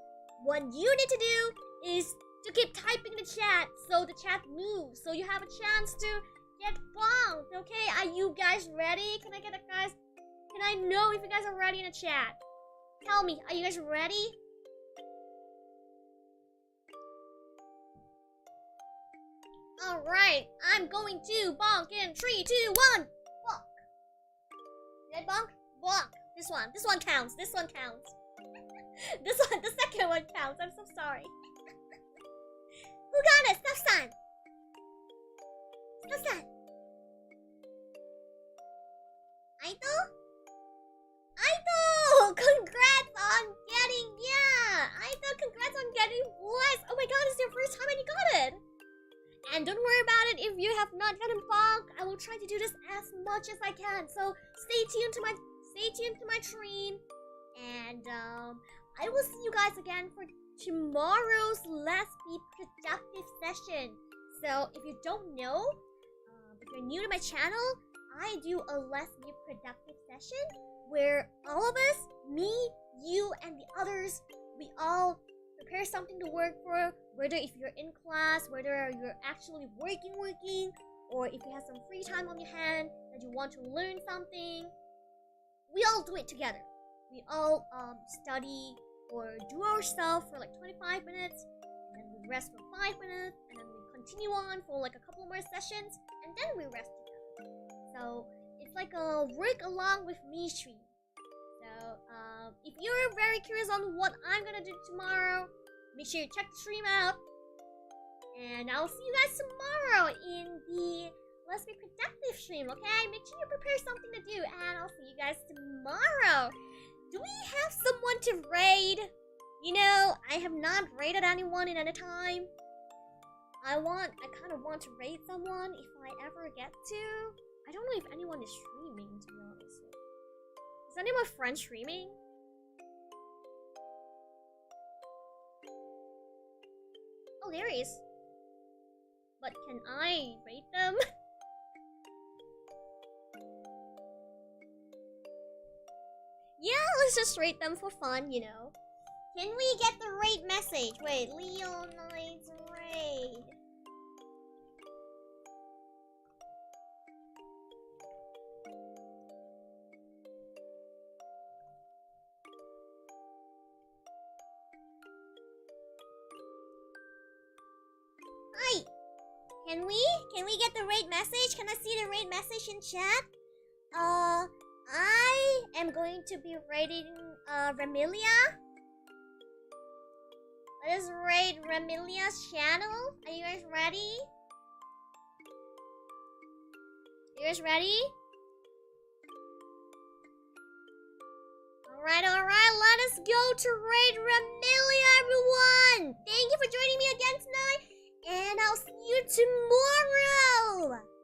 What you need to do is to keep typing in the chat so the chat moves, so you have a chance to get bonked. Okay, are you guys ready? Can I know if you guys are ready in the chat? Tell me, are you guys ready? Alright, I'm going to bonk in 3, 2, 1. Bonk. Did I bonk? Bonk. This one counts. The second one counts. I'm so sorry. Who got it? Stop-san. Aito? Congrats on getting, Aito, congrats on getting blessed. Oh my god, it's your first time and you got it. And don't worry about it if you have not gotten bonked. I will try to do this as much as I can. So stay tuned to my stream, and I will see you guys again for tomorrow's Let's Be Productive session. So if you don't know, if you're new to my channel, I do a Let's Be Productive session where all of us, me, you, and the others, we all prepare something to work for, whether if you're in class, whether you're actually working, or if you have some free time on your hand that you want to learn something. We all do it together. We all study or do our stuff for like 25 minutes, and then we rest for 5 minutes, and then we continue on for like a couple more sessions, and then we rest together. So it's like a work along with me stream. So if you're very curious on what I'm gonna do tomorrow, make sure you check the stream out, and I'll see you guys tomorrow in the Let's Be Productive stream, okay? Make sure you prepare something to do, and I'll see you guys tomorrow. Do we have someone to raid? You know, I have not raided anyone in any time. I kind of want to raid someone if I ever get to. I don't know if anyone is streaming, to be honest. Is any of my friends streaming? Oh, there is. But can I rate them? Yeah, let's just rate them for fun, you know. Can we get the raid message? Wait, Leonite's raid. Hi. Can we get the raid message? Can I see the raid message in chat? I am going to be raiding Remilia. Let us raid Remilia's channel. Are you guys ready? You guys ready? Alright, let us go to raid Remilia, everyone! Thank you for joining me again tonight, and I'll see you tomorrow!